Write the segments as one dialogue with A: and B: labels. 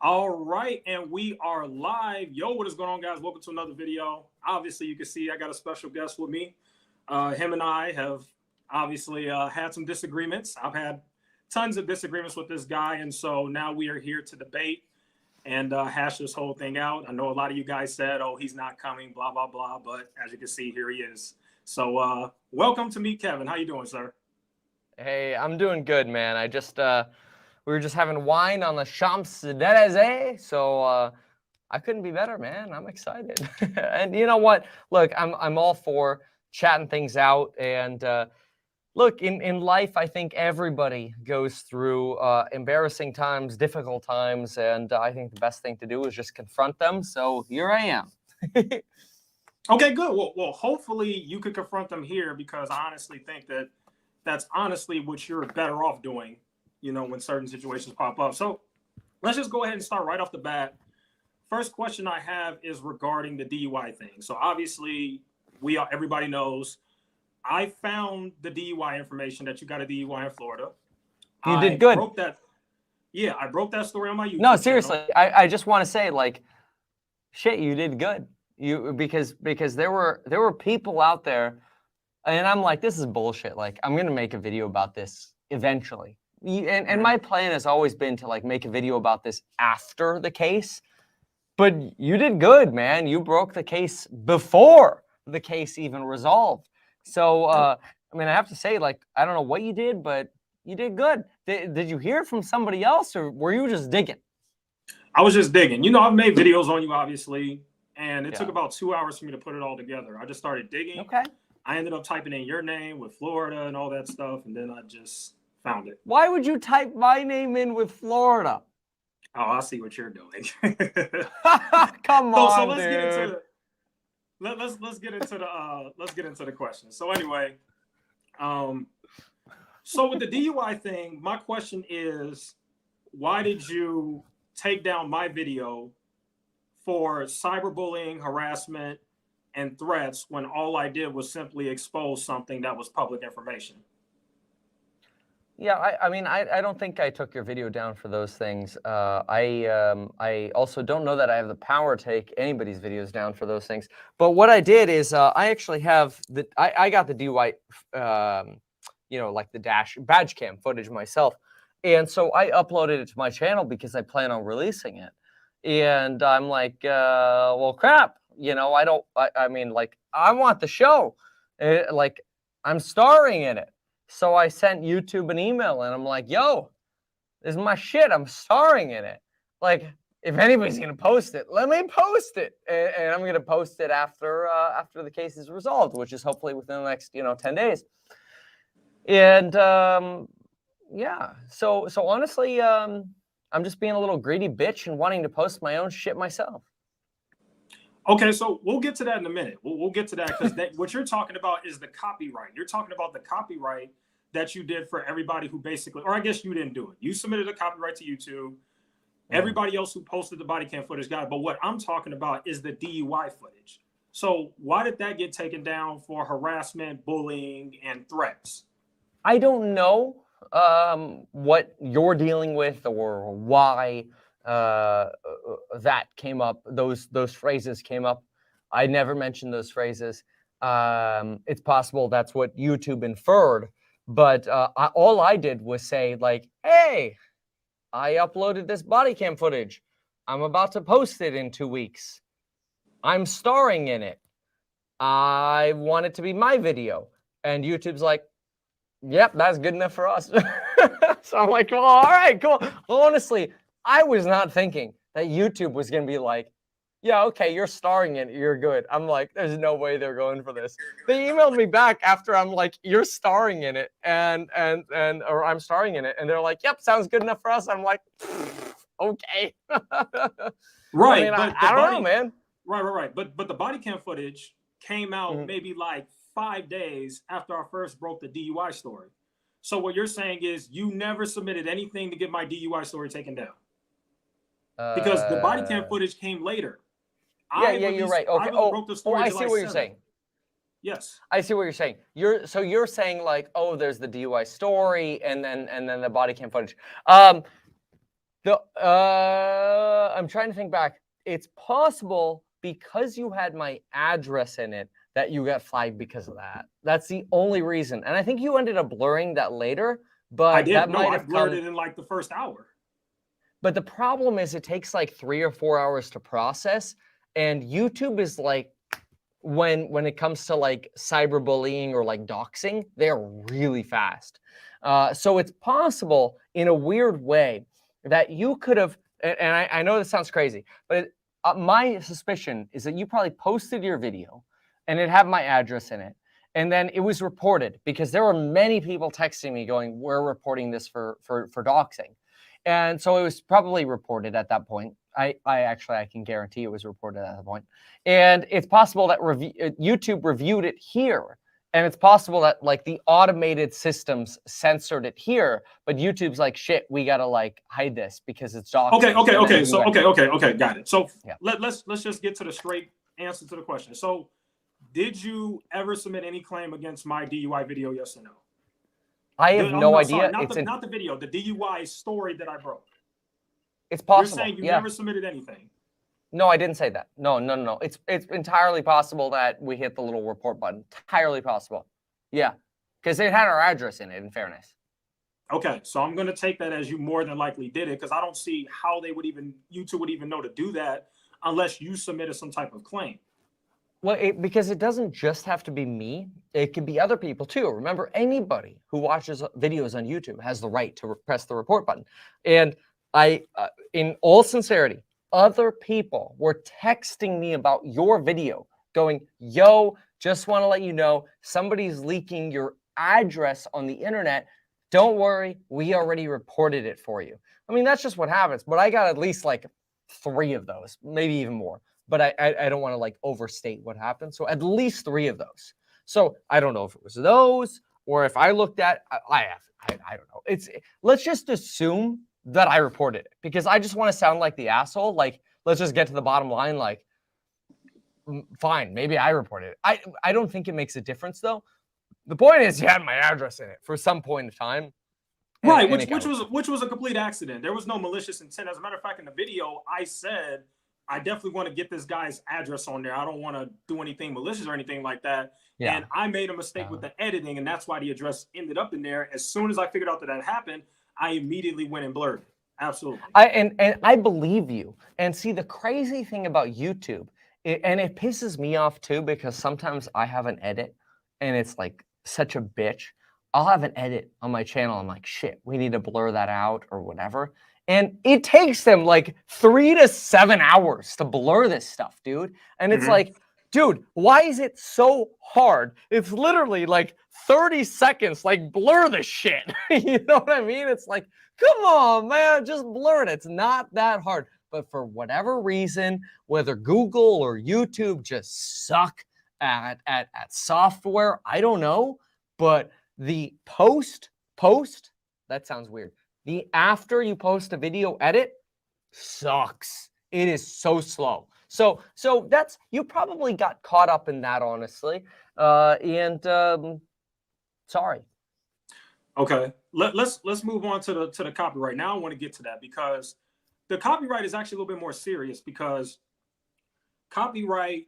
A: All right, and we are live. Yo, what is going on, guys? Welcome to another video. Obviously, you can see I got a special guest with me. Him and I have obviously had some disagreements. I've had tons of disagreements with this guy, and so now we are here to debate and hash this whole thing out. I know a lot of you guys said, "Oh, he's not coming," blah blah blah, but as you can see, here he is. So, welcome to meet Kevin. How you doing, sir?
B: Hey, I'm doing good, man. I just we were just having wine on the Champs-Élysées, so I couldn't be better, man. I'm excited. And you know what? Look, I'm all for chatting things out. And look, in life, I think everybody goes through embarrassing times, difficult times, and I think the best thing to do is just confront them. So here I am.
A: Okay, good. Well, hopefully you could confront them here because I honestly think that that's honestly what you're better off doing, you know, when certain situations pop up. So let's just go ahead and start right off the bat. First question I have is regarding the DUI thing. So obviously, everybody knows I found the DUI information that you got a DUI in Florida.
B: You did good.
A: I broke that story on my YouTube
B: No, seriously,
A: channel.
B: I just want to say, like, shit, you did good. Because there were people out there, and I'm like, this is bullshit. Like, I'm gonna make a video about this eventually. And my plan has always been to like make a video about this after the case. But you did good, man. You broke the case before the case even resolved. So I mean, I have to say, like, I don't know what you did, but you did good. Did you hear from somebody else, or were you just digging?
A: I was just digging. You know, I've made videos on you, obviously. And it took about 2 hours for me to put it all together. I just started digging.
B: Okay.
A: I ended up typing in your name with Florida and all that stuff, and then I just found it.
B: Why would you type my name in with Florida?
A: Oh, I see what you're doing.
B: Come on,
A: so let's
B: dude.
A: get into let's get into the question. So anyway, so with the DUI thing, my question is, why did you take down my video for cyberbullying, harassment, and threats when all I did was simply expose something that was public information?
B: Yeah, I mean, I don't think I took your video down for those things. I also don't know that I have the power to take anybody's videos down for those things. But what I did is I actually have I got the DUI, you know, like the badge cam footage myself. And so I uploaded it to my channel because I plan on releasing it. And I'm like, well, crap, you know, I mean, like, I want the show. Like, I'm starring in it. So I sent YouTube an email and I'm like, yo, this is my shit. I'm starring in it. Like, if anybody's going to post it, let me post it. And I'm going to post it after the case is resolved, which is hopefully within the next, 10 days. And yeah, so honestly, I'm just being a little greedy bitch and wanting to post my own shit myself.
A: Okay, so we'll get to that in a minute. We'll get to that because what you're talking about is the copyright. You're talking about the copyright that you did for everybody who basically, or I guess you didn't do it. You submitted a copyright to YouTube. Everybody else who posted the body cam footage got it. But what I'm talking about is the DUI footage. So why did that get taken down for harassment, bullying, and threats?
B: I don't know what you're dealing with or why that came up. Those phrases came up. I never mentioned those phrases. It's possible that's what YouTube inferred, but all I did was say, like, hey, I uploaded this body cam footage. I'm about to post it in 2 weeks. I'm starring in it. I want it to be my video. And YouTube's like, yep, that's good enough for us. So I'm like, well, all right, cool. Well, honestly, I was not thinking that YouTube was going to be like, yeah, okay, you're starring in it, you're good. I'm like, there's no way they're going for this. They emailed me back after I'm like, you're starring in it, or I'm starring in it, and they're like, yep, sounds good enough for us. I'm like, okay.
A: Right.
B: I mean, I don't know, man.
A: Right. But the body cam footage came out maybe like 5 days after I first broke the DUI story. So what you're saying is you never submitted anything to get my DUI story taken down? Because the body cam footage came later.
B: Yeah, you're right. Okay.
A: Broke the story
B: I see what you're saying.
A: Yes.
B: I see what you're saying. You're saying, like, oh, there's the DUI story and then the body cam footage. I'm trying to think back. It's possible because you had my address in it that you got flagged because of that. That's the only reason. And I think you ended up blurring that later,
A: I
B: but
A: did.
B: that
A: No,
B: might
A: I
B: have
A: blurred
B: come.
A: it in like the first hour.
B: But the problem is it takes like 3 or 4 hours to process. And YouTube is like, when it comes to like cyberbullying or like doxing, they're really fast. So it's possible in a weird way that you could have, and I know this sounds crazy, but my suspicion is that you probably posted your video and it had my address in it. And then it was reported because there were many people texting me going, we're reporting this for doxing. And so it was probably reported at that point. I can guarantee it was reported at that point. And it's possible that YouTube reviewed it here. And it's possible that like the automated systems censored it here, but YouTube's like, shit, we gotta like hide this because it's doxing.
A: Okay. So okay, got it. So
B: yeah.
A: let's just get to the straight answer to the question. So did you ever submit any claim against my DUI video? Yes or no?
B: I have no idea.
A: Sorry, not the video, the DUI story that I broke.
B: It's possible.
A: You're saying you never submitted anything.
B: No, I didn't say that. No. It's entirely possible that we hit the little report button. Entirely possible. Yeah, because it had our address in it, in fairness.
A: Okay, so I'm going to take that as you more than likely did it because I don't see how YouTube would even know to do that unless you submitted some type of claim.
B: Well, because it doesn't just have to be me. It could be other people too. Remember, anybody who watches videos on YouTube has the right to press the report button. And in all sincerity, other people were texting me about your video going, yo, just want to let you know, somebody's leaking your address on the internet. Don't worry, we already reported it for you. I mean, that's just what happens. But I got at least like 3 of those, maybe even more. But I don't want to like overstate what happened. So at least 3 of those. So I don't know if it was those or if I looked at, I don't know. Let's just assume that I reported it because I just want to sound like the asshole. Like, let's just get to the bottom line. Like, fine, maybe I reported it. I don't think it makes a difference though. The point is you had my address in it for some point in time.
A: Right, which was a complete accident. There was no malicious intent. As a matter of fact, in the video, I said, I definitely want to get this guy's address on there. I don't want to do anything malicious or anything like that. Yeah. And I made a mistake with the editing, and that's why the address ended up in there. As soon as I figured out that happened, I immediately went and blurred it. Absolutely.
B: And I believe you. And see, the crazy thing about YouTube, and it pisses me off too, because sometimes I have an edit, and it's like such a bitch. I'll have an edit on my channel. I'm like, shit, we need to blur that out or whatever. And it takes them like 3 to 7 hours to blur this stuff, dude. And it's like, dude, why is it so hard? It's literally like 30 seconds, like blur the shit. You know what I mean? It's like, come on, man, just blur it. It's not that hard. But for whatever reason, whether Google or YouTube just suck at software, I don't know. But the post, that sounds weird. The after you post a video edit sucks. It is so slow. So that's, you probably got caught up in that, honestly. Sorry.
A: Okay, let's move on to the copyright. Now I want to get to that because the copyright is actually a little bit more serious because copyright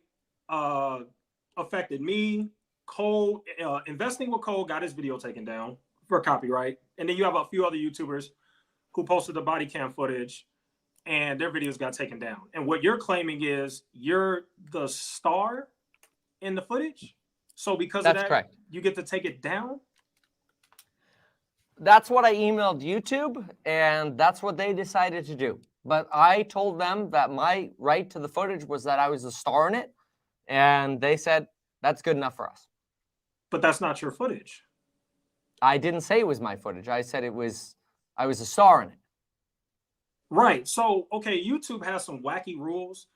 A: affected me. Cole, investing with Cole got his video taken down for copyright. And then you have a few other YouTubers who posted the body cam footage and their videos got taken down. And what you're claiming is you're the star in the footage. So because of that, correct, you get to take it down?
B: That's what I emailed YouTube, and that's what they decided to do. But I told them that my right to the footage was that I was the star in it, and they said, that's good enough for us.
A: But that's not your footage.
B: I didn't say it was my footage. I said I was a star in it.
A: Right. So, okay, YouTube has some wacky rules,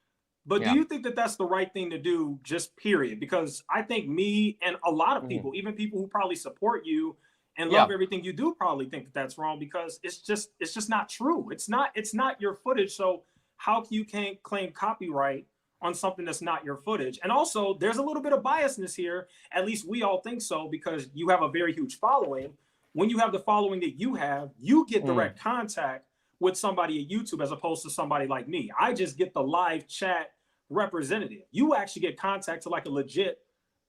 A: but do you think that that's the right thing to do, just period? Because I think me and a lot of people, even people who probably support you and love everything you do, probably think that that's wrong because it's just not true. It's not your footage. So how can you claim copyright on something that's not your footage? And also, there's a little bit of biasness here. At least we all think so because you have a very huge following. When you have the following that you have, you get direct contact with somebody at YouTube as opposed to somebody like me. I just get the live chat representative. You actually get contact to like a legit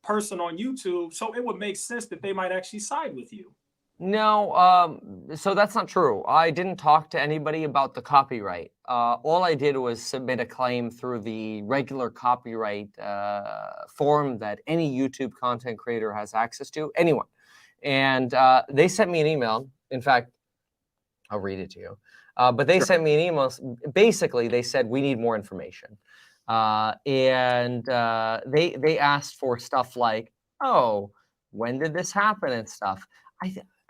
A: person on YouTube, so it would make sense that they might actually side with you.
B: No, so that's not true. I didn't talk to anybody about the copyright. All I did was submit a claim through the regular copyright form that any YouTube content creator has access to, anyone. And they sent me an email. In fact, I'll read it to you. But they sent me an email. Basically, they said, we need more information. And they asked for stuff like, oh, when did this happen and stuff.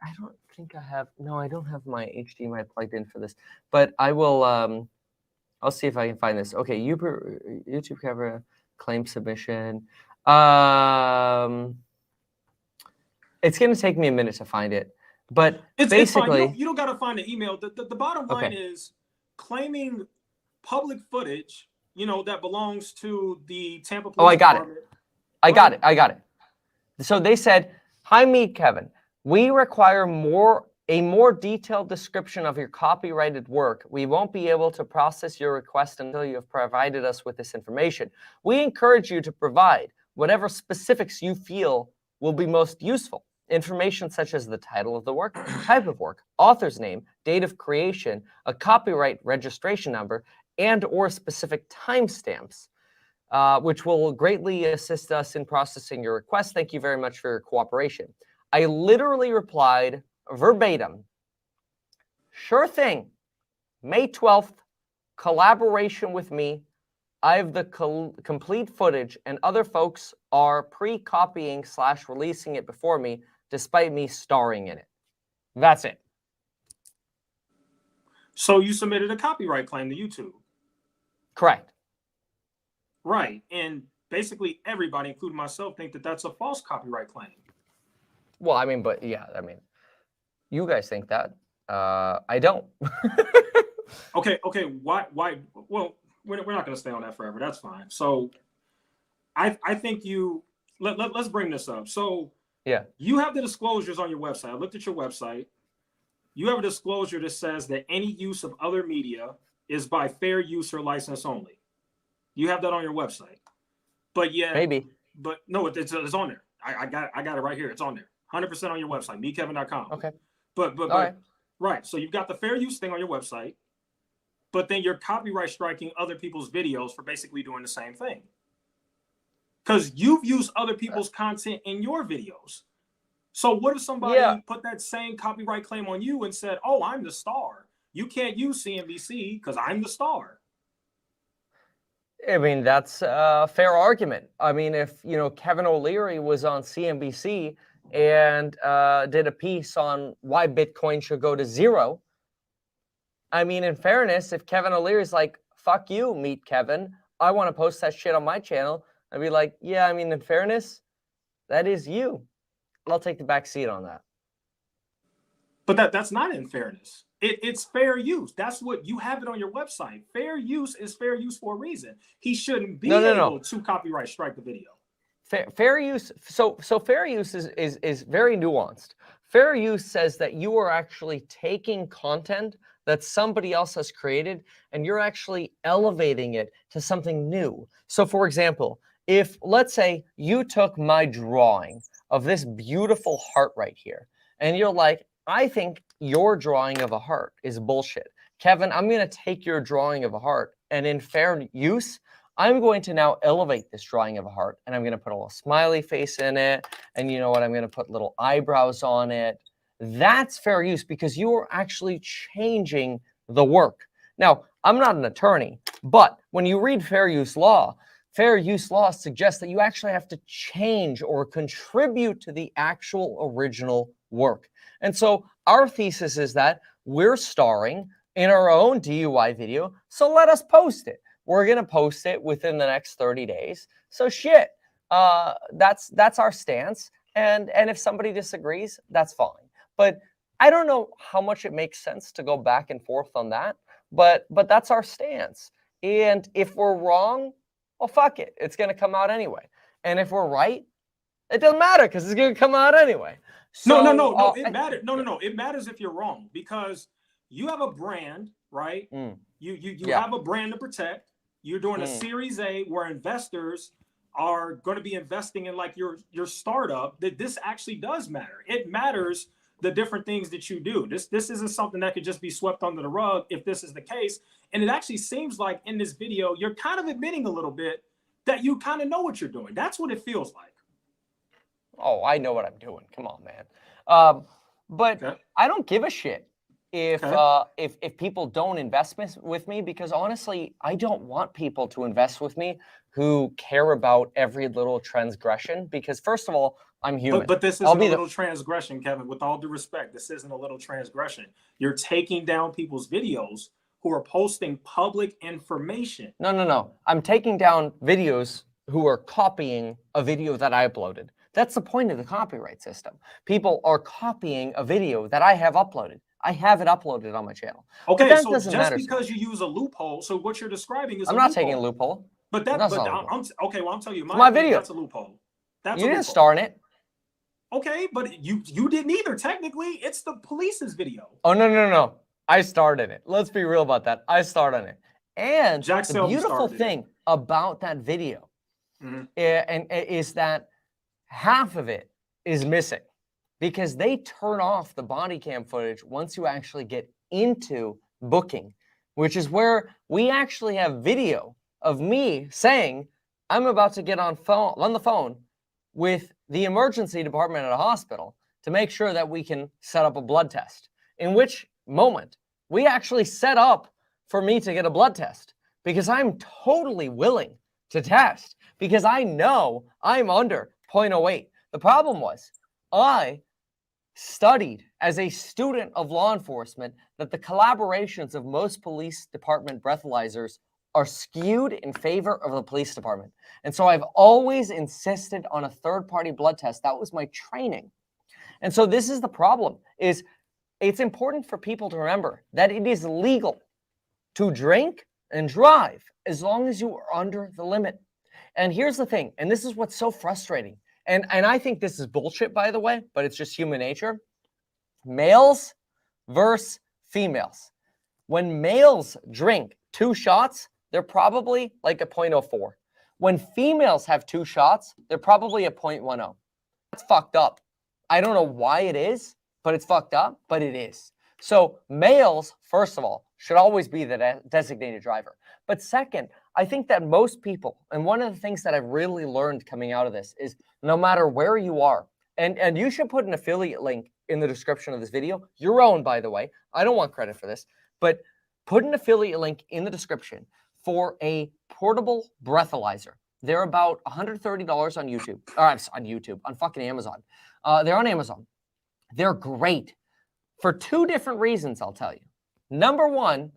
B: I don't think I have, no, I don't have my HDMI plugged in for this, but I will, I'll see if I can find this. Okay, YouTube camera claim submission. It's going to take me a minute to find it, but
A: it's
B: basically.
A: It's fine. You don't got to find the email. The bottom line is claiming public footage, you know, that belongs to the Tampa Police Department.
B: I got it. So they said, hi, Meet Kevin. We require a more detailed description of your copyrighted work. We won't be able to process your request until you have provided us with this information. We encourage you to provide whatever specifics you feel will be most useful. Information such as the title of the work, type of work, author's name, date of creation, a copyright registration number, and or specific timestamps, which will greatly assist us in processing your request. Thank you very much for your cooperation. I literally replied verbatim, sure thing, May 12th, collaboration with me. I have the complete footage and other folks are pre-copying / releasing it before me, despite me starring in it. That's it.
A: So you submitted a copyright claim to YouTube?
B: Correct.
A: Right, and basically everybody, including myself, think that that's a false copyright claim.
B: Well, I mean, but yeah, I mean, you guys think that. I don't.
A: Okay. Why? Well, we're not going to stay on that forever. That's fine. So I think let's bring this up. So
B: yeah,
A: you have the disclosures on your website. I looked at your website. You have a disclosure that says that any use of other media is by fair use or license only. You have that on your website. But yeah,
B: maybe.
A: But no, it's on there. I got it right here. It's on there. 100% on your website, meetkevin.com.
B: Okay.
A: But right. So you've got the fair use thing on your website, but then you're copyright striking other people's videos for basically doing the same thing. Because you've used other people's content in your videos. So what if somebody put that same copyright claim on you and said, oh, I'm the star. You can't use CNBC because I'm the star.
B: I mean, that's a fair argument. I mean, if, you know, Kevin O'Leary was on CNBC and did a piece on why Bitcoin should go to zero, I mean, in fairness, if Kevin O'Leary's like, fuck you, Meet Kevin, I want to post that shit on my channel, I'd be like, yeah, I mean, in fairness, that is you. I'll take the back seat on that.
A: But that's not in fairness. It's fair use. That's what you have it on your website. Fair use is fair use for a reason. He shouldn't be able to copyright strike the video.
B: Fair use. So fair use is very nuanced. Fair use says that you are actually taking content that somebody else has created and you're actually elevating it to something new. So for example, if let's say you took my drawing of this beautiful heart right here and you're like, I think your drawing of a heart is bullshit. Kevin, I'm going to take your drawing of a heart and in fair use, I'm going to now elevate this drawing of a heart and I'm going to put a little smiley face in it. And you know what? I'm going to put little eyebrows on it. That's fair use because you are actually changing the work. Now, I'm not an attorney, but when you read fair use law suggests that you actually have to change or contribute to the actual original work. And so our thesis is that we're starring in our own DUI video, so let us post it. We're going to post it within the next 30 days. So shit, that's our stance. And if somebody disagrees, that's fine. But I don't know how much it makes sense to go back and forth on that. But that's our stance. And if we're wrong, well, fuck it. It's going to come out anyway. And if we're right, it doesn't matter because it's going to come out anyway. So,
A: no. It matters. No. It matters if you're wrong because you have a brand, right? You have a brand to protect. You're doing a Series A where investors are going to be investing in like your startup. That this actually does matter. It matters the different things that you do. This isn't something that could just be swept under the rug if this is the case. And it actually seems like in this video, you're kind of admitting a little bit that you kind of know what you're doing. That's what it feels like.
B: Oh, I know what I'm doing. Come on, man. But I don't give a shit if people don't invest with me, because honestly, I don't want people to invest with me who care about every little transgression, because first of all, I'm human.
A: But this isn't a little transgression, Kevin. With all due respect, this isn't a little transgression. You're taking down people's videos who are posting public information.
B: No. I'm taking down videos who are copying a video that I uploaded. That's the point of the copyright system. People are copying a video that I have uploaded. I have it uploaded on my channel.
A: Okay, so just because you use a loophole, so what you're describing is
B: I'm not taking a loophole.
A: But I'm telling you,
B: my video.
A: That's a loophole.
B: You didn't star in it.
A: Okay, but you didn't either. Technically, it's the police's video.
B: Oh, no. I starred in it. Let's be real about that. I starred in it. And the beautiful thing about that video is that half of it is missing, because they turn off the body cam footage once you actually get into booking, which is where we actually have video of me saying I'm about to get on the phone with the emergency department at a hospital to make sure that we can set up a blood test, in which moment we actually set up for me to get a blood test, because I'm totally willing to test, because I know I'm under 0.08. The problem was I studied as a student of law enforcement that the collaborations of most police department breathalyzers are skewed in favor of the police department. And so I've always insisted on a third-party blood test. That was my training. And so this is the problem, is it's important for people to remember that it is legal to drink and drive as long as you are under the limit. And here's the thing, and this is what's so frustrating, and I think this is bullshit, by the way, but it's just human nature. Males versus females. When males drink 2 shots, they're probably like a 0.04. When females have 2 shots, they're probably a 0.10. That's fucked up. I don't know why it is, but it's fucked up, but it is. So males, first of all, should always be the designated driver. But second, I think that most people, and one of the things that I've really learned coming out of this is no matter where you are, and you should put an affiliate link in the description of this video, your own, by the way. I don't want credit for this, but put an affiliate link in the description for a portable breathalyzer. They're about $130 on YouTube, on fucking Amazon. They're on Amazon. They're great for 2 different reasons, I'll tell you. Number 1,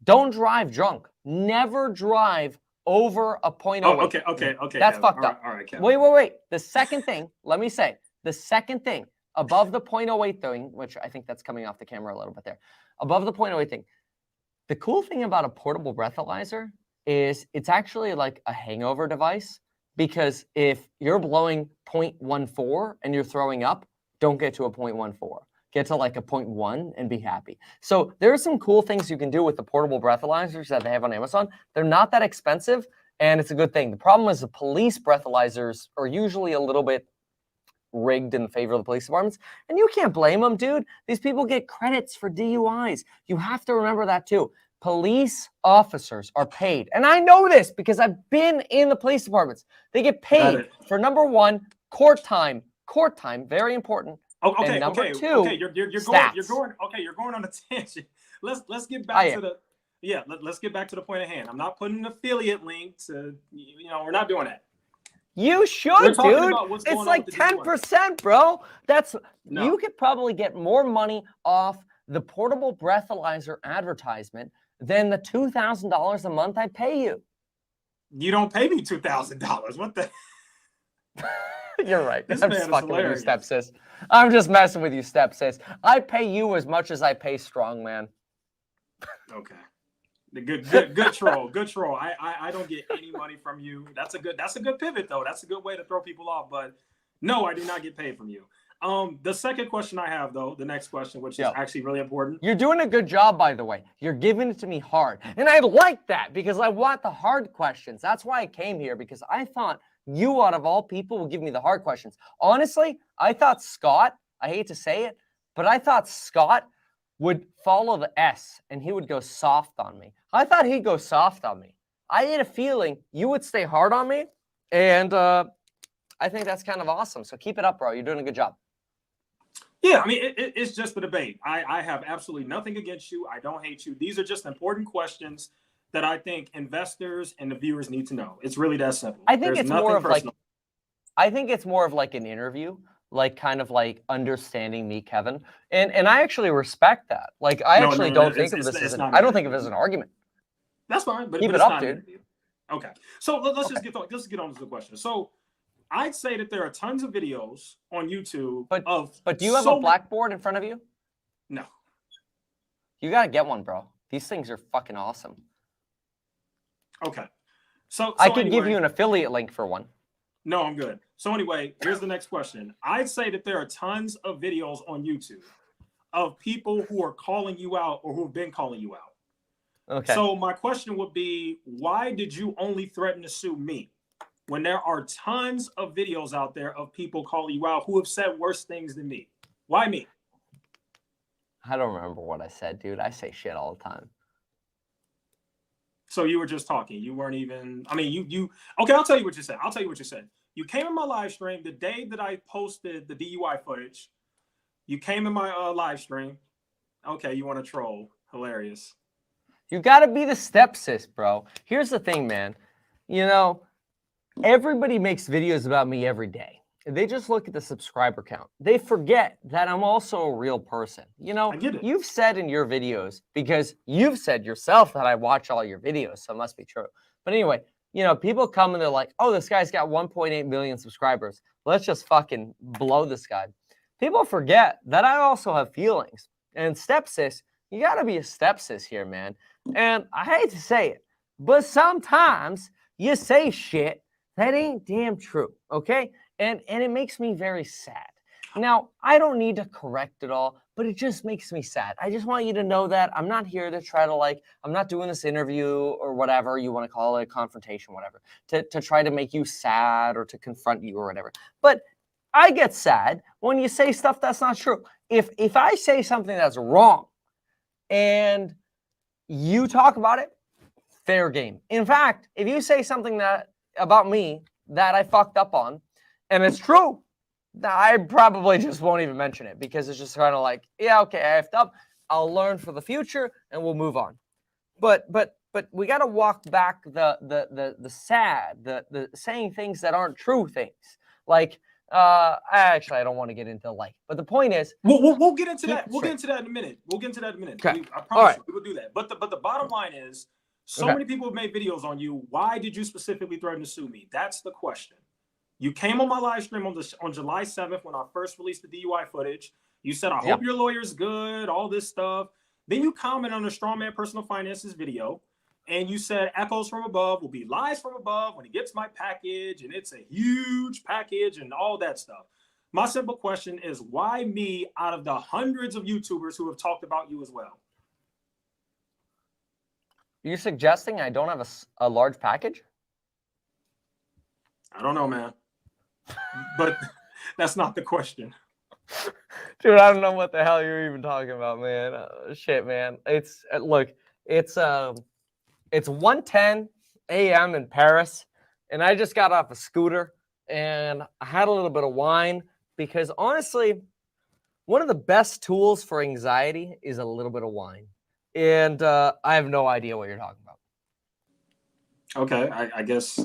B: don't drive drunk. Never drive over a 0.08.
A: Oh, okay.
B: That's fucked up.
A: All right, Kevin.
B: Wait. The second thing, let me say, the second thing above the 0.08 thing, which I think that's coming off the camera a little bit there, above the 0.08 thing, the cool thing about a portable breathalyzer is it's actually like a hangover device, because if you're blowing 0.14 and you're throwing up, don't get to a 0.14. Get to like a 0.1 and be happy. So there are some cool things you can do with the portable breathalyzers that they have on Amazon. They're not that expensive, and it's a good thing. The problem is the police breathalyzers are usually a little bit rigged in favor of the police departments, and you can't blame them, dude. These people get credits for DUIs. You have to remember that too. Police officers are paid, and I know this because I've been in the police departments. They get paid for, number 1, court time. Court time, very important.
A: Okay,
B: and number 2,
A: you're going on a tangent. Let's get back to let's get back to the point at hand. I'm not putting an affiliate link to, we're not doing that.
B: You should, dude. It's like 10%, bro. You could probably get more money off the portable breathalyzer advertisement than the $2,000 a month I pay you.
A: You don't pay me $2,000. What the?
B: You're right. I'm just fucking with you, stepsis. I'm just messing with you, stepsis. I pay you as much as I pay Strongman.
A: Okay. Good troll. Good troll. I don't get any money from you. That's a good pivot though. That's a good way to throw people off. But no, I do not get paid from you. The second question I have, though, the next question, which is actually really important.
B: You're doing a good job, by the way. You're giving it to me hard. And I like that because I want the hard questions. That's why I came here, because I thought you, out of all people, would give me the hard questions. Honestly, I thought Scott, I hate to say it, but I thought Scott would follow the S and he would go soft on me. I thought he'd go soft on me. I had a feeling you would stay hard on me. And I think that's kind of awesome. So keep it up, bro. You're doing a good job.
A: Yeah, I mean, it's just a debate. I have absolutely nothing against you. I don't hate you. These are just important questions that I think investors and the viewers need to know. It's really that simple.
B: I think it's more of personal. I think it's more of like an interview, like kind of like understanding me, Kevin. And I actually respect that. Like, I don't think of this as I don't think of it as an argument.
A: That's fine, but
B: keep
A: it
B: up, dude.
A: Okay, so let's just get on to the question. So I'd say that there are tons of videos on YouTube
B: but do you have a blackboard in front of you?
A: No.
B: You gotta get one, bro. These things are fucking awesome.
A: Okay. So
B: I could give you an affiliate link for one.
A: No, I'm good. So anyway, here's the next question. I'd say that there are tons of videos on YouTube of people who are calling you out or who have been calling you out.
B: Okay.
A: So my question would be, why did you only threaten to sue me when there are tons of videos out there of people calling you out who have said worse things than me? Why me?
B: I don't remember what I said, dude. I say shit all the time.
A: So you were just talking. You weren't even, I mean, you, okay, I'll tell you what you said. I'll tell you what you said. You came in my live stream the day that I posted the DUI footage. You came in my live stream. Okay, you want to troll. Hilarious.
B: You got to be the stepsis, bro. Here's the thing, man. You know, everybody makes videos about me every day. They just look at the subscriber count. They forget that I'm also a real person. You know, you've said in your videos, because you've said yourself that I watch all your videos, so it must be true. But anyway, you know, people come and they're like, oh, this guy's got 1.8 million subscribers. Let's just fucking blow this guy. People forget that I also have feelings. And stepsis, you got to be a stepsis here, man. And I hate to say it, but sometimes you say shit that ain't damn true, okay? And it makes me very sad. Now, I don't need to correct it all, but it just makes me sad. I just want you to know that I'm not here to try to, like, I'm not doing this interview or whatever you want to call it, confrontation, whatever, to try to make you sad or to confront you or whatever. But I get sad when you say stuff that's not true. If I say something that's wrong and you talk about it, fair game. In fact, if you say something that about me that I fucked up on, and it's true, I probably just won't even mention it because it's just kind of like, yeah, okay, I effed up. I'll learn for the future and we'll move on. But we got to walk back the saying things that aren't true things. Like, actually, I don't want to get into like, but the point is,
A: we'll get into that. We'll get into that in a minute.
B: Okay.
A: I promise you, we will do that. But the bottom line is, so many people have made videos on you. Why did you specifically threaten to sue me? That's the question. You came on my live stream on July 7th when I first released the DUI footage. You said, I hope your lawyer's good, all this stuff. Then you comment on the Strawman Personal Finances video, and you said echoes from above will be lies from above when he gets my package, and it's a huge package and all that stuff. My simple question is, why me out of the hundreds of YouTubers who have talked about you as well?
B: You're suggesting I don't have a large package?
A: I don't know, man. But that's not the question.
B: Dude, I don't know what the hell you're even talking about, man. Shit, man. It's look, it's 1:10 a.m. in Paris, and I just got off a scooter, and I had a little bit of wine because honestly, one of the best tools for anxiety is a little bit of wine. And I have no idea what you're talking about.
A: Okay, I guess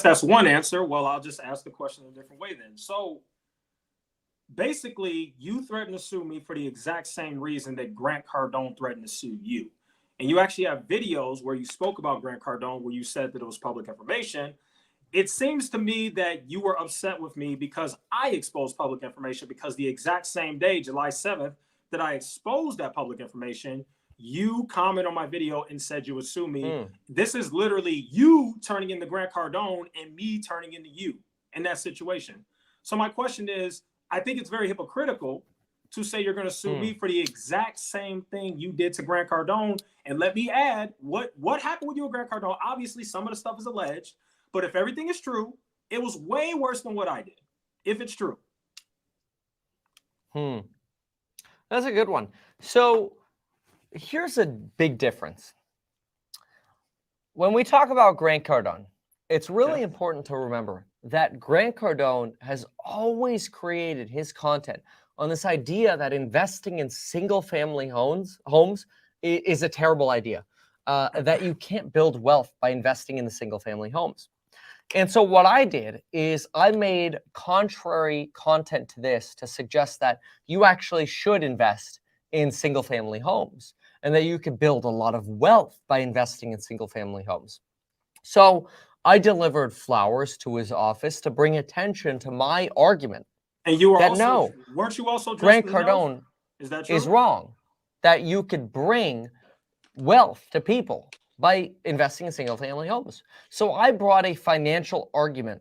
A: that's one answer. Well, I'll just ask the question a different way then. So basically, you threatened to sue me for the exact same reason that Grant Cardone threatened to sue you. And you actually have videos where you spoke about Grant Cardone, where you said that it was public information. It seems to me that you were upset with me because I exposed public information, because the exact same day, July 7th, that I exposed that public information, you comment on my video and said you would sue me. This is literally you turning into Grant Cardone and me turning into you in that situation. So my question is, I think it's very hypocritical to say you're going to sue me for the exact same thing you did to Grant Cardone. And let me add, what happened with you and Grant Cardone? Obviously, some of the stuff is alleged, but if everything is true, it was way worse than what I did, if it's true.
B: That's a good one. So here's a big difference. When we talk about Grant Cardone, it's really important to remember that Grant Cardone has always created his content on this idea that investing in single-family homes is a terrible idea, that you can't build wealth by investing in the single-family homes. And so what I did is I made contrary content to this to suggest that you actually should invest in single-family homes and that you could build a lot of wealth by investing in single-family homes. So I delivered flowers to his office to bring attention to my argument.
A: And you were
B: that
A: also, weren't you also
B: Grant Cardone is wrong, that you could bring wealth to people by investing in single-family homes. So I brought a financial argument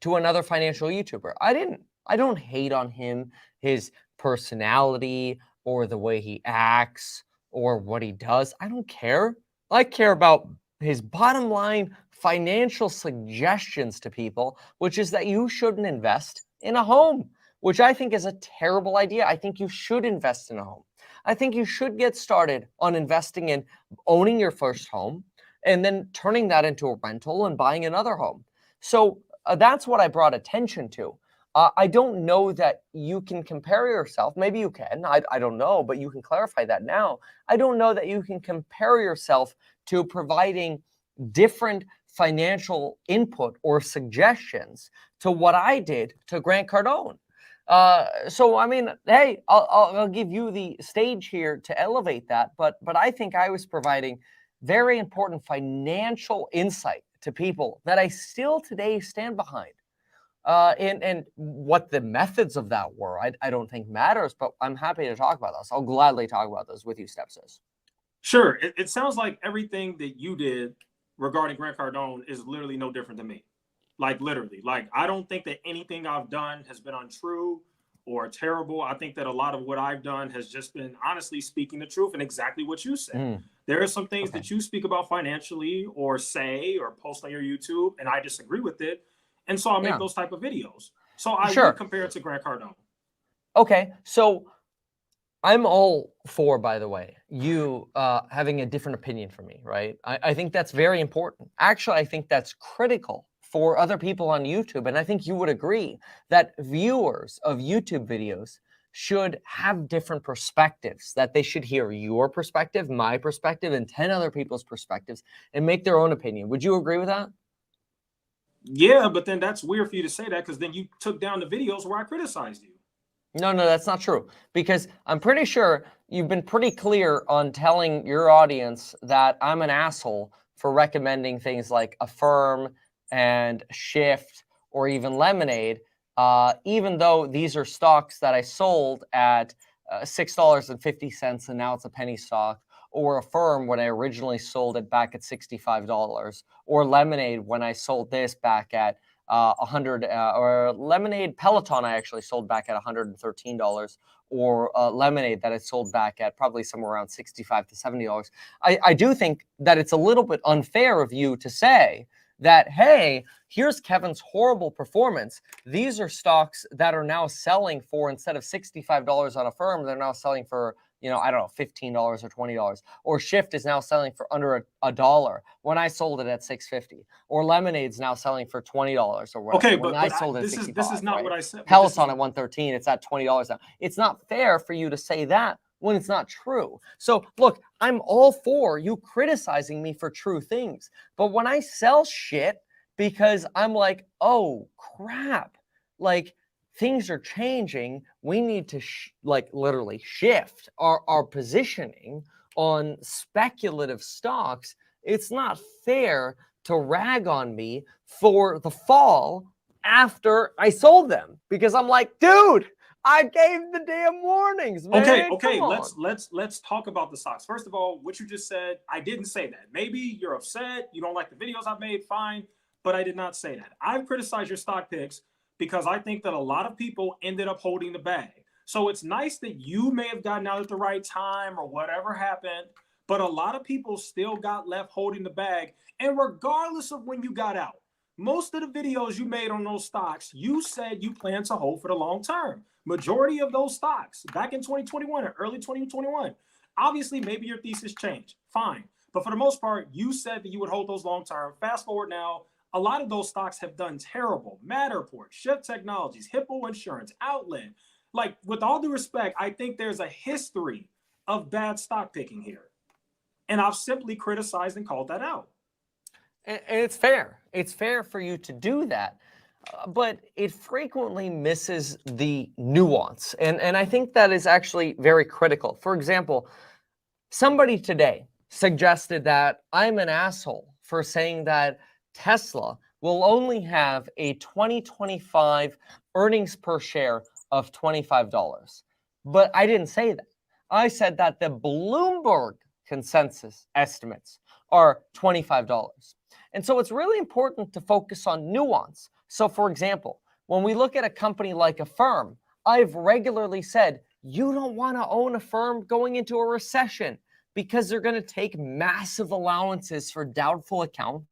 B: to another financial YouTuber. I don't hate on him, his personality, or the way he acts, or what he does. I don't care. I care about his bottom line financial suggestions to people, which is that you shouldn't invest in a home, which I think is a terrible idea. I think you should invest in a home. I think you should get started on investing in owning your first home and then turning that into a rental and buying another home. So that's what I brought attention to. I don't know that you can compare yourself. Maybe you can. I don't know, but you can clarify that now. I don't know that you can compare yourself to providing different financial input or suggestions to what I did to Grant Cardone. So I mean, hey, I'll give you the stage here to elevate that, but I think I was providing very important financial insight to people that I still today stand behind. And what the methods of that were, I don't think matters, but I'm happy to talk about this. I'll gladly talk about this with you, Stepsis.
A: Sure. It sounds like everything that you did regarding Grant Cardone is literally no different than me. Like literally, like I don't think that anything I've done has been untrue or terrible. I think that a lot of what I've done has just been honestly speaking the truth and exactly what you said. There are some things that you speak about financially or say or post on your YouTube, and I disagree with it. And so I make those type of videos. So I would compare it to Grant Cardone.
B: Okay, so I'm all for, by the way, you having a different opinion from me, right? I think that's very important. Actually, I think that's critical for other people on YouTube. And I think you would agree that viewers of YouTube videos should have different perspectives, that they should hear your perspective, my perspective, and 10 other people's perspectives and make their own opinion. Would you agree with that?
A: Yeah, but then that's weird for you to say that because then you took down the videos where I criticized you.
B: No, that's not true. Because I'm pretty sure you've been pretty clear on telling your audience that I'm an asshole for recommending things like Affirm and Shift or even Lemonade, even though these are stocks that I sold at $6.50 and now it's a penny stock, or Affirm when I originally sold it back at $65, or Lemonade when I sold this back at 100, or Lemonade Peloton I actually sold back at $113, or Lemonade that I sold back at probably somewhere around $65 to $70. I do think that it's a little bit unfair of you to say that, hey, here's Kevin's horrible performance. These are stocks that are now selling for, instead of $65 on Affirm, they're now selling for, you know, I don't know, $15 or $20. Or Shift is now selling for under a dollar when I sold it at $6.50. Or Lemonade's now selling for $20 or whatever.
A: Okay,
B: but I sold it at $65,
A: this is not
B: right?
A: what I said.
B: Peloton at $113, it's at $20 now. It's not fair for you to say that when it's not true. So look, I'm all for you criticizing me for true things. But when I sell shit because I'm like, oh crap, like things are changing, we need to like literally shift our positioning on speculative stocks, it's not fair to rag on me for the fall after I sold them, because I'm like, dude, I gave the damn warnings, man.
A: Okay. Let's talk about the stocks. First of all, what you just said, I didn't say that. Maybe you're upset, you don't like the videos I've made, fine, but I did not say that. I've criticized your stock picks because I think that a lot of people ended up holding the bag. So it's nice that you may have gotten out at the right time or whatever happened, but a lot of people still got left holding the bag. And regardless of when you got out, most of the videos you made on those stocks, you said you plan to hold for the long term. Majority of those stocks back in 2021 or early 2021, obviously maybe your thesis changed, fine. But for the most part, you said that you would hold those long term. Fast forward now, a lot of those stocks have done terrible. Matterport, Shift Technologies, Hippo Insurance, Outlet. Like, with all due respect, I think there's a history of bad stock picking here. And I've simply criticized and called that out.
B: And it's fair. It's fair for you to do that. But it frequently misses the nuance. And I think that is actually very critical. For example, somebody today suggested that I'm an asshole for saying that Tesla will only have a 2025 earnings per share of $25. But I didn't say that. I said that the Bloomberg consensus estimates are $25. And so it's really important to focus on nuance. So for example, when we look at a company like Affirm, I've regularly said, you don't want to own Affirm going into a recession because they're going to take massive allowances for doubtful accounts.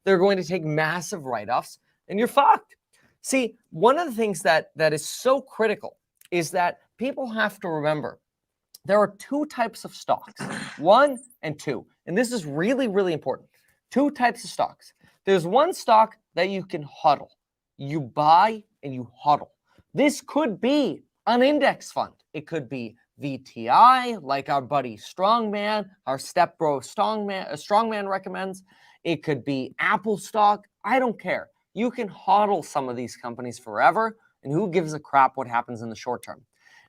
B: They're going to take massive write-offs, and you're fucked. See, one of the things that is so critical is that people have to remember there are two types of stocks, 1 and 2. And this is really, really important. Two types of stocks. There's one stock that you can hodl. You buy and you hodl. This could be an index fund. It could be VTI, like our buddy Strongman, our stepbro Strongman recommends. It could be Apple stock. I don't care. You can hodl some of these companies forever, and who gives a crap what happens in the short term?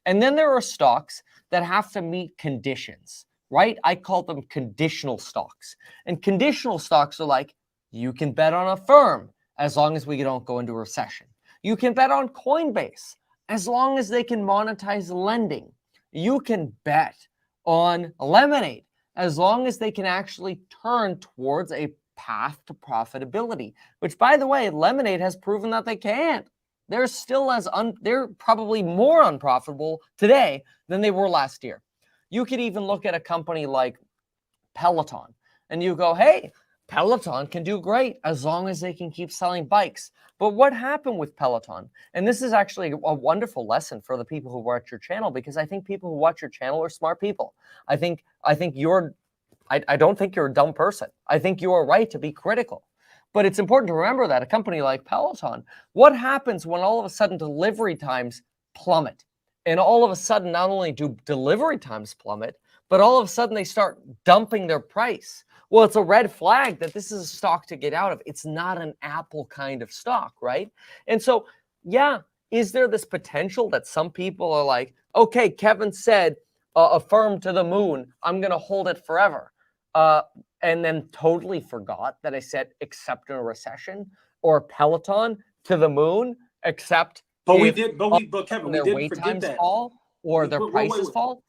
B: And then there are stocks that have to meet conditions, right? I call them conditional stocks. And conditional stocks are like, you can bet on Affirm as long as we don't go into a recession. You can bet on Coinbase as long as they can monetize lending. You can bet on Lemonade as long as they can actually turn towards a path to profitability, which, by the way, Lemonade has proven that they can't. They're still they're probably more unprofitable today than they were last year. You could even look at a company like Peloton and you go, hey, Peloton can do great as long as they can keep selling bikes. But what happened with Peloton? And this is actually a wonderful lesson for the people who watch your channel, because I think people who watch your channel are smart people. I don't think you're a dumb person. I think you are right to be critical. But it's important to remember that a company like Peloton, what happens when all of a sudden delivery times plummet? And all of a sudden, not only do delivery times plummet, but all of a sudden they start dumping their price. Well, it's a red flag that this is a stock to get out of. It's not an Apple kind of stock, right? And so, yeah, is there this potential that some people are like, okay, Kevin said, Affirm to the moon, I'm going to hold it forever. And then totally forgot that I said except in a recession, or Peloton to the moon, except
A: But Kevin, we
B: their
A: didn't
B: wait
A: forget
B: times
A: that.
B: fall or their prices fall.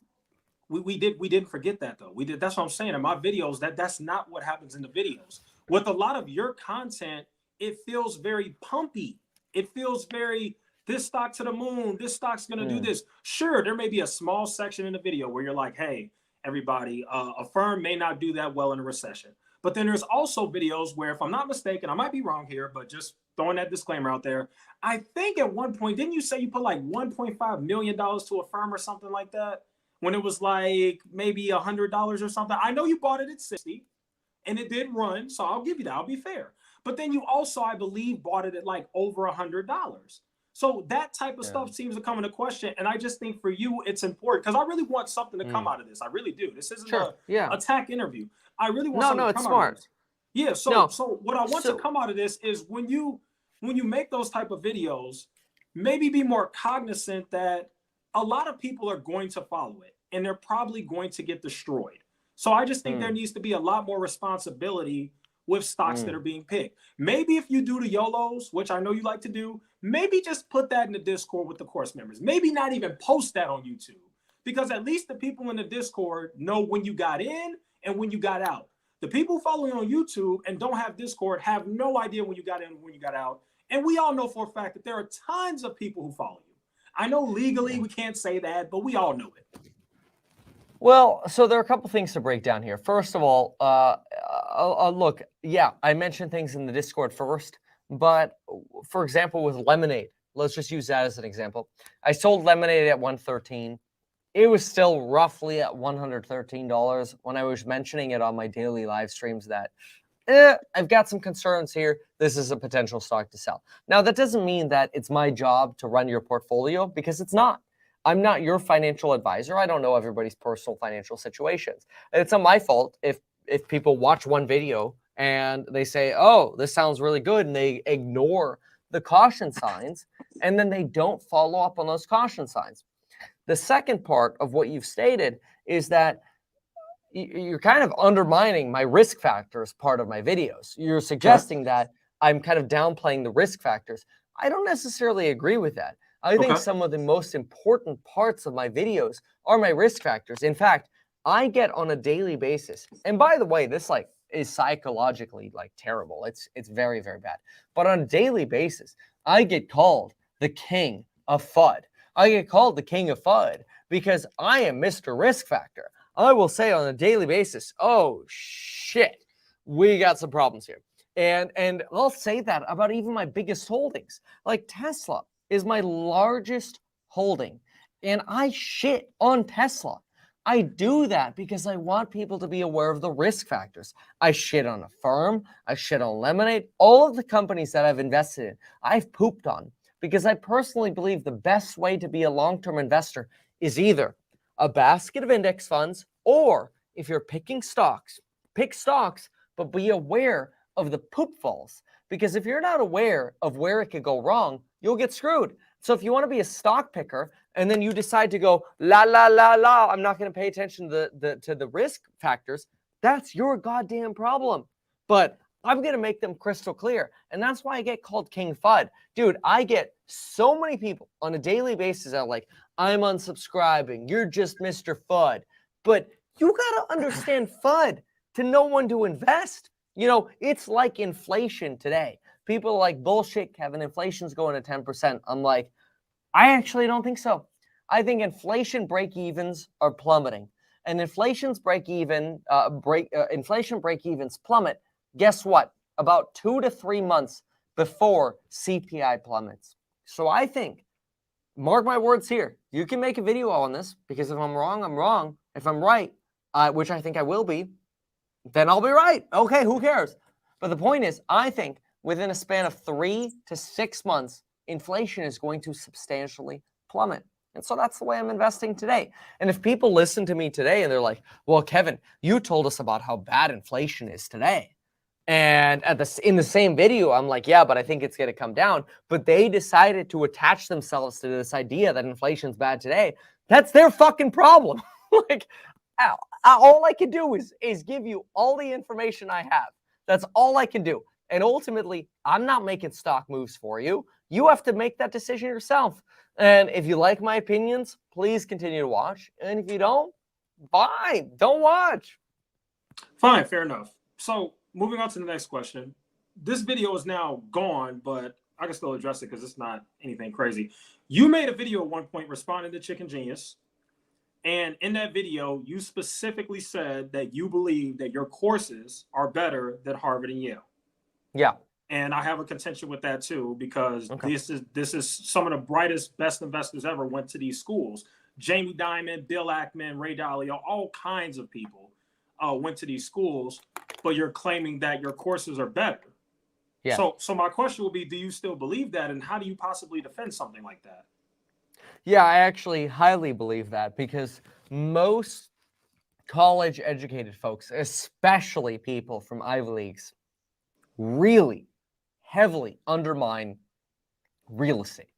A: We didn't forget that though. That's what I'm saying. In my videos, that's not what happens in the videos. With a lot of your content, it feels very pumpy. It feels very, this stock to the moon, this stock's gonna do this. Sure, there may be a small section in the video where you're like, hey, everybody, Affirm may not do that well in a recession. But then there's also videos where, if I'm not mistaken, I might be wrong here, but just throwing that disclaimer out there, I think at one point, didn't you say you put like $1.5 million to Affirm or something like that? When it was like maybe $100 or something. I know you bought it at 60 and it did run, so I'll give you that. I'll be fair. But then you also, I believe, bought it at like over $100. So that type of stuff seems to come into question. And I just think for you, it's important, because I really want something to come out of this. I really do. This isn't an attack interview. I really want something to come out of this. Yeah. So what I want to come out of this is when you make those type of videos, maybe be more cognizant that a lot of people are going to follow it and they're probably going to get destroyed. So I just think there needs to be a lot more responsibility with stocks that are being picked. Maybe if you do the YOLOs, which I know you like to do, maybe just put that in the Discord with the course members. Maybe not even post that on YouTube, because at least the people in the Discord know when you got in and when you got out. The people following on YouTube and don't have Discord have no idea when you got in and when you got out. And we all know for a fact that there are tons of people who follow you. I know legally we can't say that, but we all know it.
B: Well, so there are a couple things to break down here. First of all, look, yeah, I mentioned things in the Discord first, but for example, with lemonade, let's just use that as an example. I sold lemonade at $113. It was still roughly at $113 when I was mentioning it on my daily live streams that I've got some concerns here. This is a potential stock to sell. Now, that doesn't mean that it's my job to run your portfolio, because it's not. I'm not your financial advisor. I don't know everybody's personal financial situations. And it's not my fault if people watch one video and they say, oh, this sounds really good, and they ignore the caution signs, and then they don't follow up on those caution signs. The second part of what you've stated is that you're kind of undermining my risk factors part of my videos. You're suggesting that I'm kind of downplaying the risk factors. I don't necessarily agree with that. I think some of the most important parts of my videos are my risk factors. In fact, I get on a daily basis, and by the way, this is psychologically terrible. It's very, very bad. But on a daily basis, I get called the king of FUD. I get called the king of FUD because I am Mr. Risk Factor. I will say on a daily basis, oh shit, we got some problems here. And I'll say that about even my biggest holdings. Like Tesla is my largest holding, and I shit on Tesla. I do that because I want people to be aware of the risk factors. I shit on Affirm, I shit on Lemonade, all of the companies that I've invested in, I've pooped on, because I personally believe the best way to be a long-term investor is either a basket of index funds, or if you're picking stocks, pick stocks, but be aware of the poop falls. Because if you're not aware of where it could go wrong, you'll get screwed. So if you want to be a stock picker and then you decide to go, la, la, la, la, I'm not going to pay attention to the risk factors, that's your goddamn problem. But I'm going to make them crystal clear. And that's why I get called King FUD. Dude, I get so many people on a daily basis that are like, I'm unsubscribing, you're just Mr. FUD. But you got to understand FUD to know when to invest. You know, it's like inflation today. People are like, bullshit, Kevin, inflation's going to 10%. I'm like, I actually don't think so. I think inflation break-evens are plummeting. And inflation break-evens plummet, guess what? About 2 to 3 months before CPI plummets. So I think, mark my words here, you can make a video on this, because if I'm wrong, I'm wrong. If I'm right, which I think I will be, then I'll be right. Okay, who cares? But the point is, I think within a span of 3 to 6 months, inflation is going to substantially plummet. And so that's the way I'm investing today. And if people listen to me today and they're like, well, Kevin, you told us about how bad inflation is today. And in the same video, I'm like, yeah, but I think it's going to come down. But they decided to attach themselves to this idea that inflation's bad today. That's their fucking problem. Like, all I can do is give you all the information I have. That's all I can do. And ultimately, I'm not making stock moves for you. You have to make that decision yourself. And if you like my opinions, please continue to watch. And if you don't, fine, don't watch.
A: Fine, fair enough. So moving on to the next question. This video is now gone, but I can still address it because it's not anything crazy. You made a video at one point responding to Chicken Genius. And in that video, you specifically said that you believe that your courses are better than Harvard and Yale.
B: Yeah.
A: And I have a contention with that too, because this is some of the brightest, best investors ever went to these schools. Jamie Dimon, Bill Ackman, Ray Dalio, all kinds of people went to these schools, but you're claiming that your courses are better. Yeah. So my question will be, do you still believe that? And how do you possibly defend something like that?
B: Yeah, I actually highly believe that, because most college educated folks, especially people from Ivy Leagues, really heavily undermine real estate.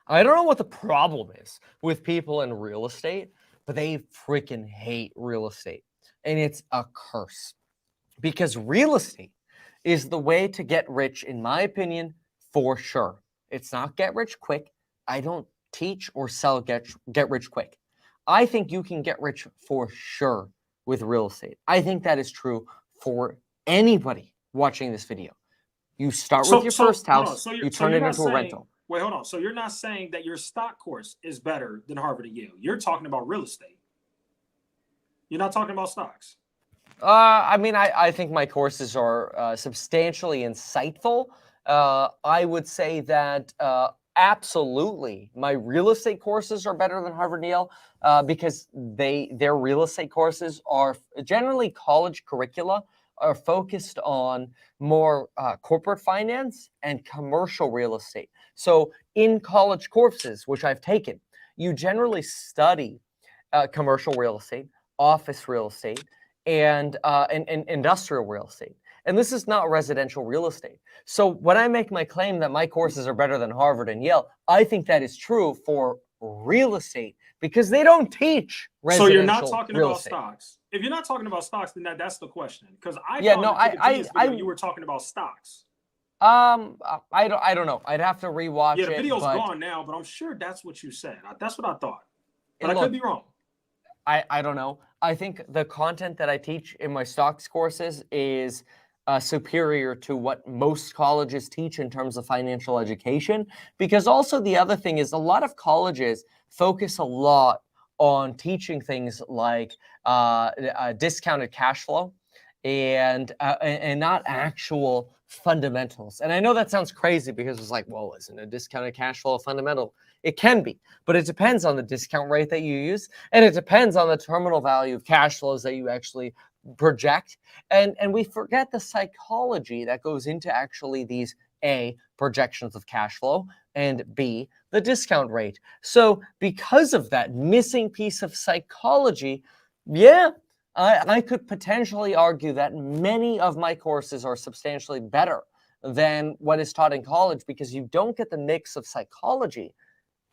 B: I don't know what the problem is with people in real estate, but they freaking hate real estate. And it's a curse, because real estate is the way to get rich, in my opinion, for sure. It's not get rich quick. I don't teach or sell get rich quick. I think you can get rich for sure with real estate. I think that is true for anybody watching this video. You start with your first
A: hold on.
B: house, you turn it
A: not
B: into a
A: saying,
B: rental.
A: wait, hold on. So you're not saying that your stock course is better than Harvard and Yale. You're talking about real estate. You're not talking about stocks.
B: I mean, I think my courses are substantially insightful. I would say that absolutely my real estate courses are better than Harvard and Yale because their real estate courses are generally college curricula are focused on more corporate finance and commercial real estate. So in college courses, which I've taken, you generally study commercial real estate, office real estate, and industrial real estate. And this is not residential real estate. So when I make my claim that my courses are better than Harvard and Yale, I think that is true for real estate because they don't teach residential
A: So you're not talking
B: real
A: about
B: estate.
A: stocks. If you're not talking about stocks, then that's the question. Because I
B: Yeah,
A: thought
B: no,
A: in the video you were talking about stocks.
B: I don't know. I'd have to rewatch
A: Yeah, the
B: it.
A: video's
B: but
A: gone now, but I'm sure that's what you said. That's what I thought. But
B: And
A: I
B: look,
A: could be wrong.
B: I don't know. I think the content that I teach in my stocks courses is superior to what most colleges teach in terms of financial education. Because also the other thing is a lot of colleges focus a lot on teaching things like discounted cash flow and not actual fundamentals. And I know that sounds crazy because it's like, well, isn't a discounted cash flow a fundamental? It can be, but it depends on the discount rate that you use, and it depends on the terminal value of cash flows that you actually project. And we forget the psychology that goes into actually these A, projections of cash flow, and B, the discount rate. So because of that missing piece of psychology, yeah, I could potentially argue that many of my courses are substantially better than what is taught in college because you don't get the mix of psychology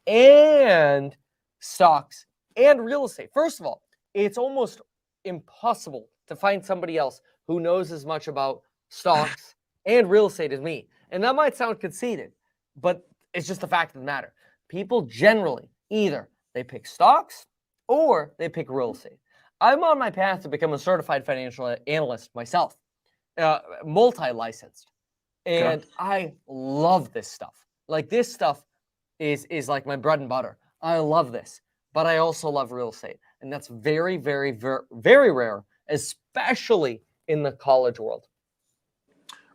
B: and stocks and real estate. First of all, it's almost impossible to find somebody else who knows as much about stocks and real estate as me. And that might sound conceited, but it's just the fact of the matter. People generally either they pick stocks or they pick real estate. I'm on my path to become a certified financial analyst myself, multi-licensed. And
A: Okay.
B: I love this stuff. Like this stuff is like my bread and butter. I love this, but I also love real estate. And that's very, very, very, very rare, especially in the college world.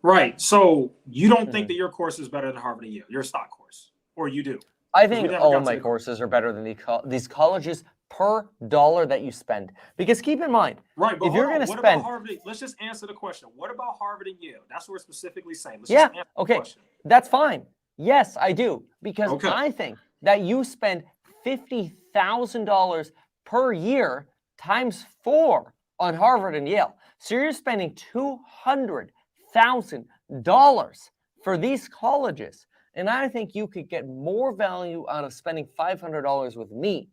A: Right. So you don't think that your course is better than Harvard and Yale, your stock course, or you do?
B: I
A: Because we
B: think
A: never
B: all
A: got to
B: my
A: the
B: courses are better than these colleges per dollar that you spend. Because keep in mind,
A: right. But
B: if you're
A: hold on.
B: going to
A: What
B: spend,
A: about Harvard? Let's just answer the question. What about Harvard and Yale? That's what we're specifically saying. Let's
B: yeah,
A: just answer the
B: okay,
A: question.
B: that's fine. Yes, I do. Because
A: Okay.
B: I think that you spend $50,000 per year times 4 on Harvard and Yale. So you're spending $200,000 for these colleges. And I think you could get more value out of spending $500 with me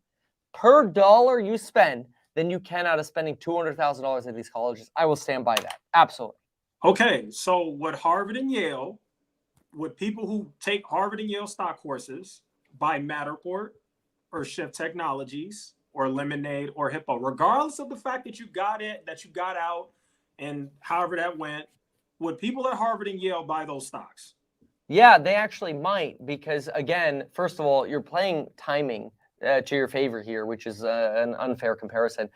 B: per dollar you spend than you can out of spending $200,000 at these colleges. I will stand by that. Absolutely.
A: Okay. So would Harvard and Yale, would people who take Harvard and Yale stock courses buy Matterport or Shift Technologies or Lemonade or Hippo, regardless of the fact that you got it, that you got out, and however that went, would people at Harvard and Yale buy those stocks?
B: Yeah, they actually might because, again, first of all, you're playing timing to your favor here, which is an unfair comparison.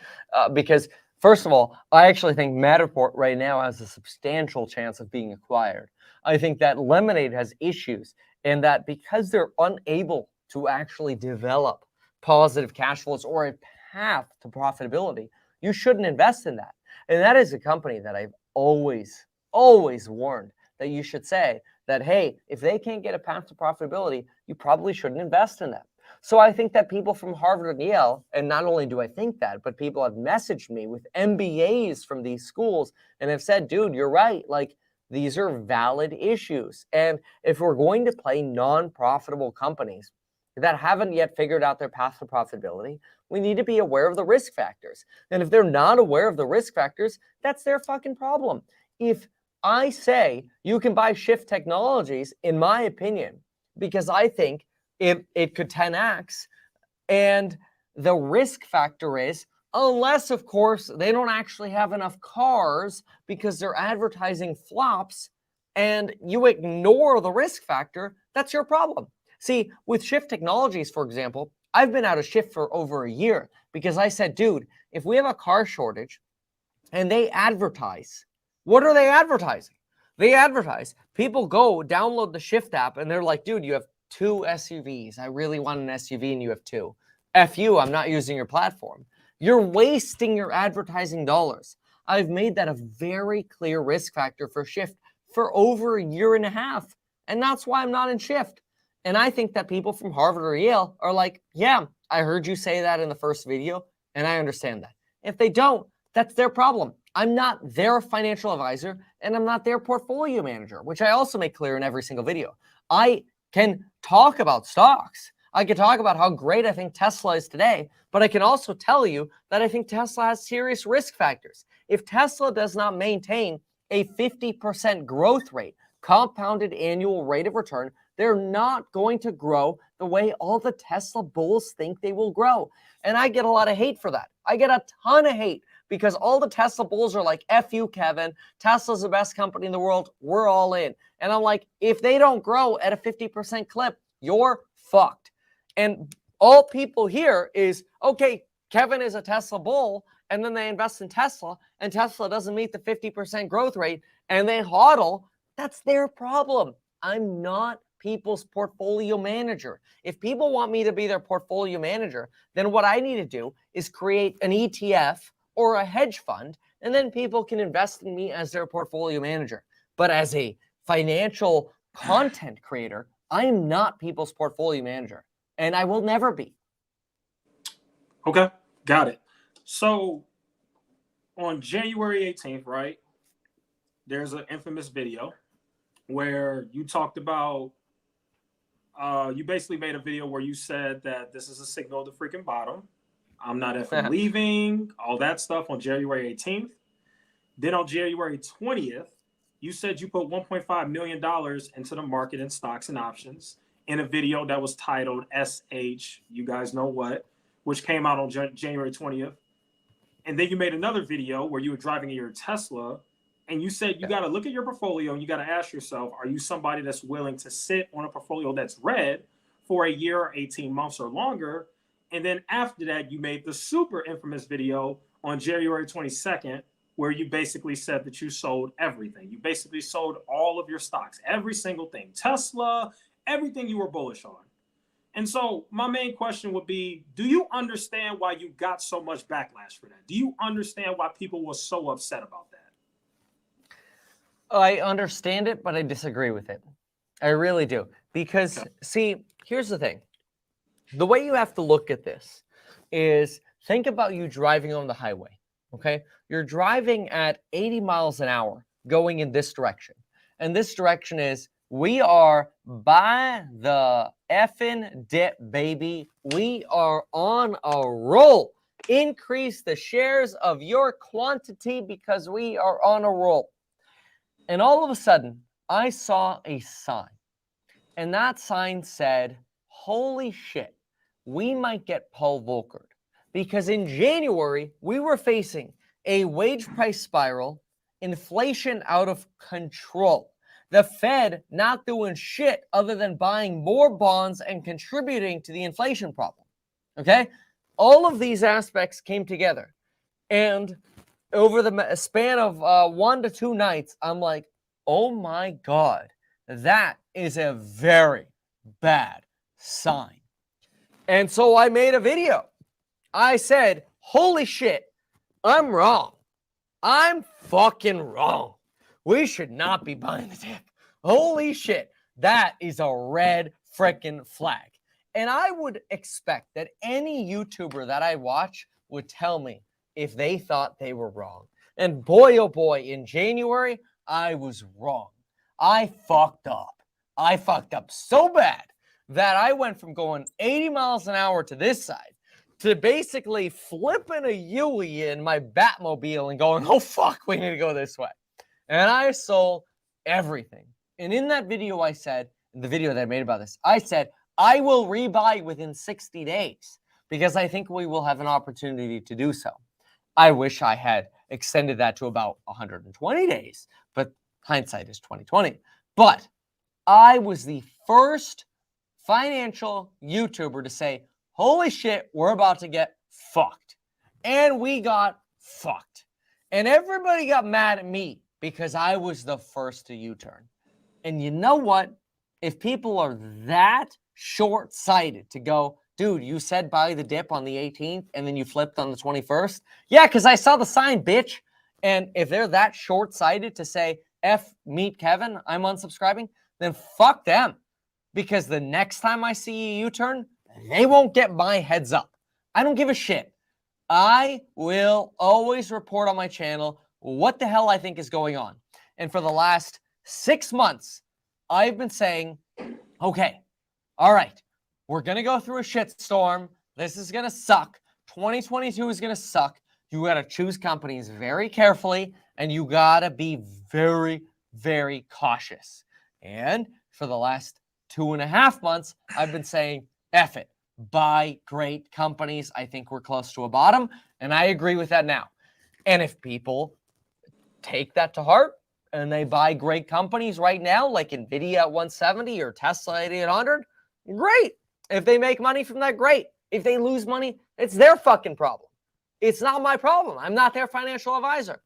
B: Because, first of all, I actually think Matterport right now has a substantial chance of being acquired. I think that Lemonade has issues and that because they're unable to actually develop positive cash flows or a path to profitability, you shouldn't invest in that. And that is a company that I've always warned that you should say that, hey, if they can't get a path to profitability, you probably shouldn't invest in them. So I think that people from Harvard and Yale, and not only do I think that, but people have messaged me with MBAs from these schools and have said, dude, you're right. Like, these are valid issues. And if we're going to play non-profitable companies that haven't yet figured out their path to profitability, we need to be aware of the risk factors. And if they're not aware of the risk factors, that's their fucking problem. If I say you can buy Shift Technologies, in my opinion, because I think it could 10x, and the risk factor is, unless, of course, they don't actually have enough cars because their advertising flops, and you ignore the risk factor, that's your problem. See, with Shift Technologies, for example, I've been out of Shift for over a year because I said, dude, if we have a car shortage and they advertise, what are they advertising? They advertise, people go download the Shift app and they're like, dude, you have 2 SUVs. I really want an SUV and you have 2. F you, I'm not using your platform. You're wasting your advertising dollars. I've made that a very clear risk factor for Shift for over a year and a half. And that's why I'm not in Shift. And I think that people from Harvard or Yale are like, yeah, I heard you say that in the first video, and I understand that. If they don't, that's their problem. I'm not their financial advisor, and I'm not their portfolio manager, which I also make clear in every single video. I can talk about stocks. I can talk about how great I think Tesla is today, but I can also tell you that I think Tesla has serious risk factors. If Tesla does not maintain a 50% growth rate, compounded annual rate of return, they're not going to grow the way all the Tesla bulls think they will grow. And I get a lot of hate for that. I get a ton of hate because all the Tesla bulls are like, F you, Kevin. Tesla's the best company in the world. We're all in. And I'm like, if they don't grow at a 50% clip, you're fucked. And all people hear is, okay, Kevin is a Tesla bull, and then they invest in Tesla, and Tesla doesn't meet the 50% growth rate, and they hodl. That's their problem. I'm not people's portfolio manager. If people want me to be their portfolio manager, then what I need to do is create an ETF or a hedge fund, and then people can invest in me as their portfolio manager. But as a financial content creator, I'm not people's portfolio manager, and I will never be.
A: Okay, got it. So on January 18th, right, there's an infamous video where you talked about, you basically made a video where you said that this is a signal to freaking bottom. I'm not effing leaving, all that stuff on January 18th. Then on January 20th, you said you put $1.5 million into the market in stocks and options in a video that was titled SH, you guys know what, which came out on January 20th. And then you made another video where you were driving in your Tesla, and you said you got to look at your portfolio and you got to ask yourself, are you somebody that's willing to sit on a portfolio that's red for a year or 18 months or longer? And then after that, you made the super infamous video on January 22nd, where you basically said that you sold everything. You basically sold all of your stocks, every single thing, Tesla, everything you were bullish on. And so my main question would be, do you understand why you got so much backlash for that? Do you understand why people were so upset about that?
B: I understand it, but I disagree with it. I really do. Because, see, here's the thing. The way you have to look at this is think about you driving on the highway, okay? You're driving at 80 miles an hour going in this direction. And this direction is, we are by the effing dip, baby. We are on a roll. Increase the shares of your quantity because we are on a roll. And all of a sudden, I saw a sign. And that sign said, holy shit, we might get Paul Volckered. Because in January, we were facing a wage price spiral, inflation out of control, the Fed not doing shit other than buying more bonds and contributing to the inflation problem. Okay? All of these aspects came together. And over the span of 1 to 2 nights, I'm like, oh my God, that is a very bad sign. And so I made a video. I said, holy shit, I'm wrong. I'm fucking wrong. We should not be buying the dip. Holy shit, that is a red freaking flag. And I would expect that any YouTuber that I watch would tell me if they thought they were wrong. And boy, oh boy, in January, I was wrong. I fucked up. I fucked up so bad that I went from going 80 miles an hour to this side to basically flipping a U-ey in my Batmobile and going, oh fuck, we need to go this way. And I sold everything. And in that video I said, in the video that I made about this, I said, I will rebuy within 60 days because I think we will have an opportunity to do so. I wish I had extended that to about 120 days, but Hindsight is 2020. But I was the first financial YouTuber to say, holy shit, we're about to get fucked. And we got fucked. And everybody got mad at me because I was the first to U-turn. And you know what? If people are that short-sighted to go, dude, you said buy the dip on the 18th and then you flipped on the 21st. Yeah, because I saw the sign, bitch. And if they're that short-sighted to say, F meet Kevin, I'm unsubscribing, then fuck them. Because the next time I see a U-turn, they won't get my heads up. I don't give a shit. I will always report on my channel what the hell I think is going on. And for the last 6 months, I've been saying, okay, all right, we're going to go through a shitstorm. This is going to suck. 2022 is going to suck. You got to choose companies very carefully, and you got to be very, very cautious. And for the last 2.5 months, I've been saying, F it. Buy great companies. I think we're close to a bottom, and I agree with that now. And if people take that to heart and they buy great companies right now, like Nvidia at 170 or Tesla at 800, great. If they make money from that, great. If they lose money, it's their fucking problem. It's not my problem. I'm not their financial advisor.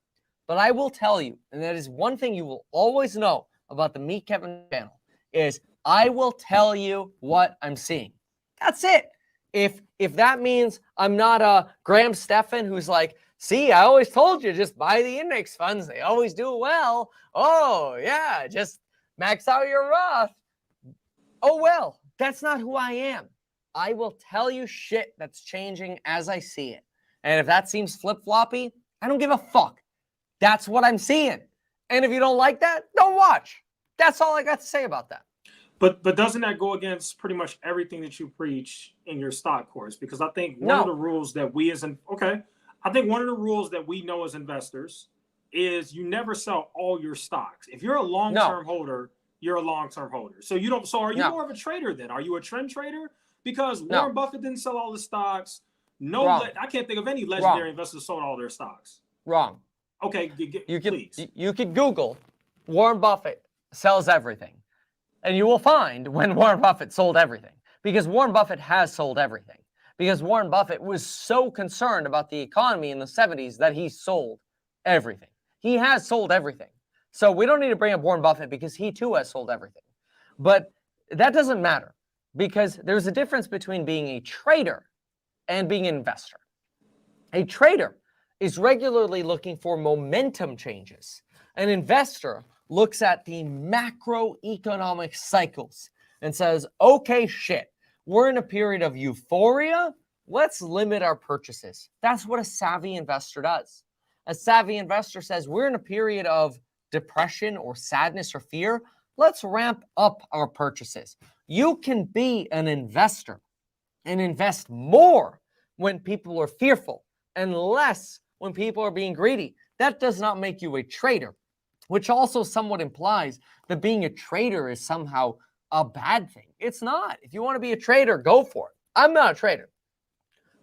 B: But I will tell you, and that is one thing you will always know about the Meet Kevin channel, is I will tell you what I'm seeing. That's it. If that means I'm not a Graham Stephan who's like, see, I always told you, just buy the index funds. They always do well. Oh, yeah, just max out your Roth. Oh, well, that's not who I am. I will tell you shit that's changing as I see it. And if that seems flip-floppy, I don't give a fuck. That's what I'm seeing. And if you don't like that, don't watch. That's all I got to say about that.
A: But doesn't that go against pretty much everything that you preach in your stock course? Because I think one of the rules that we I think one of the rules that we know as investors is you never sell all your stocks. If you're a long-term holder, you're a long-term holder. So you don't. So are you more of a trader then? Are you a trend trader? Because Warren Buffett didn't sell all the stocks. I can't think of any legendary investors sold all their stocks.
B: Wrong.
A: Okay, please.
B: You could Google Warren Buffett sells everything. And you will find when Warren Buffett sold everything. Because Warren Buffett has sold everything. Because Warren Buffett was so concerned about the economy in the 70s that he sold everything. He has sold everything. So we don't need to bring up Warren Buffett because he too has sold everything. But that doesn't matter. Because there's a difference between being a trader and being an investor. A trader is regularly looking for momentum changes. An investor looks at the macroeconomic cycles and says, okay, shit, we're in a period of euphoria. Let's limit our purchases. That's what a savvy investor does. A savvy investor says, we're in a period of depression or sadness or fear. Let's ramp up our purchases. You can be an investor and invest more when people are fearful and less when people are being greedy. That does not make you a trader, which also somewhat implies that being a trader is somehow a bad thing. It's not. If you want to be a trader, go for it. I'm not a trader.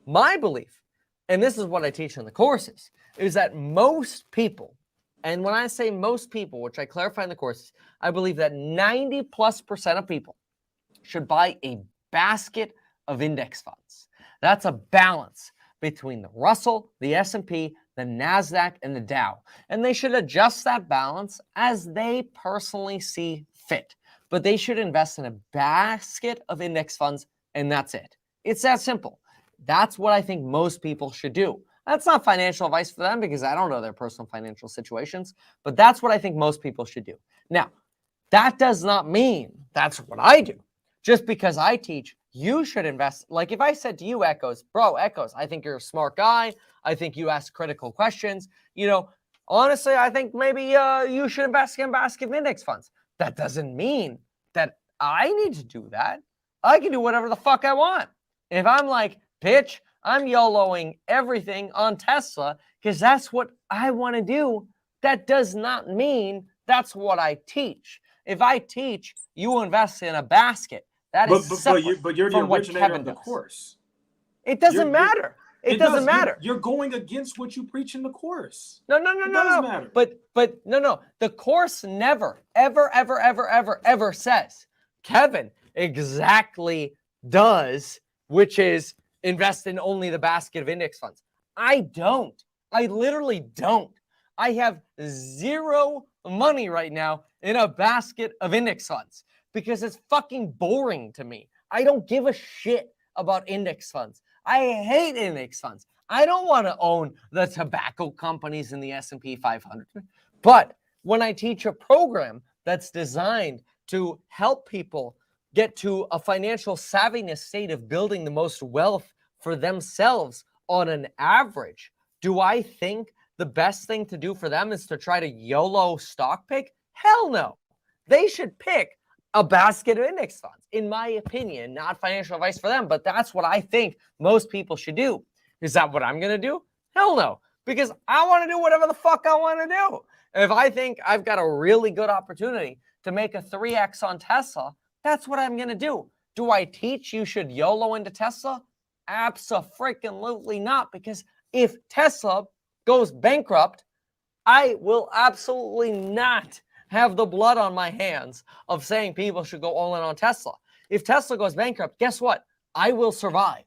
B: My belief, and this is what I teach in the courses, is that most people, and when I say most people, which I clarify in the courses, I believe that 90+% of people should buy a basket of index funds. That's a balance between the Russell, the S&P, the NASDAQ, and the Dow. And they should adjust that balance as they personally see fit. But they should invest in a basket of index funds, and that's it. It's that simple. That's what I think most people should do. That's not financial advice for them because I don't know their personal financial situations, but that's what I think most people should do. Now, that does not mean that's what I do. Just because I teach, you should invest. Like if I said to you, Echoes, bro, Echoes, I think you're a smart guy. I think you ask critical questions. You know, honestly, I think maybe you should invest in a basket of index funds. That doesn't mean that I need to do that. I can do whatever the fuck I want. If I'm like, bitch, I'm YOLOing everything on Tesla because that's what I want to do, that does not mean that's what I teach. If I teach you invest in a basket, that is separate
A: but you're the
B: from what
A: originator
B: Kevin
A: of the
B: does.
A: course.
B: It doesn't matter. It doesn't matter.
A: You're going against what you preach in the course.
B: No.
A: It does matter.
B: But no. The course never, ever says, Kevin exactly does, which is invest in only the basket of index funds. I don't. I literally don't. I have zero money right now in a basket of index funds because it's fucking boring to me. I don't give a shit about index funds. I hate index funds. I don't want to own the tobacco companies in the S&P 500. But when I teach a program that's designed to help people get to a financial savviness state of building the most wealth for themselves on an average, do I think the best thing to do for them is to try to YOLO stock pick? Hell no. They should pick a basket of index funds, in my opinion. Not financial advice for them, but that's what I think most people should do. Is that what I'm going to do? Hell no, because I want to do whatever the fuck I want to do. And if I think I've got a really good opportunity to make a 3x on Tesla, that's what I'm going to do. Do I teach you should YOLO into Tesla? Abso-freaking-lutely not, because if Tesla goes bankrupt, I will absolutely not have the blood on my hands of saying people should go all in on Tesla. If Tesla goes bankrupt, guess what? I will survive.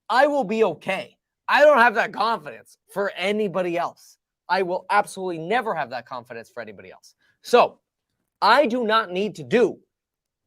B: I will be okay. I don't have that confidence for anybody else. I will absolutely never have that confidence for anybody else. So I do not need to do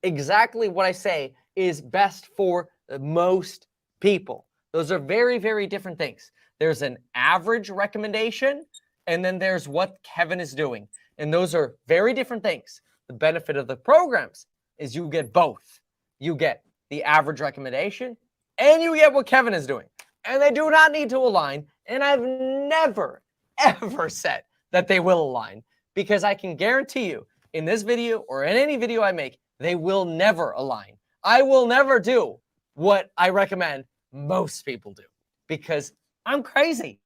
B: exactly what I say is best for most people. Those are very, very different things. There's an average recommendation, and then there's what Kevin is doing. And those are very different things. The benefit of the programs is you get both. You get the average recommendation, and you get what Kevin is doing. And they do not need to align. And I've never, ever said that they will align, because I can guarantee you in this video or in any video I make, they will never align. I will never do what I recommend most people do, because I'm crazy.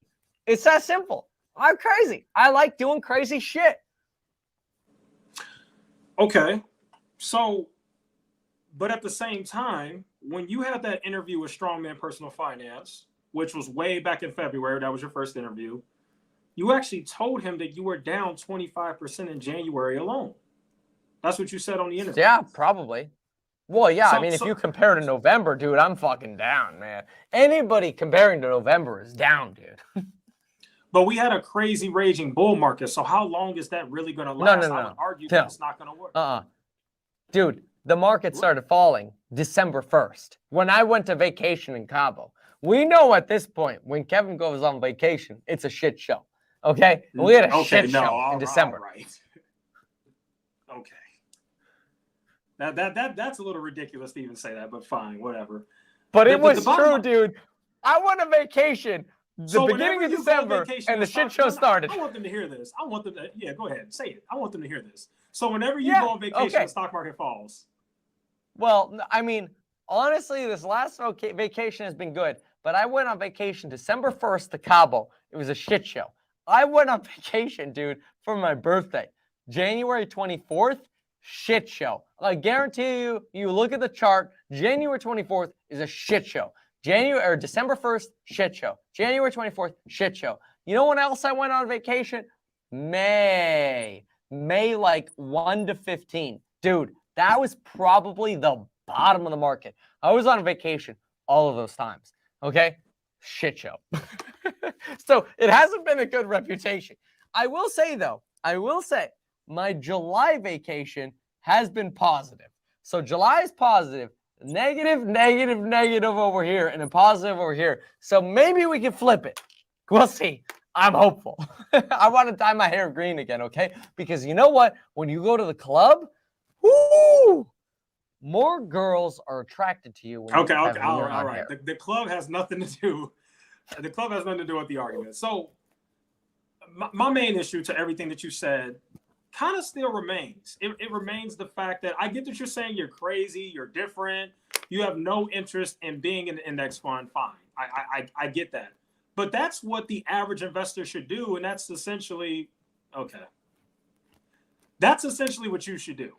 B: It's that simple. I'm crazy. I like doing crazy shit.
A: Okay. So, but at the same time, when you had that interview with Strongman Personal Finance, which was way back in February, that was your first interview, you actually told him that you were down 25% in January alone. That's what you said on the interview.
B: Yeah, probably. Well, yeah, I mean, if you compare to November, dude, I'm fucking down, man. Anybody comparing to November is down, dude.
A: But we had a crazy raging bull market. So how long is that really going to last?
B: No.
A: I would argue that it's not going to work.
B: Dude, the market started falling December 1st when I went to vacation in Cabo. We know at this point, when Kevin goes on vacation, it's a shit show. Okay? And we had a shit show in December.
A: Right. Okay. That's a little ridiculous to even say that, but fine, whatever.
B: But it was true, dude. I went on vacation
A: So
B: beginning of December, and the shit show started.
A: I want them to hear this. I want them to, go ahead, say it. I want them to hear this. So whenever you go on vacation, the stock market falls.
B: Well, I mean, honestly, this last vacation has been good, but I went on vacation December 1st to Cabo. It was a shit show. I went on vacation, dude, for my birthday. January 24th, shit show. I guarantee you, you look at the chart, January 24th is a shit show. December 1st, shit show. January 24th, shit show. You know when else I went on vacation? May like 1 to 15. Dude, that was probably the bottom of the market. I was on vacation all of those times. Okay? Shit show. So it hasn't been a good reputation. I will say, though, my July vacation has been positive. So July is positive. Negative over here, and a positive over here. So maybe we can flip it. We'll see. I'm hopeful. I want to dye my hair green again, okay? Because you know what? When you go to the club, woo, more girls are attracted to you. When
A: all right. The club has nothing to do. The club has nothing to do with the argument. So my main issue to everything that you said kind of still remains. It remains the fact that I get that you're saying you're crazy, you're different, you have no interest in being in the index fund. Fine, I get that, but that's what the average investor should do, and that's essentially That's essentially what you should do.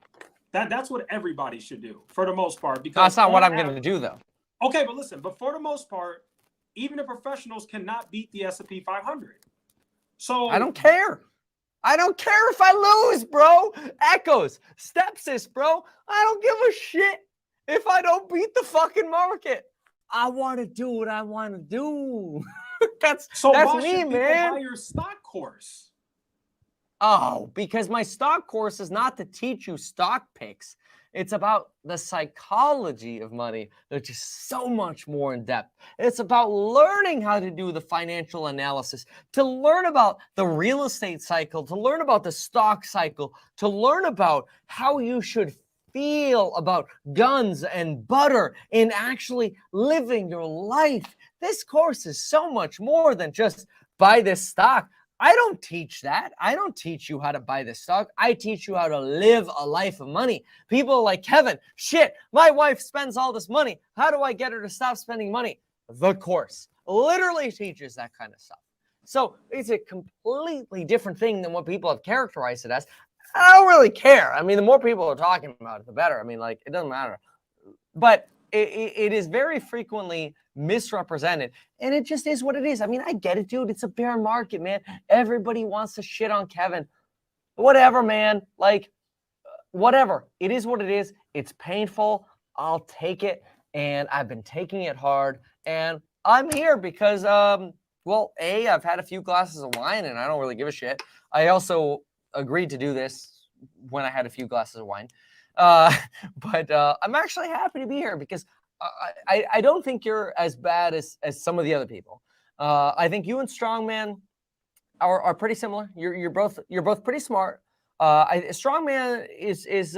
A: That's what everybody should do for the most part. Because
B: that's not what I'm going to do, though.
A: Okay, but listen, but for the most part, even the professionals cannot beat the S&P 500. So
B: I don't care. I don't care if I lose, bro. Echoes, stepsis, bro. I don't give a shit if I don't beat the fucking market. I want to do what I want to do. that's
A: why
B: me,
A: should people
B: man.
A: buy your stock course?
B: Oh, because my stock course is not to teach you stock picks. It's about the psychology of money, which is so much more in depth. It's about learning how to do the financial analysis, to learn about the real estate cycle, to learn about the stock cycle, to learn about how you should feel about guns and butter in actually living your life. This course is so much more than just buy this stock. I don't teach that. I don't teach you how to buy the stock. I teach you how to live a life of money. People are like, Kevin, shit, my wife spends all this money. How do I get her to stop spending money? The course literally teaches that kind of stuff. So it's a completely different thing than what people have characterized it as. I don't really care. I mean, the more people are talking about it, the better. I mean, like, it doesn't matter. But it is very frequently misrepresented, and it just is what it is. I mean, I get it, dude. It's a bear market, man. Everybody wants to shit on Kevin. Whatever, man. Like, whatever. It is what it is. It's painful. I'll take it, and I've been taking it hard, and I'm here because, well, A, I've had a few glasses of wine, and I don't really give a shit. I also agreed to do this when I had a few glasses of wine. But I'm actually happy to be here because I don't think you're as bad as some of the other people. I think you and Strongman are pretty similar. You're both pretty smart. Strongman is he's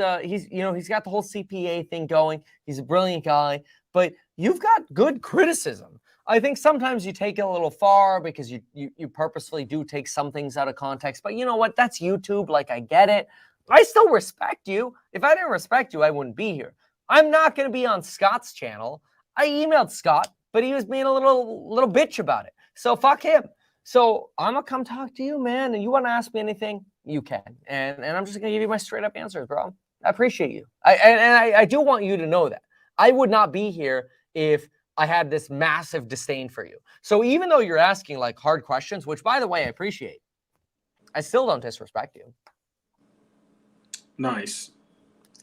B: got the whole CPA thing going. He's a brilliant guy, but you've got good criticism. I think sometimes you take it a little far because you purposefully do take some things out of context. But you know what? That's YouTube. Like, I get it. I still respect you. If I didn't respect you, I wouldn't be here. I'm not going to be on Scott's channel. I emailed Scott, but he was being a little bitch about it. So fuck him. So I'm going to come talk to you, man. And you want to ask me anything, you can. And I'm just going to give you my straight up answers, bro. I appreciate you. I do want you to know that. I would not be here if I had this massive disdain for you. So even though you're asking like hard questions, which by the way, I appreciate, I still don't disrespect you.
A: Nice.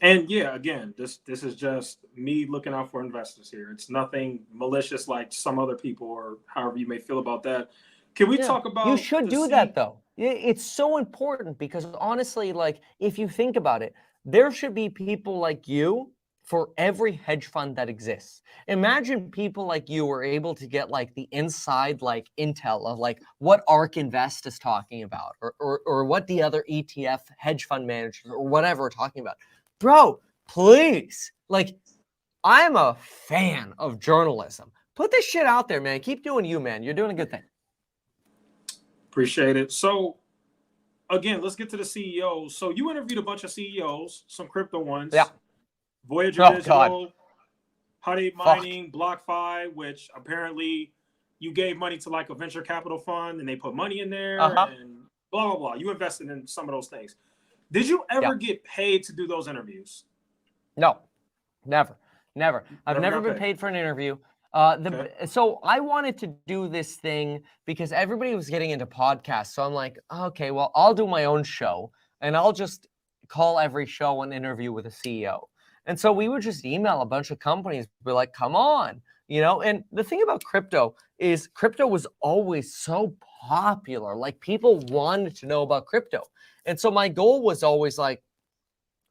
A: And yeah, again, this is just me looking out for investors here. It's nothing malicious like some other people or however you may feel about that. Can we talk about
B: you should do that though. It's so important because honestly, like if you think about it, there should be people like you for every hedge fund that exists. Imagine people like you were able to get like the inside like intel of like what ARK Invest is talking about or what the other ETF hedge fund managers or whatever are talking about. Bro, please. Like, I'm a fan of journalism. Put this shit out there, man. Keep doing you, man. You're doing a good thing.
A: Appreciate it. So again, let's get to the CEOs. So you interviewed a bunch of CEOs, some crypto ones.
B: Yeah.
A: Voyager Digital, Hut 8 Mining, BlockFi, which apparently you gave money to like a venture capital fund and they put money in there and blah, blah, blah. You invested in some of those things. Did you ever get paid to do those interviews?
B: No, never. I've never been paid for an interview. So I wanted to do this thing because everybody was getting into podcasts. So I'm like, okay, well, I'll do my own show and I'll just call every show an interview with a CEO. And so we would just email a bunch of companies, be like, come on, you know? And the thing about crypto is crypto was always so popular. Like people wanted to know about crypto. And so my goal was always like,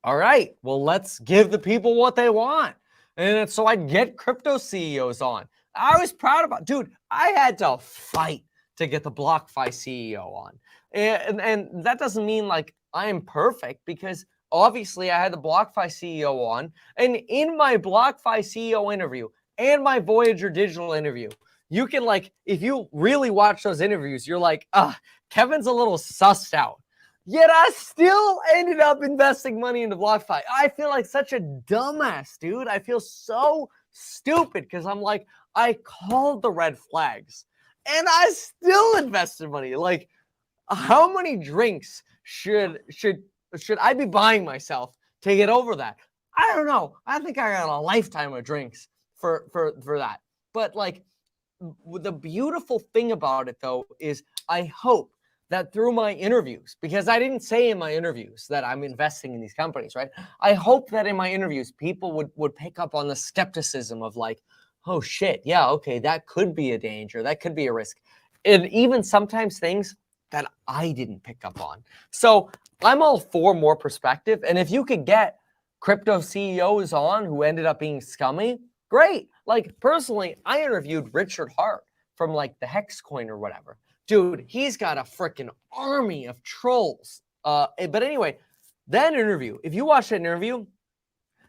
B: all right, well, let's give the people what they want. And so I'd get crypto CEOs on. I was proud about, dude, I had to fight to get the BlockFi CEO on. And that doesn't mean like I am perfect because obviously I had the BlockFi CEO on. And in my BlockFi CEO interview and my Voyager Digital interview, you can like, if you really watch those interviews, you're like, Kevin's a little sussed out. Yet I still ended up investing money into BlockFi. I feel like such a dumbass, dude. I feel so stupid because I'm like, I called the red flags and I still invested money. Like, how many drinks should I be buying myself to get over that? I don't know. I think I got a lifetime of drinks for that. But like, the beautiful thing about it, though, is I hope that through my interviews, because I didn't say in my interviews that I'm investing in these companies, right? I hope that in my interviews, people would pick up on the skepticism of like, oh shit, yeah, okay, that could be a danger, that could be a risk. And even sometimes things that I didn't pick up on. So I'm all for more perspective. And if you could get crypto CEOs on who ended up being scummy, great. Like personally, I interviewed Richard Hart from like the Hex Coin or whatever. Dude, he's got a freaking army of trolls. But anyway, that interview, if you watch that interview,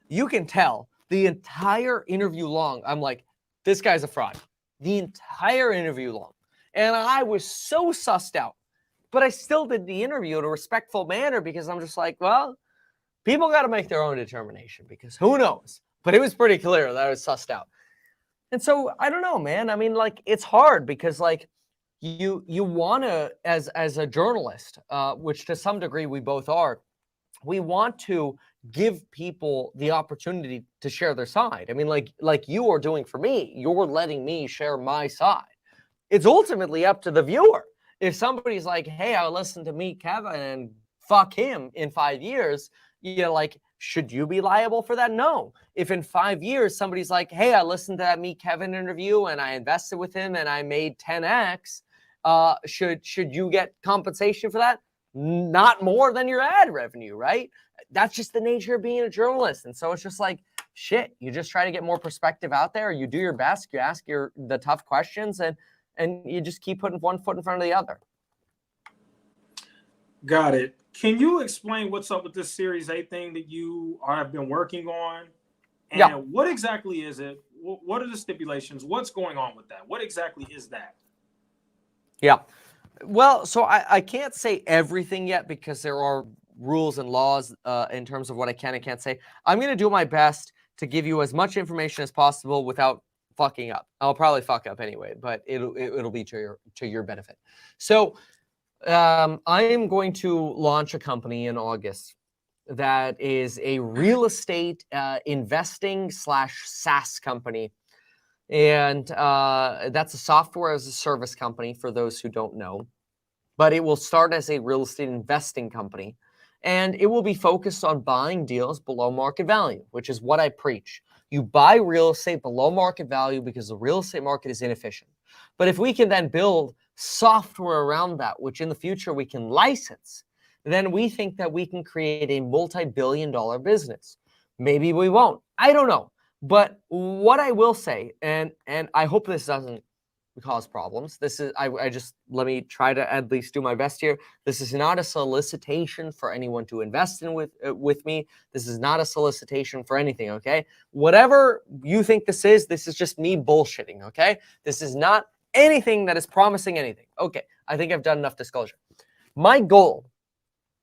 B: you can tell the entire interview long, I'm like, this guy's a fraud. The entire interview long. And I was so sussed out. But I still did the interview in a respectful manner because I'm just like, well, people got to make their own determination because who knows? But it was pretty clear that I was sussed out. And so I don't know, man. I mean, like, it's hard because like you want to, as a journalist, which to some degree we both are, we want to give people the opportunity to share their side. I mean, like you are doing for me, you're letting me share my side. It's ultimately up to the viewer. If somebody's like, hey, I listened to Meet Kevin and fuck him in 5 years, you're like, should you be liable for that? No. If in 5 years somebody's like, hey, I listened to that Meet Kevin interview and I invested with him and I made 10x, should you get compensation for that? Not more than your ad revenue, right? That's just the nature of being a journalist. And so it's just like, shit, you just try to get more perspective out there. You do your best. You ask the tough questions and you just keep putting one foot in front of the other.
A: Got it. Can you explain what's up with this Series A thing that you have been working on? And
B: yeah.
A: What exactly is it? What are the stipulations? What's going on with that? What exactly is that?
B: Yeah. Well, so I can't say everything yet because there are rules and laws in terms of what I can and can't say. I'm going to do my best to give you as much information as possible without fucking up. I'll probably fuck up anyway, but it'll be to your benefit. So I am going to launch a company in August that is a real estate investing / SaaS company. And that's a software as a service company for those who don't know. But it will start as a real estate investing company. And it will be focused on buying deals below market value, which is what I preach. You buy real estate below market value because the real estate market is inefficient. But if we can then build software around that, which in the future we can license, then we think that we can create a multi-billion-dollar business. Maybe we won't. I don't know. But what I will say, and I hope this doesn't cause problems. This is I just let me try to at least do my best here. This is not a solicitation for anyone to invest in with me. This is not a solicitation for anything, okay? Whatever you think this is just me bullshitting, okay? This is not anything that is promising anything. Okay, I think I've done enough disclosure. My goal,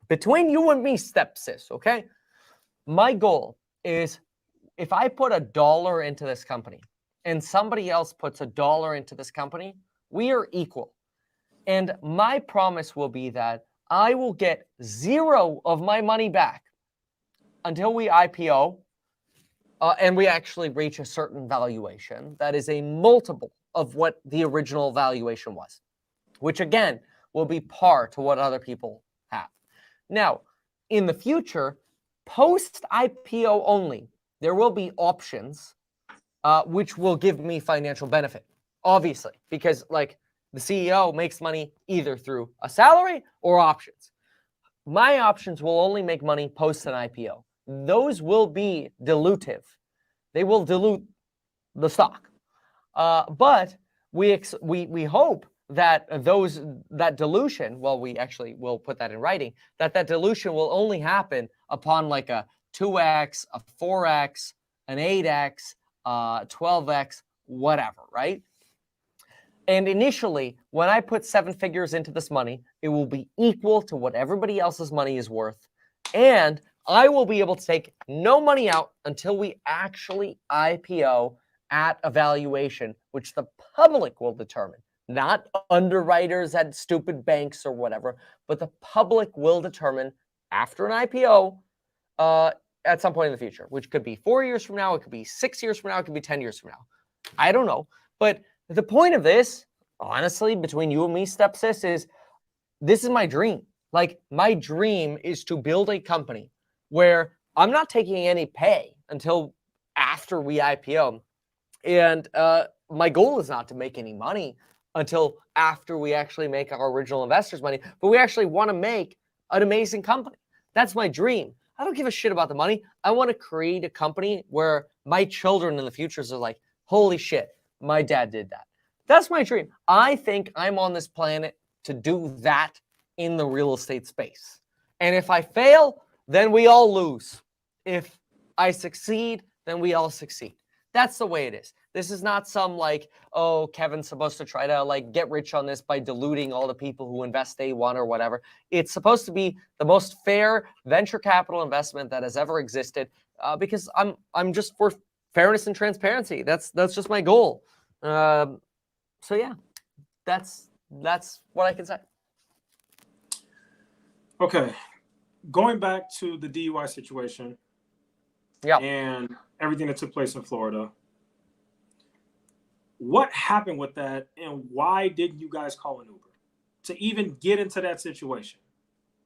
B: between you and me, stepsis, okay? My goal is if I put $1 into this company, and somebody else puts $1 into this company, we are equal. And my promise will be that I will get 0 of my money back until we IPO and we actually reach a certain valuation that is a multiple of what the original valuation was, which again will be par to what other people have. Now, in the future, post-IPO only, there will be options which will give me financial benefit, obviously, because like the CEO makes money either through a salary or options. My options will only make money post an IPO. Those will be dilutive. They will dilute the stock. But we hope that that dilution, well, we actually will put that in writing, that dilution will only happen upon like a 2x, a 4x, an 8x, 12x, whatever, right? And initially, when I put 7 figures into this money, it will be equal to what everybody else's money is worth. And I will be able to take no money out until we actually IPO at a valuation, which the public will determine, not underwriters at stupid banks or whatever, but the public will determine after an IPO at some point in the future, which could be 4 years from now, it could be 6 years from now, it could be 10 years from now. I don't know. But The point of this, honestly, between you and me, stepsis, is this is my dream. Like, my dream is to build a company where I'm not taking any pay until after we IPO. And my goal is not to make any money until after we actually make our original investors money, but we actually want to make an amazing company. That's my dream. I don't give a shit about the money. I want to create a company where my children in the future are like, holy shit, my dad did that. That's my dream. I think I'm on this planet to do that in the real estate space. And if I fail, then we all lose. If I succeed, then we all succeed. That's the way it is. This is not some like, oh, Kevin's supposed to try to like get rich on this by diluting all the people who invest day one or whatever. It's supposed to be the most fair venture capital investment that has ever existed, because I'm just for fairness and transparency. That's just my goal. So yeah, that's what I can say.
A: Okay, going back to the DUI situation, and everything that took place in Florida. What happened with that, and why didn't you guys call an Uber to even get into that situation?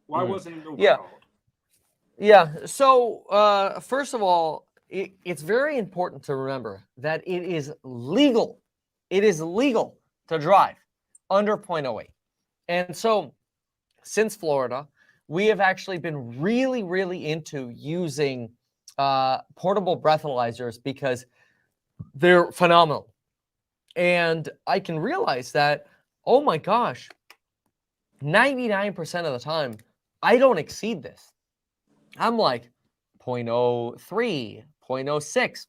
A: Why wasn't an Uber called?
B: Yeah. So first of all, it's very important to remember that it is legal. It is legal to drive under 0.08. And so since Florida, we have actually been really, really into using portable breathalyzers because they're phenomenal. And I can realize that, oh my gosh, 99% of the time, I don't exceed this. I'm like 0.03, 0.06.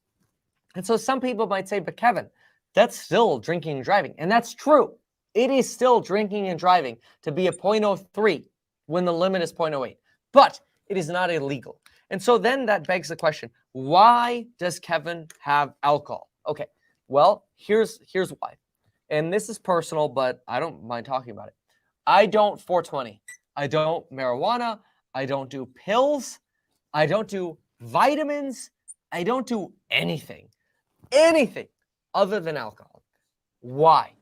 B: And so some people might say, but Kevin, that's still drinking and driving. And that's true. It is still drinking and driving to be a 0.03 when the limit is 0.08. But it is not illegal. And so then that begs the question, why does Kevin have alcohol? Okay. Well, here's why. And this is personal, but I don't mind talking about it. I don't 420. I don't marijuana. I don't do pills. I don't do vitamins. I don't do anything other than alcohol. Why?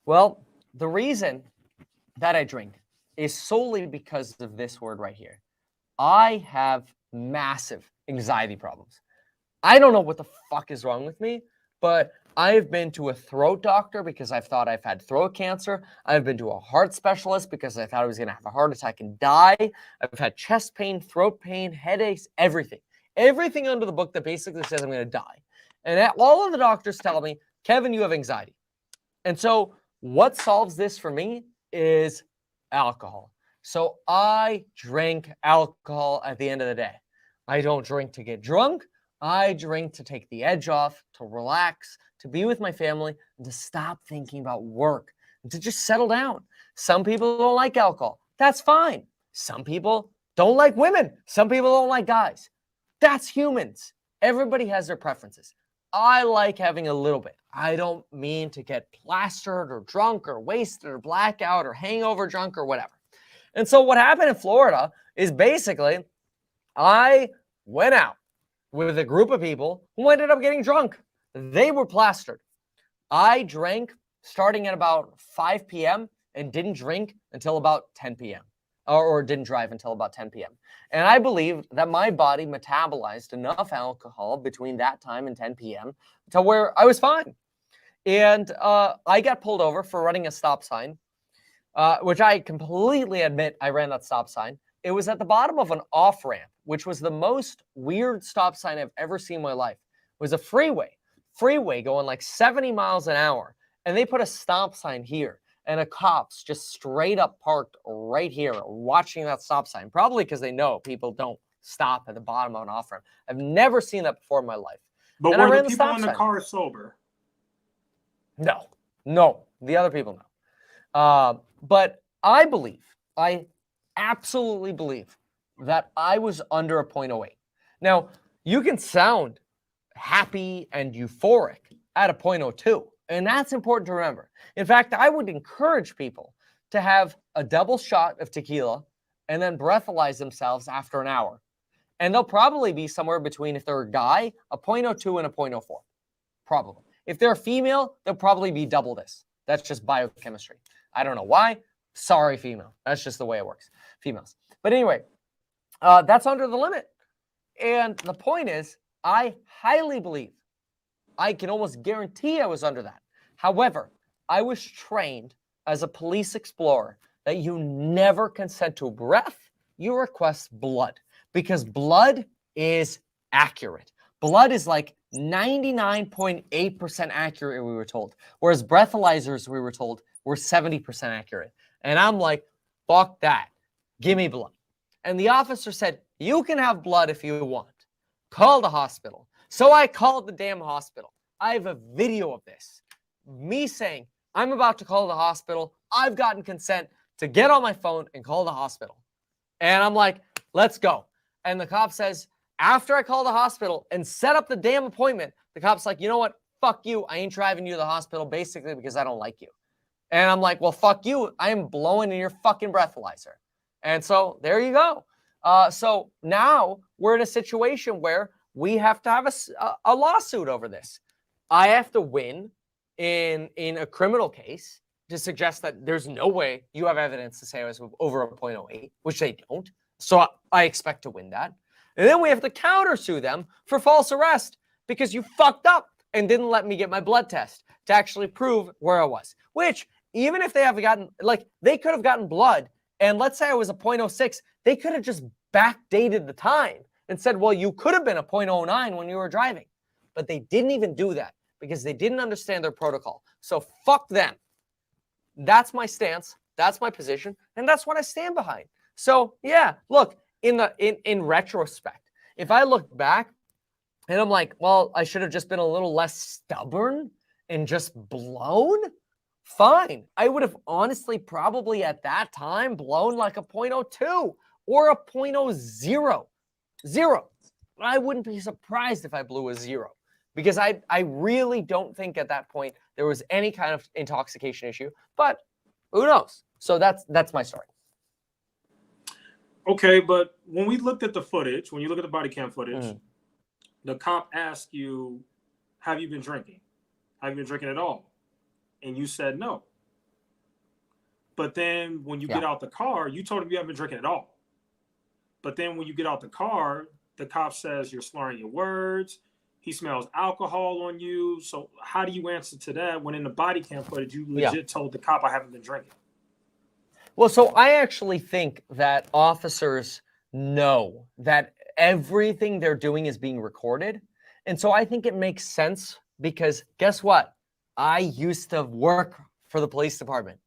B: Well, the reason that I drink is solely because of this word right here. I have massive anxiety problems. I don't know what the fuck is wrong with me, but I've been to a throat doctor because I've thought I've had throat cancer. I've been to a heart specialist because I thought I was going to have a heart attack and die. I've had chest pain, throat pain, headaches, everything. Everything under the book that basically says I'm going to die. And all of the doctors tell me, Kevin, you have anxiety. And so what solves this for me is alcohol. So I drink alcohol at the end of the day. I don't drink to get drunk. I drink to take the edge off, to relax, to be with my family, and to stop thinking about work, and to just settle down. Some people don't like alcohol. That's fine. Some people don't like women. Some people don't like guys. That's humans. Everybody has their preferences. I like having a little bit. I don't mean to get plastered or drunk or wasted or blackout or hangover drunk or whatever. And so what happened in Florida is basically I went out with a group of people who ended up getting drunk. They were plastered. I drank starting at about 5 p.m. and didn't drink until about 10 p.m. or didn't drive until about 10 p.m. And I believed that my body metabolized enough alcohol between that time and 10 p.m. to where I was fine. And I got pulled over for running a stop sign, which I completely admit I ran that stop sign. It was at the bottom of an off-ramp, which was the most weird stop sign I've ever seen in my life. It was a freeway going like 70 miles an hour. And they put a stop sign here. And a cop's just straight up parked right here watching that stop sign. Probably because they know people don't stop at the bottom of an off-ramp. I've never seen that before in my life.
A: But
B: and
A: were the people in the car sober?
B: No. The other people know. But I absolutely believe that I was under a 0.08. Now, you can sound happy and euphoric at a 0.02, and that's important to remember. In fact, I would encourage people to have a double shot of tequila and then breathalyze themselves after an hour. And they'll probably be somewhere between, if they're a guy, a 0.02 and a 0.04. Probably. If they're a female, they'll probably be double this. That's just biochemistry. I don't know why. Sorry, female. That's just the way it works. Females. But anyway, that's under the limit. And the point is, I highly believe, I can almost guarantee I was under that. However, I was trained as a police explorer that you never consent to breath, you request blood, because blood is accurate. Blood is like 99.8% accurate, we were told, whereas breathalyzers, we were told, were 70% accurate. And I'm like, fuck that. Give me blood. And the officer said, you can have blood if you want. Call the hospital. So I called the damn hospital. I have a video of this. Me saying, I'm about to call the hospital. I've gotten consent to get on my phone and call the hospital. And I'm like, let's go. And the cop says, after I call the hospital and set up the damn appointment, the cop's like, you know what? Fuck you. I ain't driving you to the hospital basically because I don't like you. And I'm like, well, fuck you. I am blowing in your fucking breathalyzer. And so there you go. So now we're in a situation where we have to have a lawsuit over this. I have to win in a criminal case to suggest that there's no way you have evidence to say I was over a .08, which they don't. So I expect to win that. And then we have to countersue them for false arrest because you fucked up and didn't let me get my blood test to actually prove where I was. Which, even if they have gotten, like, they could have gotten blood, and let's say I was a .06, they could have just backdated the time and said, well, you could have been a .09 when you were driving. But they didn't even do that because they didn't understand their protocol. So fuck them. That's my stance. That's my position. And that's what I stand behind. So yeah, look, in retrospect, if I look back and I'm like, well, I should have just been a little less stubborn and just blown, fine. I would have honestly probably at that time blown like a .02 or a .00. Zero. I wouldn't be surprised if I blew a 0 because I really don't think at that point there was any kind of intoxication issue, but who knows? So that's my story.
A: Okay, but when we looked at the footage, when you look at the body cam footage, the cop asked you, have you been drinking? Have you been drinking at all? And you said no. But then when you get out the car, you told him you haven't been drinking at all. But then when you get out the car, the cop says you're slurring your words. He smells alcohol on you. So how do you answer to that when in the body cam footage, you legit told the cop I haven't been drinking?
B: Well, so I actually think that officers know that everything they're doing is being recorded. And so I think it makes sense because guess what? I used to work for the police department.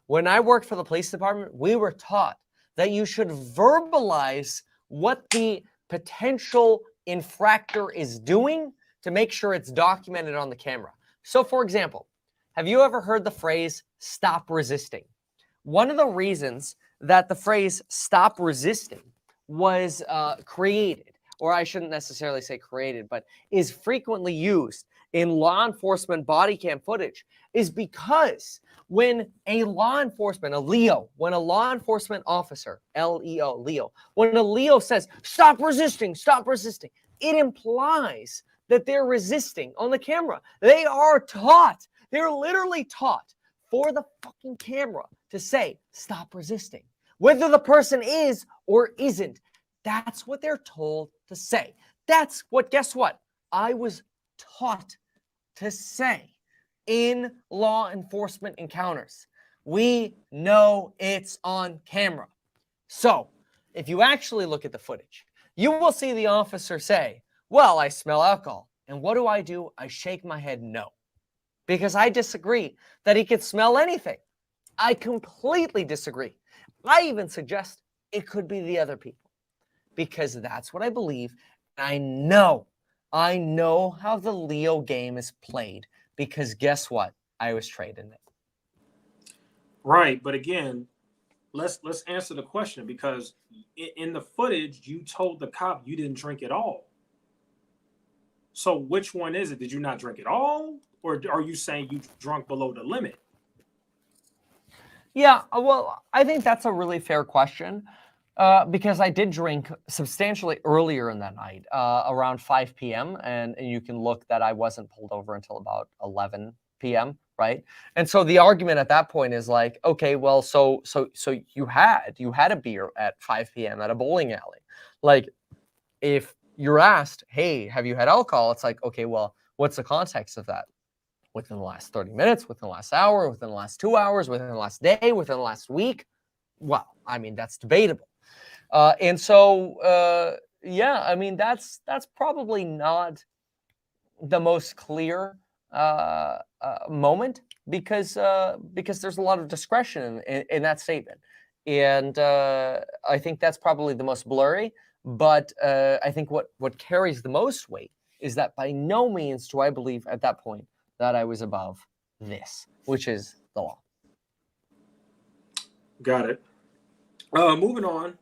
B: When I worked for the police department, we were taught that you should verbalize what the potential infractor is doing to make sure it's documented on the camera. So for example, have you ever heard the phrase stop resisting? One of the reasons that the phrase stop resisting was created, or I shouldn't necessarily say created, but is frequently used in law enforcement body cam footage is because when a law enforcement, a LEO, when a law enforcement officer, L-E-O, Leo, when a LEO says, stop resisting, it implies that they're resisting on the camera. They are taught, they're literally taught for the fucking camera to say, stop resisting. Whether the person is or isn't, that's what they're told to say. That's what, guess what? I was taught to say in law enforcement encounters. We know it's on camera. So if you actually look at the footage, you will see the officer say, well, I smell alcohol. And what do? I shake my head no. Because I disagree that he could smell anything. I completely disagree. I even suggest it could be the other people. Because that's what I believe. I know how the Leo game is played. Because guess what? I was trained in it.
A: Right, but again, let's answer the question because in the footage you told the cop you didn't drink at all. So which one is it? Did you not drink at all, or are you saying you drunk below the limit?
B: Yeah, well, I think that's a really fair question. Because I did drink substantially earlier in that night, around 5 p.m. And you can look that I wasn't pulled over until about 11 p.m. Right? And so the argument at that point is like, okay, well, so you had a beer at 5 p.m. at a bowling alley. Like, if you're asked, hey, have you had alcohol? It's like, okay, well, what's the context of that? Within the last 30 minutes, within the last hour, within the last 2 hours, within the last day, within the last week? Well, I mean, that's debatable. And so, yeah, I mean, that's probably not the most clear moment because there's a lot of discretion in that statement. And I think that's probably the most blurry. But I think what carries the most weight is that by no means do I believe at that point that I was above this, which is the law.
A: Got it. Moving on.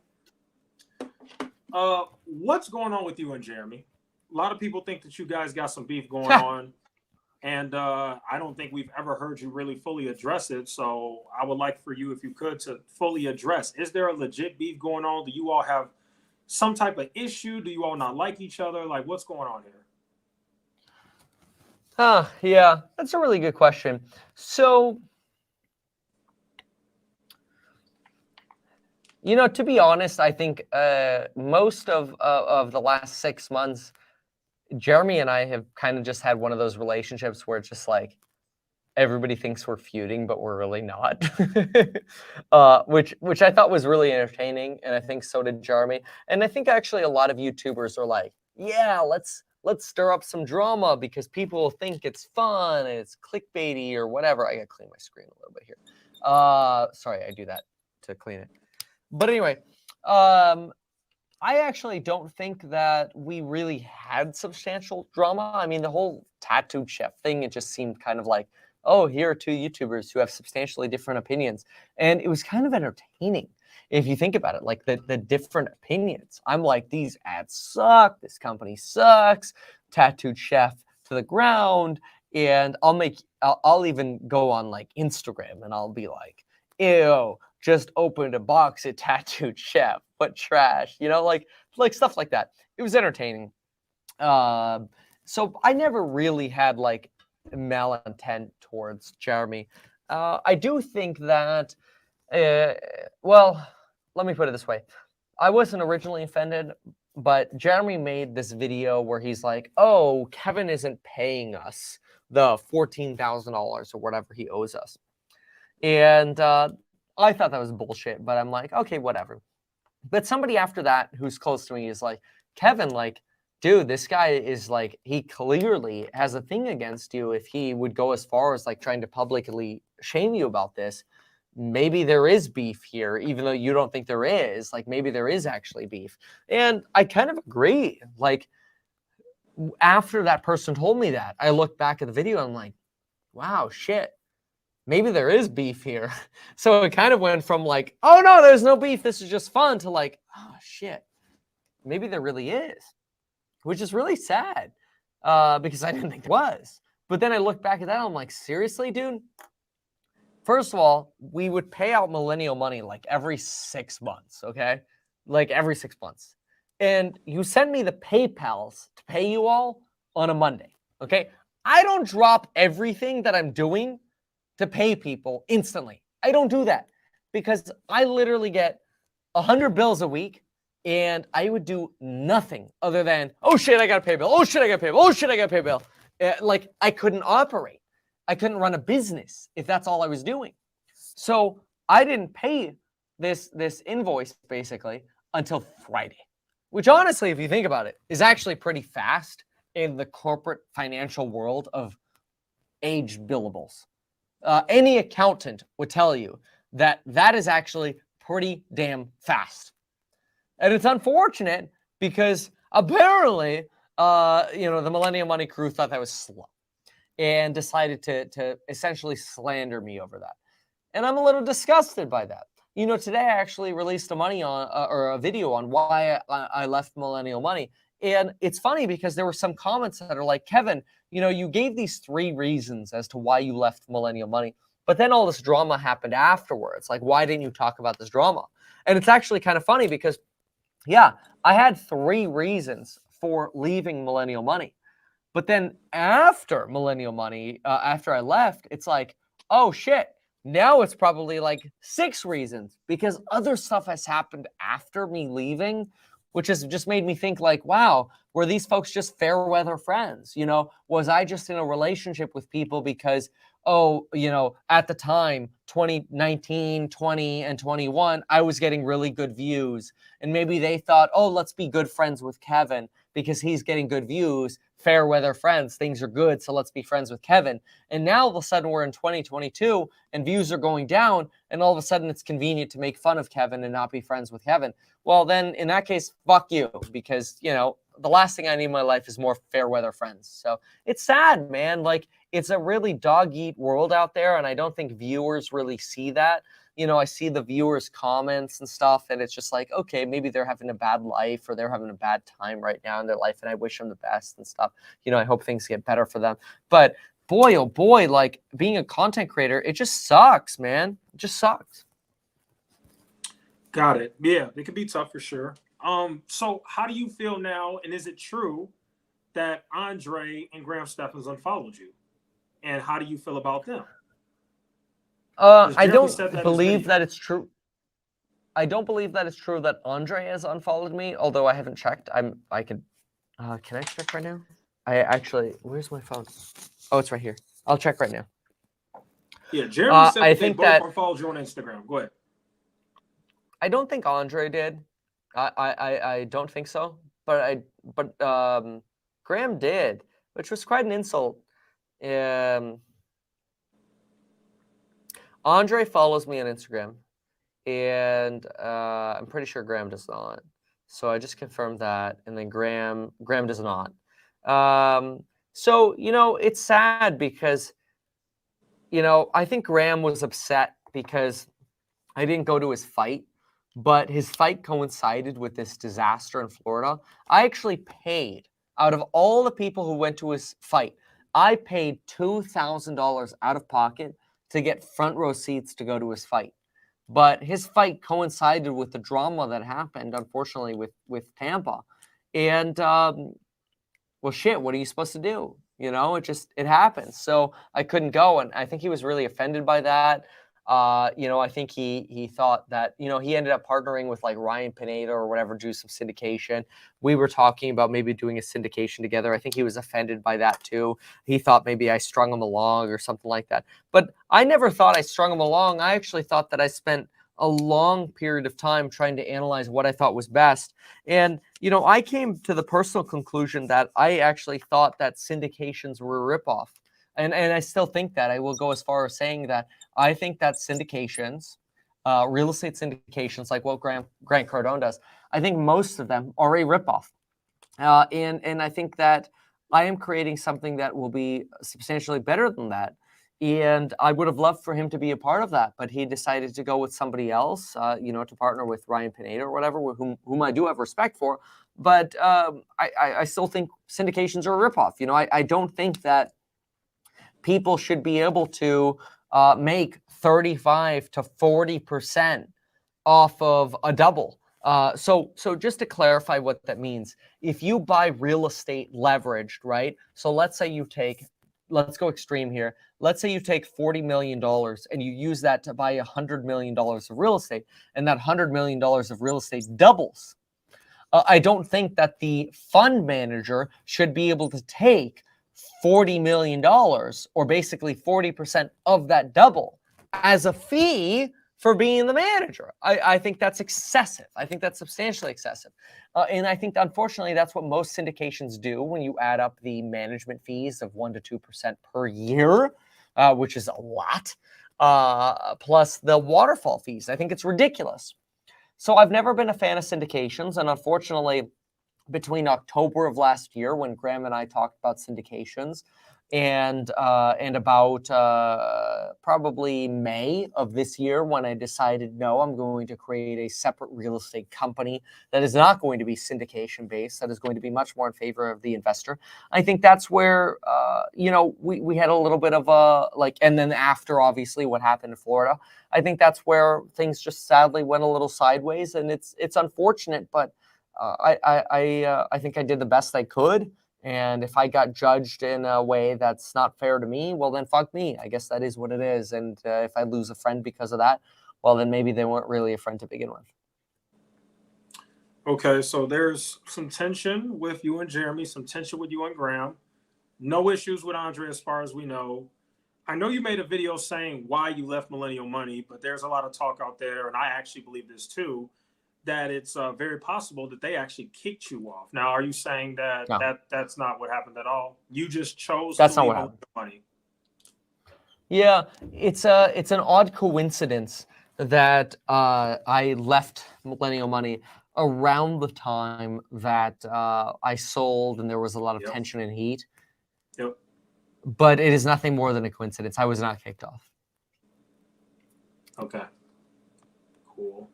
A: What's going on with you and Jeremy? A lot of people think that you guys got some beef going on, and I don't think we've ever heard you really fully address it. So I would like for you, if you could, to fully address: is there a legit beef going on? Do you all have some type of issue? Do you all not like each other? Like, what's going on here?
B: Yeah, that's a really good question. So, you know, to be honest, I think most of the last 6 months, Jeremy and I have kind of just had one of those relationships where it's just like everybody thinks we're feuding, but we're really not. Which I thought was really entertaining, and I think so did Jeremy. And I think actually a lot of YouTubers are like, yeah, let's stir up some drama because people will think it's fun and it's clickbaity or whatever. I gotta clean my screen a little bit here. Sorry, I do that to clean it. But anyway, I actually don't think that we really had substantial drama. I mean, the whole tattooed chef thing, it just seemed kind of like, oh, here are two YouTubers who have substantially different opinions. And it was kind of entertaining if you think about it, like the different opinions. I'm like, these ads suck. This company sucks. Tattooed chef to the ground. And I'll even go on like Instagram and I'll be like, ew, just opened a box at Tattooed Chef. What trash, you know, like stuff like that. It was entertaining. So I never really had like malintent towards Jeremy. I do think that, well, let me put it this way. I wasn't originally offended, but Jeremy made this video where he's like, oh, Kevin isn't paying us the $14,000 or whatever he owes us. And I thought that was bullshit, but I'm like, okay, whatever. But somebody after that who's close to me is like, Kevin, like, dude, this guy is like, he clearly has a thing against you. If he would go as far as like trying to publicly shame you about this, maybe there is beef here, even though you don't think there is. Like, maybe there is actually beef. And I kind of agree. Like, after that person told me that, I looked back at the video and I'm like, wow, shit. Maybe there is beef here. So it kind of went from like, oh no, there's no beef, this is just fun, to like, oh shit, maybe there really is, which is really sad because I didn't think there was. But then I look back at that and I'm like, seriously, dude? First of all, we would pay out millennial money like every 6 months, okay? Like every 6 months. And you send me the PayPals to pay you all on a Monday, okay? I don't drop everything that I'm doing to pay people instantly. I don't do that because I literally get 100 bills a week and I would do nothing other than, oh shit, I got to pay a bill. Oh shit, I got to pay a bill. Oh shit, I got to pay a bill. Like I couldn't operate. I couldn't run a business if that's all I was doing. So I didn't pay this invoice basically until Friday, which honestly, if you think about it, is actually pretty fast in the corporate financial world of aged billables. Any accountant would tell you that that is actually pretty damn fast. And it's unfortunate because apparently, the Millennium Money crew thought that was slow and decided to essentially slander me over that. And I'm a little disgusted by that. You know, today I actually released a video on why I left Millennial Money. And it's funny because there were some comments that are like, Kevin, you know, you gave these 3 reasons as to why you left Millennial Money, but then all this drama happened afterwards. Like, why didn't you talk about this drama? And it's actually kind of funny because, yeah, I had 3 reasons for leaving Millennial Money. But then after Millennial Money, after I left, it's like, oh shit, now it's probably like 6 reasons, because other stuff has happened after me leaving, which has just made me think like, wow, were these folks just fair weather friends? You know, was I just in a relationship with people because, oh, you know, at the time, 2019, 20, and 21, I was getting really good views. And maybe they thought, oh, let's be good friends with Kevin because he's getting good views, fair weather friends, things are good, so let's be friends with Kevin. And now all of a sudden we're in 2022 and views are going down, and all of a sudden it's convenient to make fun of Kevin and not be friends with Kevin. Well, then in that case, fuck you, because, you know, the last thing I need in my life is more fair weather friends. So it's sad, man. Like, it's a really dog eat world out there, and I don't think viewers really see that. You know, I see the viewers' comments and stuff, and it's just like, okay, maybe they're having a bad life or they're having a bad time right now in their life, and I wish them the best and stuff. You know, I hope things get better for them. But boy, oh boy, like being a content creator, it just sucks, man. It just sucks.
A: Got it. Yeah, it could be tough for sure. So how do you feel now? And is it true that Andre and Graham Steffens unfollowed you? And how do you feel about them?
B: I don't
A: that
B: believe that it's true. I don't believe that it's true that Andre has unfollowed me, although I haven't checked. I could, can I check right now? I actually, where's my phone? Oh, it's right here. I'll check right now.
A: Yeah, Jeremy said
B: I
A: they
B: think
A: both
B: that
A: unfollowed you on Instagram. Go ahead.
B: I don't think Andre did. I don't think so. But Graham did, which was quite an insult. Andre follows me on Instagram, and I'm pretty sure Graham does not. So I just confirmed that, and then Graham does not. So, you know, it's sad because, you know, I think Graham was upset because I didn't go to his fight, but his fight coincided with this disaster in Florida. I actually paid, out of all the people who went to his fight, I paid $2,000 out of pocket to get front row seats to go to his fight. But his fight coincided with the drama that happened, unfortunately, with Tampa. And, well, shit, what are you supposed to do? You know, it happens. So I couldn't go. And I think he was really offended by that. You know, I think he thought that, you know, he ended up partnering with like Ryan Pineda or whatever, do some syndication. We were talking about maybe doing a syndication together. I think he was offended by that too. He thought maybe I strung him along or something like that. But I never thought I strung him along. I actually thought that I spent a long period of time trying to analyze what I thought was best. And, you know, I came to the personal conclusion that I actually thought that syndications were a ripoff. And I still think that. I will go as far as saying that I think that syndications, real estate syndications, like what Grant Cardone does, I think most of them are a ripoff. And I think that I am creating something that will be substantially better than that. And I would have loved for him to be a part of that, but he decided to go with somebody else, you know, to partner with Ryan Pineda or whatever, whom I do have respect for. But I still think syndications are a ripoff. You know, I don't think that people should be able to make 35 to 40% off of a double. So just to clarify what that means, if you buy real estate leveraged, right? So let's say you take, let's go extreme here. Let's say you take $40 million and you use that to buy $100 million of real estate, and that $100 million of real estate doubles. I don't think that the fund manager should be able to take $40 million, or basically 40% of that double, as a fee for being the manager. I think that's excessive. I think that's substantially excessive. And I think, unfortunately, that's what most syndications do when you add up the management fees of 1% to 2% per year, which is a lot, plus the waterfall fees. I think it's ridiculous. So I've never been a fan of syndications, and unfortunately, between October of last year, when Graham and I talked about syndications, and about probably May of this year, when I decided, no, I'm going to create a separate real estate company that is not going to be syndication based, that is going to be much more in favor of the investor. I think that's where we had a little bit of a and then after obviously what happened in Florida, I think that's where things just sadly went a little sideways, and it's unfortunate, but I think I did the best I could. And if I got judged in a way that's not fair to me, well, then fuck me. I guess that is what it is. And if I lose a friend because of that, well, then maybe they weren't really a friend to begin with.
A: Okay, so there's some tension with you and Jeremy, some tension with you and Graham. No issues with Andre as far as we know. I know you made a video saying why you left Millennial Money, but there's a lot of talk out there, and I actually believe this too, that it's very possible that they actually kicked you off. Now, are you saying that
B: No.
A: that's not what happened at all? You just chose
B: That's
A: to
B: not
A: leave
B: what happened.
A: Money.
B: Yeah, it's an odd coincidence that I left Millennial Money around the time that I sold, and there was a lot of tension and heat.
A: Yep.
B: But it is nothing more than a coincidence. I was not kicked off.
A: Okay. Cool.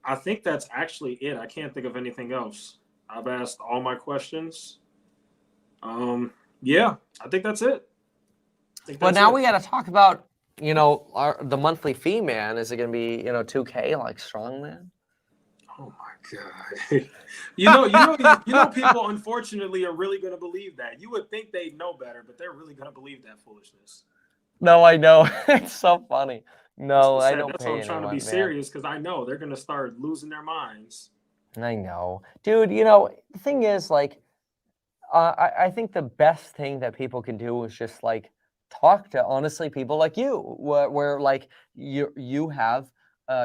A: I think that's actually it. I can't think of anything else. I've asked all my questions. Yeah, I think that's it.
B: But now we got to talk about, the monthly fee, man. Is it going to be, $2K like Strongman?
A: Oh my God. you know, people unfortunately are really going to believe that. You would think they'd know better, but they're really going to believe that foolishness.
B: No, I know. It's so funny. No, I don't
A: That's
B: pay
A: why I'm trying to be serious, because I know they're going to start losing their minds.
B: I know. Dude, the thing is, I think the best thing that people can do is just, talk to, honestly, people like you, where you have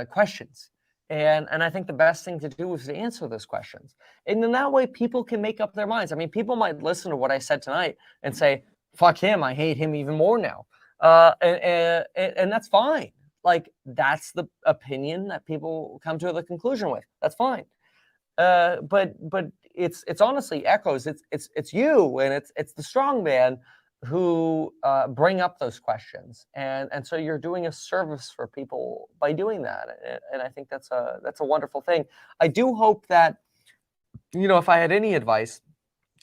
B: questions. And I think the best thing to do is to answer those questions. And in that way, people can make up their minds. I mean, people might listen to what I said tonight and say, fuck him, I hate him even more now. And that's fine. That's the opinion that people come to the conclusion with. That's fine. But it's honestly Echoes. It's you, and it's the strong man who bring up those questions, and so you're doing a service for people by doing that, and I think that's a wonderful thing. I do hope that, if I had any advice,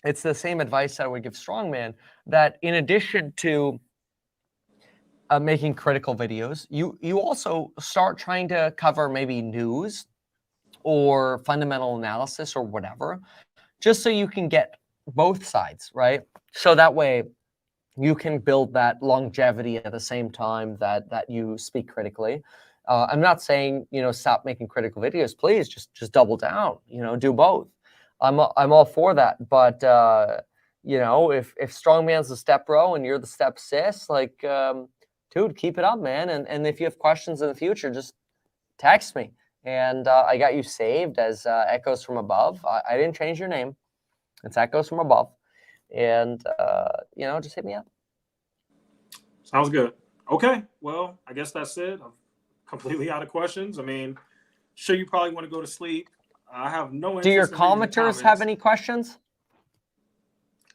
B: it's the same advice that I would give Strongman, that in addition to making critical videos, you also start trying to cover maybe news or fundamental analysis or whatever, just so you can get both sides, right? So that way you can build that longevity at the same time that you speak critically. I'm not saying, stop making critical videos. Please just double down, do both. I'm all for that. But, if Strongman's the step bro and you're the step sis, dude, keep it up, man. And if you have questions in the future, just text me. And I got you saved as Echoes from Above. I didn't change your name. It's Echoes from Above. And, just hit me up.
A: Sounds good. Okay. Well, I guess that's it. I'm completely out of questions. I mean, sure, you probably want to go to sleep. I have no interest.
B: Do your commenters have any questions?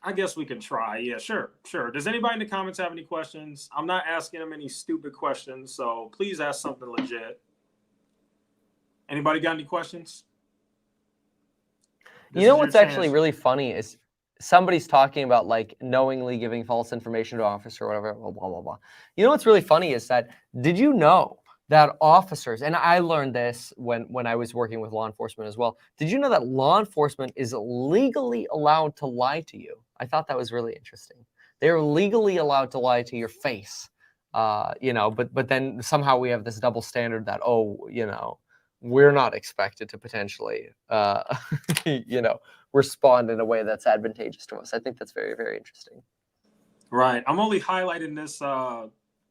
A: I guess we can try. Yeah, sure. Does anybody in the comments have any questions? I'm not asking them any stupid questions, so please ask something legit. Anybody got any questions?
B: What's actually really funny is somebody's talking about knowingly giving false information to an officer or whatever, blah, blah, blah. What's really funny is that, did you know that officers, and I learned this when I was working with law enforcement as well, did you know that law enforcement is legally allowed to lie to you? I thought that was really interesting. They're legally allowed to lie to your face, but then somehow we have this double standard that, we're not expected to potentially, respond in a way that's advantageous to us. I think that's very, very interesting.
A: Right. I'm only highlighting this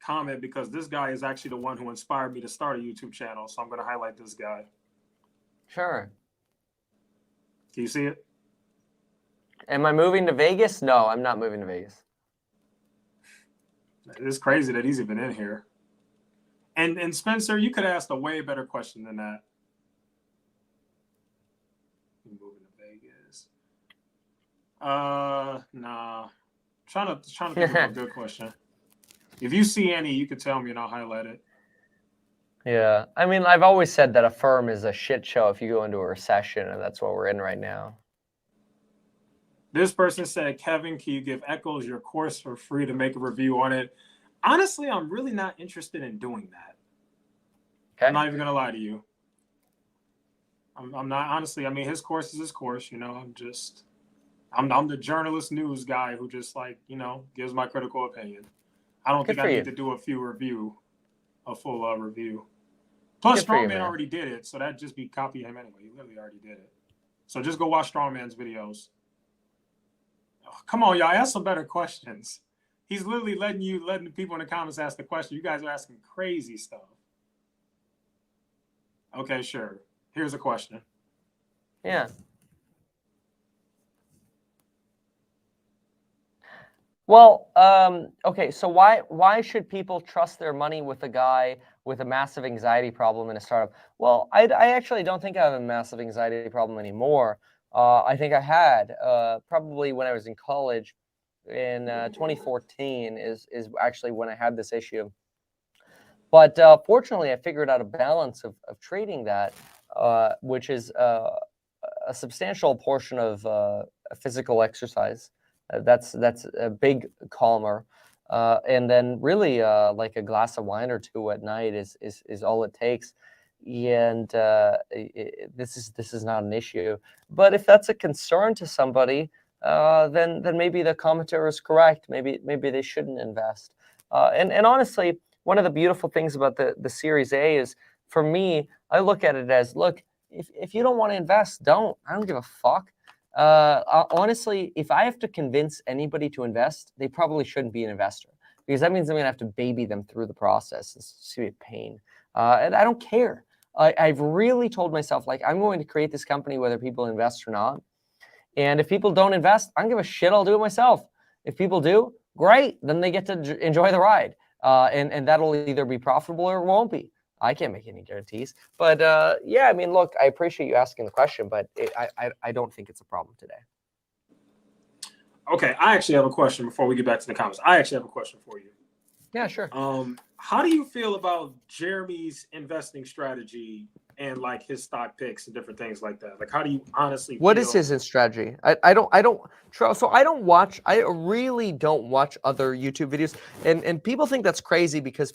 A: comment because this guy is actually the one who inspired me to start a YouTube channel. So I'm going to highlight this guy.
B: Sure.
A: Can you see it?
B: Am I moving to Vegas? No, I'm not moving to Vegas.
A: It's crazy that he's even in here. And Spencer, you could ask a way better question than that. You moving to Vegas? Nah. Trying to think of a good question. If you see any, you could tell me and I'll highlight it.
B: Yeah, I mean, I've always said that a firm is a shit show if you go into a recession, and that's what we're in right now.
A: This person said, Kevin, can you give Echoes your course for free to make a review on it? Honestly, I'm really not interested in doing that.
B: Okay.
A: I'm not even gonna lie to you. I'm not, honestly. I mean, his course is his course. You know, I'm the journalist news guy who just, like, you know, gives my critical opinion. I don't think I need to do a full review. Plus, Strongman already did it, so that'd just be copy him anyway. He literally already did it. So just go watch Strongman's videos. Oh, come on, y'all, ask some better questions. He's literally letting the people in the comments ask the question. You guys are asking crazy stuff. Okay, sure. Here's a question.
B: Yeah. Well, okay, so why should people trust their money with a guy with a massive anxiety problem in a startup? Well, I actually don't think I have a massive anxiety problem anymore. I think I had probably when I was in college in 2014 is actually when I had this issue. But fortunately, I figured out a balance of treating that, which is a substantial portion of physical exercise. That's a big calmer, and then really like a glass of wine or two at night is all it takes. And this is not an issue. But if that's a concern to somebody, then maybe the commenter is correct. Maybe they shouldn't invest. And honestly, one of the beautiful things about the Series A is, for me, I look at it as, look, if you don't want to invest, don't. I don't give a fuck. Honestly, if I have to convince anybody to invest, they probably shouldn't be an investor, because that means I'm going to have to baby them through the process. It's going to be a pain. And I don't care. I've really told myself, like, I'm going to create this company whether people invest or not. And if people don't invest, I don't give a shit. I'll do it myself. If people do, great. Then they get to enjoy the ride. And that'll either be profitable or it won't be. I can't make any guarantees. But yeah, I mean, look, I appreciate you asking the question, but I don't think it's a problem today.
A: Okay, I actually have a question before we get back to the comments. I actually have a question for you.
B: Yeah, sure.
A: How do you feel about Jeremy's investing strategy and, like, his stock picks and different things like that? Like, how do you honestly
B: What
A: feel?
B: is his strategy? I don't watch, I really don't watch other YouTube videos. And people think that's crazy because,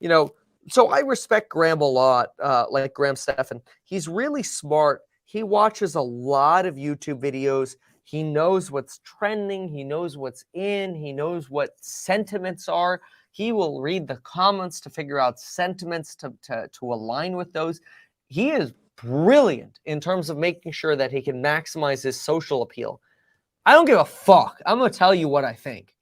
B: you know, so I respect Graham a lot, like Graham Stephan. He's really smart. He watches a lot of YouTube videos. He knows what's trending. He knows what's in. He knows what sentiments are. He will read the comments to figure out sentiments to align with those. He is brilliant in terms of making sure that he can maximize his social appeal. I don't give a fuck. I'm going to tell you what I think.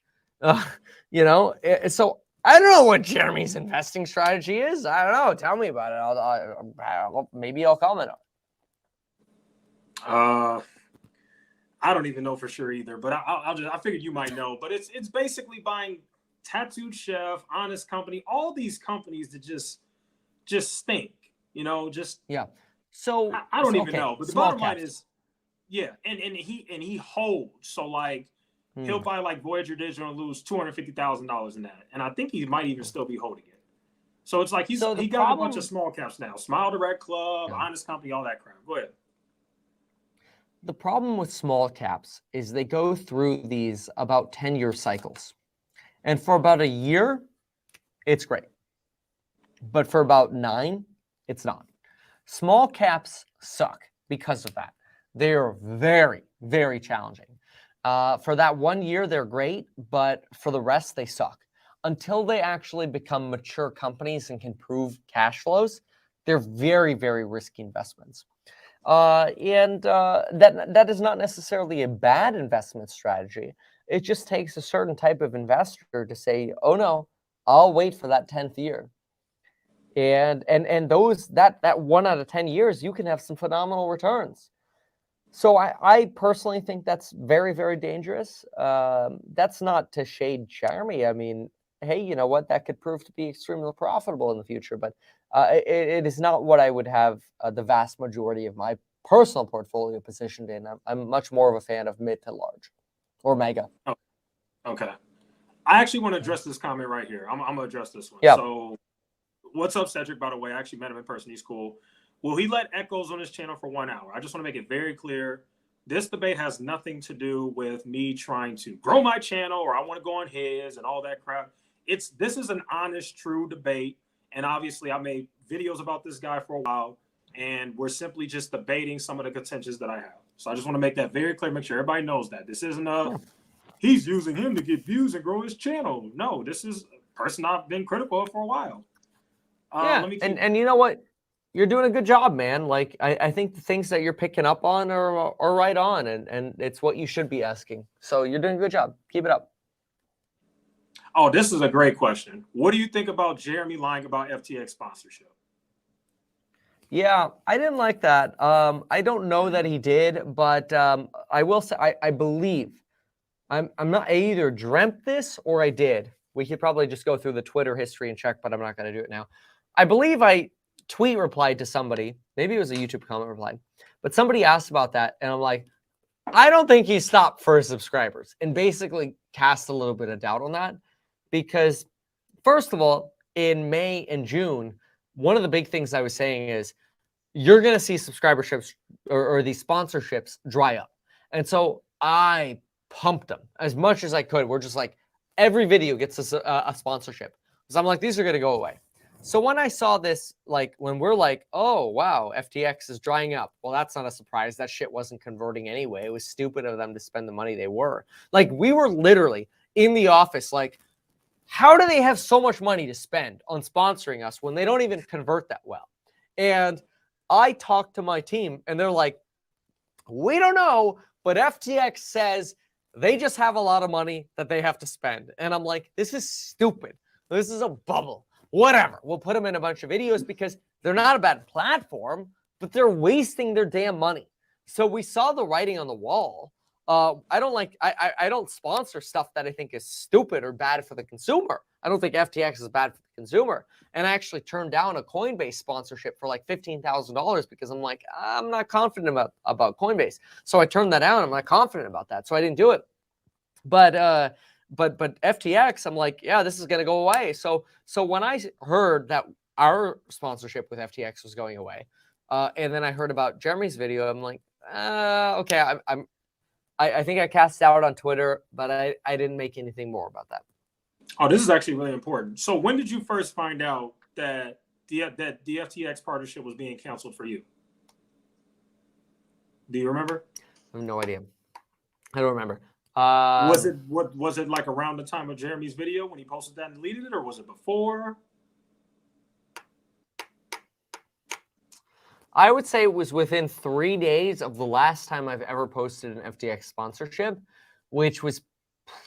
B: You know, so I don't know what Jeremy's investing strategy is. I don't know. Tell me about it. Maybe I'll comment
A: on it. I don't even know for sure either, but I figured you might know. But it's basically buying Tattooed Chef, Honest Company, all these companies that just stink. You know, just
B: yeah. So
A: I don't even know. But the bottom line is, yeah, and he holds. So, like, he'll buy, like, Voyager Digital and lose $250,000 in that, and I think he might even still be holding it. So it's like he got a bunch of small caps now: Smile Direct Club, Honest Company, all that crap. Go ahead.
B: The problem with small caps is they go through these about 10-year cycles. And for about a year, it's great. But for about 9, it's not. Small caps suck because of that. They're very, very challenging. For that 1 year, they're great, but for the rest, they suck. Until they actually become mature companies and can prove cash flows, they're very, very risky investments. And that is not necessarily a bad investment strategy. It just takes a certain type of investor to say, oh no, I'll wait for that 10th year. And those that 1 out of 10 years, you can have some phenomenal returns. So I personally think that's very, very dangerous. That's not to shade Jeremy. I mean, hey, you know what? That could prove to be extremely profitable in the future, but it is not what I would have the vast majority of my personal portfolio positioned in. I'm much more of a fan of mid to large or mega.
A: Oh, okay. I actually want to address this comment right here. I'm going to address this one.
B: Yeah.
A: So, what's up, Cedric, by the way? I actually met him in person. He's cool. Will he let echoes on his channel for 1 hour? I just want to make it very clear. This debate has nothing to do with me trying to grow my channel or I want to go on his and all that crap. This is an honest, true debate. And obviously, I made videos about this guy for a while, and we're simply just debating some of the contentions that I have. So I just want to make that very clear, make sure everybody knows that. This isn't he's using him to get views and grow his channel. No, this is a person I've been critical of for a while.
B: Yeah, and you know what? You're doing a good job, man. Like, I think the things that you're picking up on are right on, and it's what you should be asking. So you're doing a good job. Keep it up.
A: Oh, this is a great question. What do you think about Jeremy lying about FTX sponsorship?
B: Yeah, I didn't like that. I don't know that he did, but I will say I believe I'm not. I either dreamt this or I did. We could probably just go through the Twitter history and check, but I'm not going to do it now. I believe I tweet replied to somebody. Maybe it was a YouTube comment reply, but somebody asked about that, and I'm like, I don't think he stopped for his subscribers, and basically cast a little bit of doubt on that. Because, first of all, in May and June, one of the big things I was saying is you're going to see subscriberships or these sponsorships dry up. And so I pumped them as much as I could. We're just like, every video gets a sponsorship. Because I'm like, these are going to go away. So when I saw this, like, when we're like, oh, wow, FTX is drying up. Well, that's not a surprise. That shit wasn't converting anyway. It was stupid of them to spend the money they were. Like, we were literally in the office, like, how do they have so much money to spend on sponsoring us when they don't even convert that well? And I talked to my team, and they're like, we don't know, but FTX says they just have a lot of money that they have to spend. And I'm like, this is stupid. This is a bubble. Whatever. We'll put them in a bunch of videos because they're not a bad platform, but they're wasting their damn money. So we saw the writing on the wall. I don't sponsor stuff that I think is stupid or bad for the consumer. I don't think FTX is bad for the consumer. And I actually turned down a Coinbase sponsorship for like $15,000 because I'm like, I'm not confident about Coinbase. So I turned that down. I'm not confident about that. So I didn't do it. But FTX, I'm like, yeah, this is going to go away. So when I heard that our sponsorship with FTX was going away, and then I heard about Jeremy's video, I'm like, okay, I think I cast out on Twitter, but I didn't make anything more about that.
A: Oh, this is actually really important. So when did you first find out that the FTX partnership was being canceled for you? Do you remember?
B: I have no idea. I don't remember.
A: Was it like around the time of Jeremy's video when he posted that and deleted it, or was it before?
B: I would say it was within 3 days of the last time I've ever posted an FTX sponsorship, which was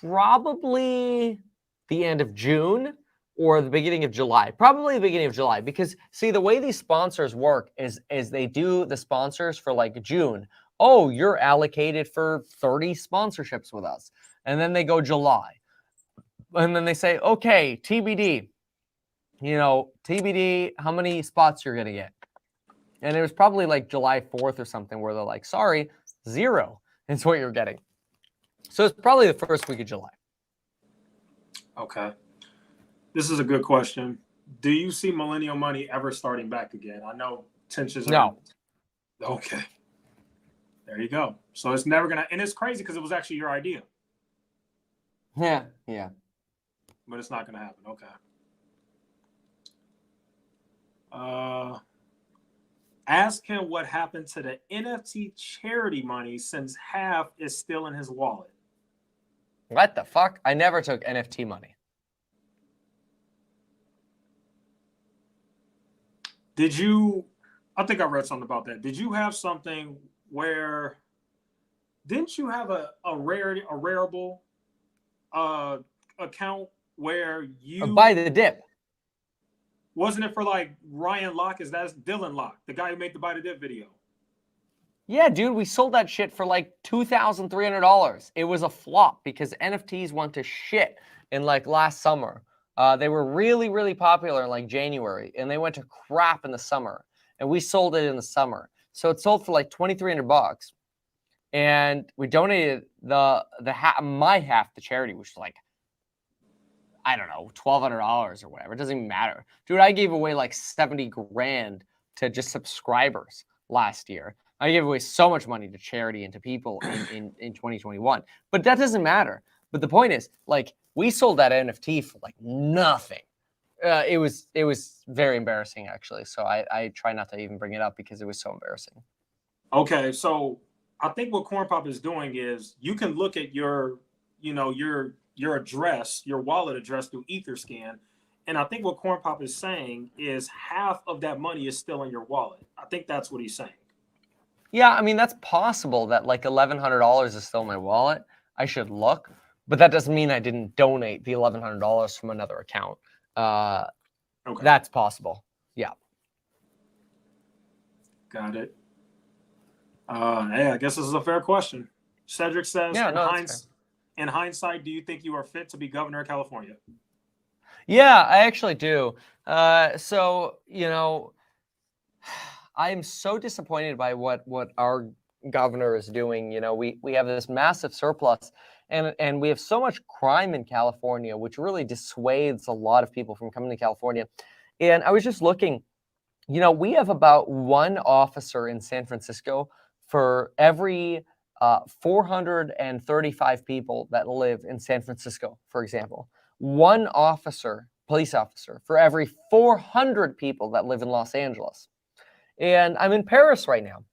B: probably the end of June or the beginning of July. Probably the beginning of July, because see, the way these sponsors work is they do the sponsors for like June. Oh, you're allocated for 30 sponsorships with us. And then they go July. And then they say, okay, TBD, TBD, how many spots you're going to get. And it was probably like July 4th or something where they're like, sorry, 0 is what you're getting. So it's probably the first week of July.
A: Okay. This is a good question. Do you see Millennial Money ever starting back again? I know tensions are...
B: No.
A: Okay. There you go. So it's never going to... And it's crazy because it was actually your idea.
B: Yeah.
A: But it's not going to happen. Okay. Ask him what happened to the NFT charity money since half is still in his wallet.
B: What the fuck? I never took NFT money.
A: Did you... I think I read something about that. Did you have something where... Didn't you have a Rarible account where you...
B: Buy the dip.
A: Wasn't it for like Ryan Locke? That's Dylan Locke, the guy who made the Buy the Dip video?
B: Yeah, dude, we sold that shit for like $2,300. It was a flop because NFTs went to shit in like last summer. They were really, really popular in like January, and they went to crap in the summer. And we sold it in the summer. So it sold for like $2,300, and we donated my half to charity, which is like, I don't know, $1,200 or whatever. It doesn't even matter. Dude, I gave away like 70 grand to just subscribers last year. I gave away so much money to charity and to people in 2021. But that doesn't matter. But the point is, like, we sold that NFT for like nothing. It was very embarrassing, actually. So I try not to even bring it up because it was so embarrassing.
A: Okay, so I think what Corn Pop is doing is you can look at your address, your wallet address through Etherscan. And I think what Corn Pop is saying is half of that money is still in your wallet. I think that's what he's saying.
B: Yeah, I mean, that's possible that like $1,100 is still in my wallet. I should look, but that doesn't mean I didn't donate the $1,100 from another account. Okay. That's possible. Yeah.
A: Got it. Hey, I guess this is a fair question. Cedric says, in hindsight, do you think you are fit to be governor of California?
B: Yeah, I actually do. So, you know, I am so disappointed by what our governor is doing. You know, we have this massive surplus, and we have so much crime in California, which really dissuades a lot of people from coming to California. And I was just looking, you know, we have about one officer in San Francisco for every 435 people that live in San Francisco, for example. One officer, police officer, for every 400 people that live in Los Angeles. And I'm in Paris right now.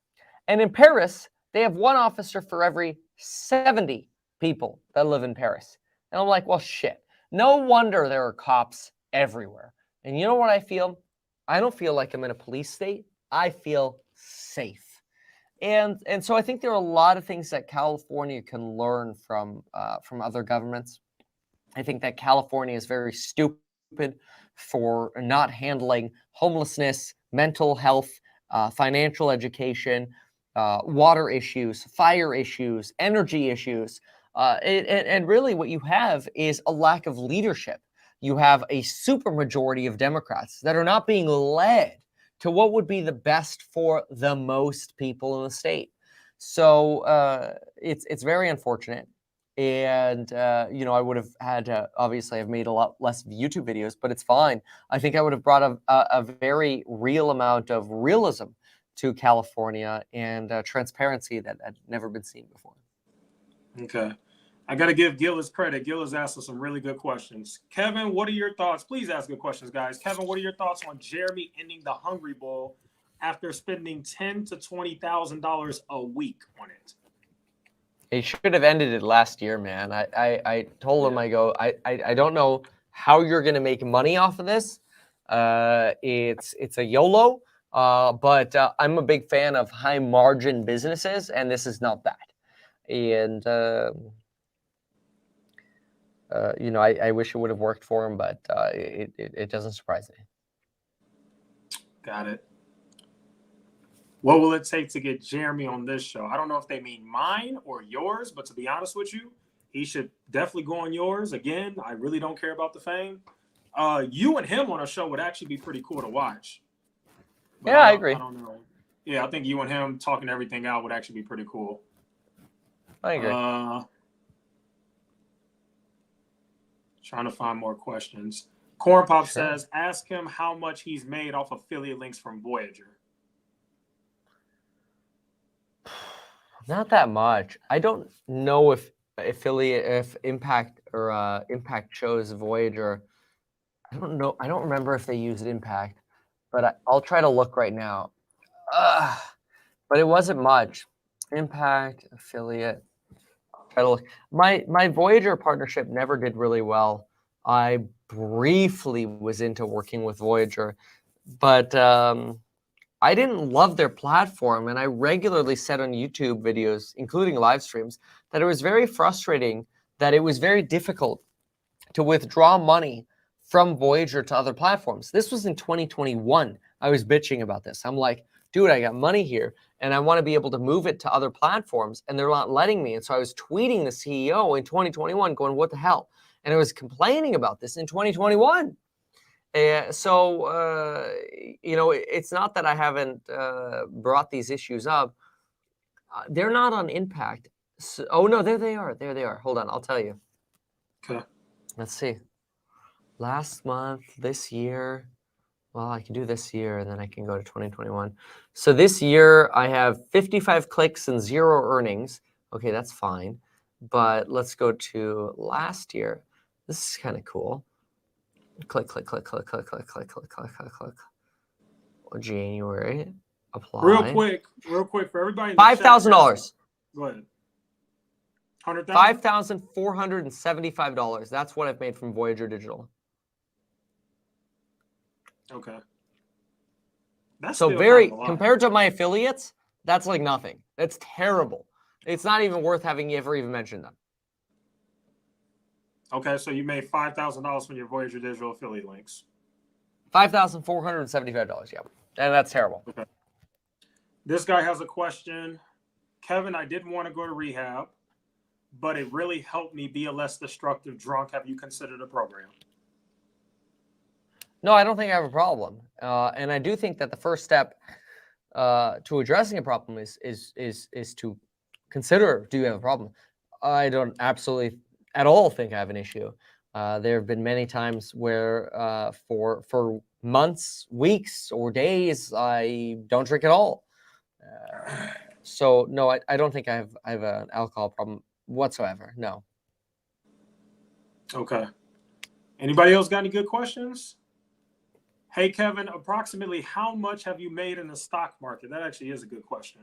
B: And in Paris, they have one officer for every 70 people that live in Paris. And I'm like, well, shit. No wonder there are cops everywhere. And you know what I feel? I don't feel like I'm in a police state. I feel safe. And so I think there are a lot of things that California can learn from other governments. I think that California is very stupid for not handling homelessness, mental health, financial education, water issues, fire issues, energy issues. And really what you have is a lack of leadership. You have a supermajority of Democrats that are not being led to what would be the best for the most people in the state. So it's very unfortunate. And, you know, I would have had to, obviously, I've made a lot less YouTube videos, but it's fine. I think I would have brought a very real amount of realism to California and transparency that had never been seen before.
A: Okay. I got to give Gil his credit. Gil has asked us some really good questions. Kevin, what are your thoughts? Please ask good questions, guys. Kevin, what are your thoughts on Jeremy ending the Hungry Bowl after spending $10,000 to $20,000 a week on it?
B: He should have ended it last year, man. I told him, I go, I don't know how you're going to make money off of this. It's a YOLO, but I'm a big fan of high margin businesses, and this is not that. And, you know, I wish it would have worked for him, but it doesn't surprise me.
A: Got it. What will it take to get Jeremy on this show? I don't know if they mean mine or yours, but to be honest with you, he should definitely go on yours. Again, I really don't care about the fame. You and him on a show would actually be pretty cool to watch. But
B: yeah, I agree.
A: I don't know. Yeah, I think you and him talking everything out would actually be pretty cool.
B: I agree.
A: Trying to find more questions. Corn Pop says, ask him how much he's made off affiliate links from Voyager.
B: Not that much. I don't know if Impact or Impact chose Voyager. I don't know. I don't remember if they used Impact, but I'll try to look right now. But it wasn't much. Impact affiliate. Try to look. My Voyager partnership never did really well. I briefly was into working with Voyager, but I didn't love their platform, and I regularly said on YouTube videos, including live streams, that it was very frustrating, that it was very difficult to withdraw money from Voyager to other platforms. This was in 2021. I was bitching about this. I'm like, dude, I got money here, and I want to be able to move it to other platforms, and they're not letting me. And so I was tweeting the CEO in 2021 going, what the hell? And I was complaining about this in 2021. So, you know, it's not that I haven't brought these issues up. They're not on impact. So, oh, no, there they are. There they are. Hold on. I'll tell you.
A: Okay.
B: Let's see. Last month, this year. Well, I can do this year, and then I can go to 2021. So this year, I have 55 clicks and 0 earnings. Okay, that's fine. But let's go to last year. This is kind of cool. Click, click, click, click, click, click, click, click, click, click, click. January. Apply.
A: Real quick for everybody in the chat.
B: $5,000.
A: Go ahead. 100,000.
B: $5,475. That's what I've made from Voyager Digital.
A: Okay. That's
B: so very compared to my affiliates, that's like nothing. That's terrible. It's not even worth having ever even mentioned them.
A: Okay, so you made $5,000 from your Voyager Digital affiliate links.
B: $5,475. Yeah, and that's terrible.
A: Okay. This guy has a question. Kevin, I didn't want to go to rehab, but it really helped me be a less destructive drunk. Have you considered a program?
B: No, I don't think I have a problem. And I do think that the first step to addressing a problem is to consider, do you have a problem? I don't absolutely at all think I have an issue. There have been many times where for months, weeks, or days, I don't drink at all. So no, I don't think I have an alcohol problem whatsoever. No.
A: Okay. Anybody else got any good questions? Hey, Kevin, approximately how much have you made in the stock market? That actually is a good question.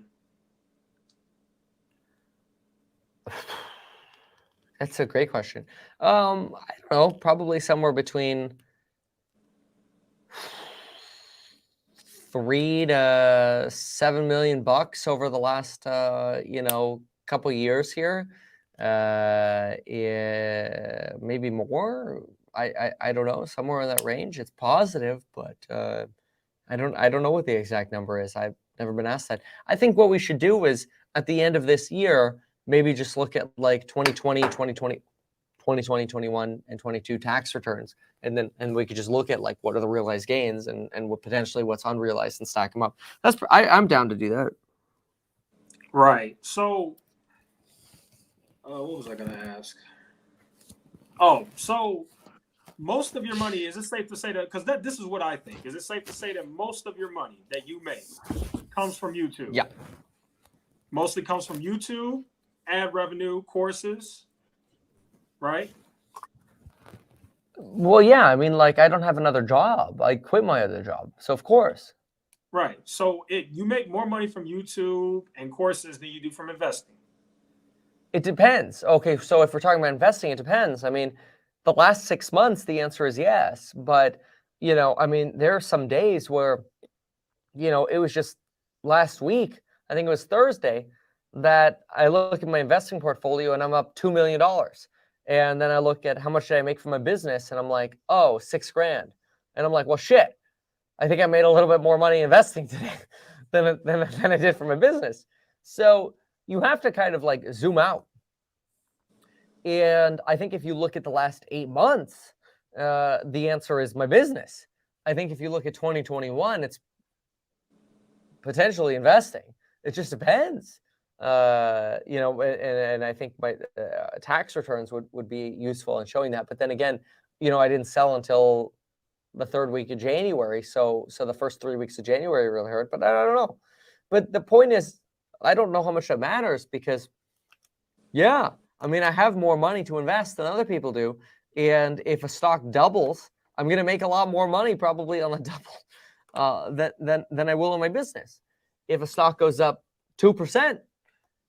B: That's a great question. I don't know, probably somewhere between $3 to $7 million over the last, you know, couple years here. Yeah, maybe more. I don't know, somewhere in that range. It's positive, but I don't know what the exact number is. I've never been asked that. I think what we should do is at the end of this year, maybe just look at like 2020, 21, and 22 tax returns, and we could just look at like what are the realized gains and what potentially what's unrealized and stack them up. I'm down to do that.
A: Right. So, what was I going to ask? Oh, so most of your money, is it safe to say that, because this is what I think, is it safe to say that most of your money that you make comes from YouTube?
B: Yeah. Mostly
A: comes from YouTube, ad revenue, courses, right?
B: Well, yeah. I mean, like, I don't have another job. I quit my other job. So, of course.
A: Right. So you make more money from YouTube and courses than you do from investing.
B: It depends. Okay, so if we're talking about investing, it depends. I mean, the last 6 months, the answer is yes. But, you know, I mean, there are some days where, you know, it was just last week, I think it was Thursday, that I look at my investing portfolio and I'm up $2 million. And then I look at how much did I make from my business and I'm like, oh, $6,000. And I'm like, well, shit, I think I made a little bit more money investing today than I did for my business. So you have to kind of like zoom out. And I think if you look at the last 8 months, the answer is my business. I think if you look at 2021, it's potentially investing. It just depends. You know, and I think my tax returns would be useful in showing that. But then again, you know, I didn't sell until the 3rd week of January. So the first 3 weeks of January really hurt, but I don't know. But the point is, I don't know how much that matters because, yeah, I mean, I have more money to invest than other people do. And if a stock doubles, I'm going to make a lot more money probably on the double than I will in my business. If a stock goes up 2%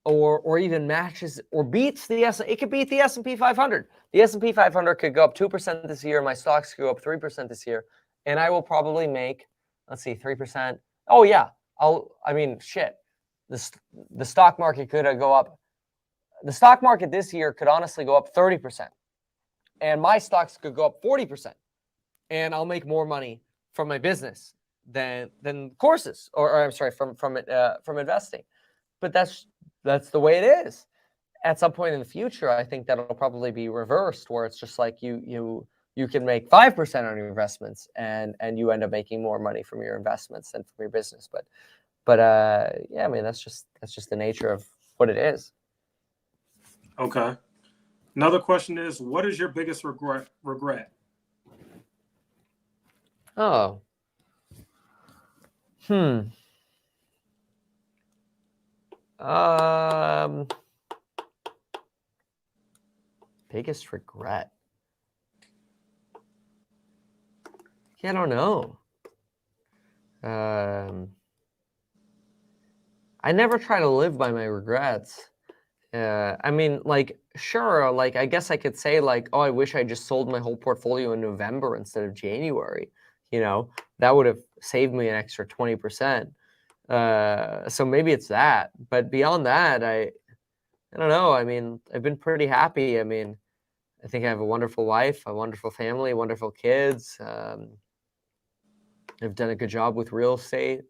B: or even matches or beats the it could beat the S&P 500. The S&P 500 could go up 2% this year. My stocks could go up 3% this year. And I will probably make, let's see, 3%. Oh, yeah. I mean, shit. The stock market could go up. The stock market this year could honestly go up 30%. And my stocks could go up 40%. And I'll make more money from my business than courses or I'm sorry, from investing. But that's the way it is. At some point in the future, I think that'll probably be reversed, where it's just like you you can make 5% on your investments, and you end up making more money from your investments than from your business. But yeah, I mean, that's just the nature of what it is.
A: Okay. Another question is, what is your biggest regret?
B: Oh. Biggest regret. Yeah, I don't know. I never try to live by my regrets. I mean, like, sure, like, I guess I could say, like, oh, I wish I just sold my whole portfolio in November instead of January. You know, that would have saved me an extra 20%. So maybe it's that. But beyond that, I don't know. I mean, I've been pretty happy. I mean, I think I have a wonderful wife, a wonderful family, wonderful kids. I've done a good job with real estate.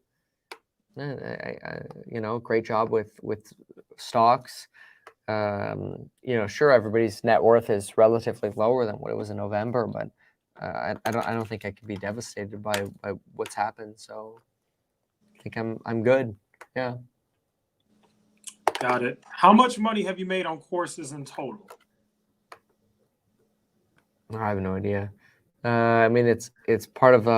B: You know, great job with stocks. You know, sure, everybody's net worth is relatively lower than what it was in November, but I don't think I could be devastated by what's happened. So I think I'm good. Yeah.
A: Got it. How much money have you made on courses in total?
B: I have no idea. I mean, it's part of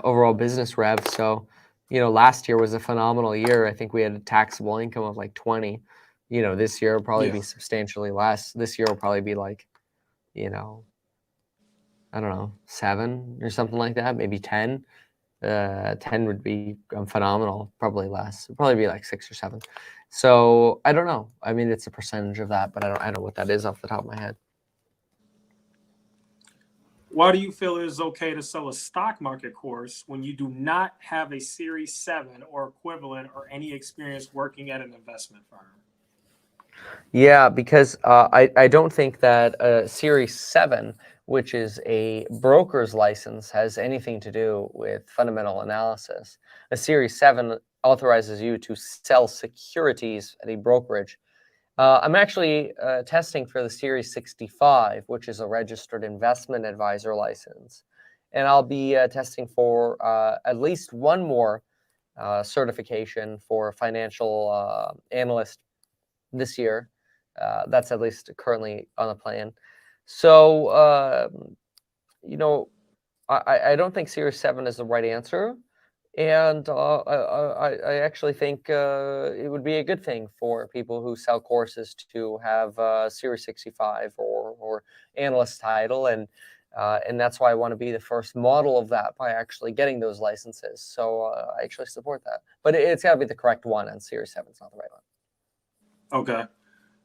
B: overall business rev. So, you know, last year was a phenomenal year. I think we had a taxable income of like 20. You know, this year will probably be substantially less. This year will probably be like, you know, I don't know, 7 or something like that, maybe 10. 10 would be phenomenal. Probably less. It'd probably be like 6 or 7. So I don't know. I mean, it's a percentage of that, but I don't know what that is off the top of my head.
A: Why do you feel it is okay to sell a stock market course when you do not have a Series 7 or equivalent or any experience working at an investment firm?
B: Yeah, because I don't think that a Series 7, which is a broker's license, has anything to do with fundamental analysis. A Series 7 authorizes you to sell securities at a brokerage. I'm actually testing for the Series 65, which is a registered investment advisor license. And I'll be testing for at least one more certification for financial analyst this year. That's at least currently on the plan. So, you know, I don't think Series 7 is the right answer. And I actually think it would be a good thing for people who sell courses to have Series 65 or analyst title. And that's why I want to be the first model of that by actually getting those licenses. So I actually support that. But it's got to be the correct one, and Series 7 is not the right one.
A: Okay.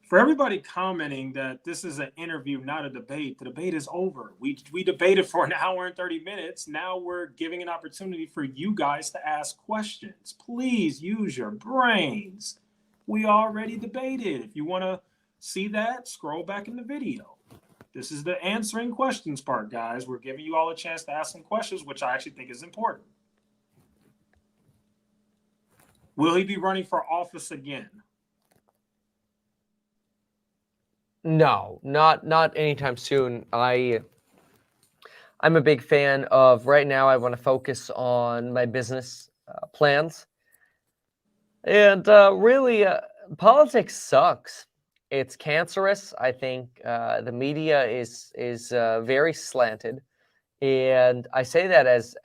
A: For everybody commenting that this is an interview, not a debate, the debate is over. We debated for an hour and 30 minutes. Now we're giving an opportunity for you guys to ask questions. Please use your brains. We already debated. If you want to see that, scroll back in the video. This is the answering questions part, guys. We're giving you all a chance to ask some questions, which I actually think is important. Will he be running for office again?
B: No, not anytime soon. I'm a big fan of right now. I want to focus on my business plans, and really, politics sucks. It's cancerous. I think the media is very slanted, and I say that as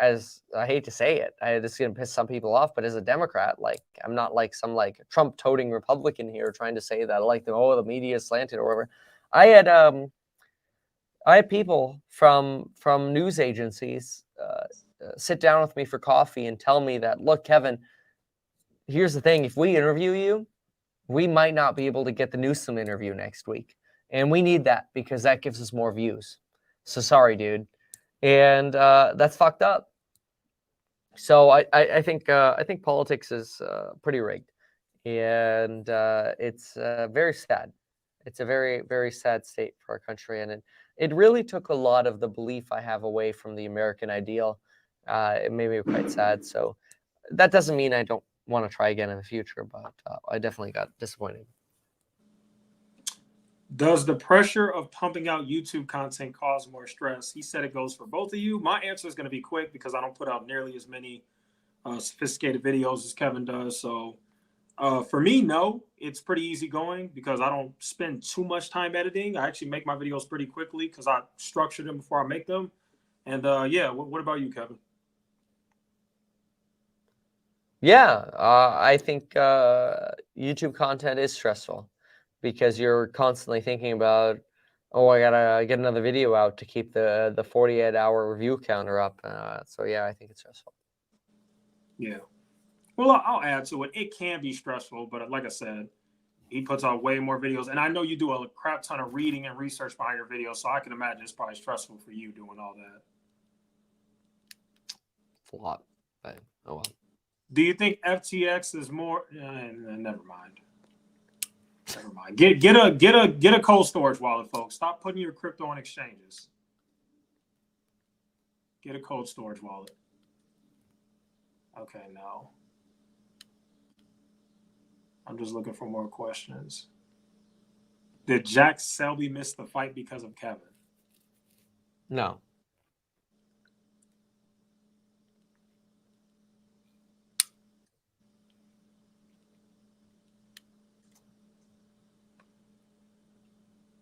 B: I hate to say it. This is gonna piss some people off, but as a Democrat, like, I'm not like some like Trump-toting Republican here trying to say that like the media is slanted or whatever. I had people from news agencies sit down with me for coffee and tell me that, look, Kevin, here's the thing: if we interview you, we might not be able to get the Newsom interview next week, and we need that because that gives us more views. So sorry, dude. And that's fucked up. So I think politics is pretty rigged, and it's very sad. It's a very, very sad state for our country, and it really took a lot of the belief I have away from the American ideal. It made me quite sad. So that doesn't mean I don't want to try again in the future, but I definitely got disappointed.
A: Does the pressure of pumping out YouTube content cause more stress? He said it goes for both of you. My answer is going to be quick because I don't put out nearly as many sophisticated videos as Kevin does. So for me, no, it's pretty easy going because I don't spend too much time editing. I actually make my videos pretty quickly because I structure them before I make them. And yeah, what about you, Kevin?
B: Yeah, I think YouTube content is stressful because you're constantly thinking about, oh, I gotta get another video out to keep the 48-hour review counter up. So yeah, I think it's stressful.
A: Yeah. Well, I'll add to it. It can be stressful, but like I said, he puts out way more videos. And I know you do a crap ton of reading and research behind your videos, so I can imagine it's probably stressful for you doing all that.
B: It's a lot, but oh well.
A: Do you think FTX is more? Never mind. Never mind. Get a cold storage wallet, folks. Stop putting your crypto on exchanges. Get a cold storage wallet. Okay, no. I'm just looking for more questions. Did Jack Selby miss the fight because of Kevin?
B: No.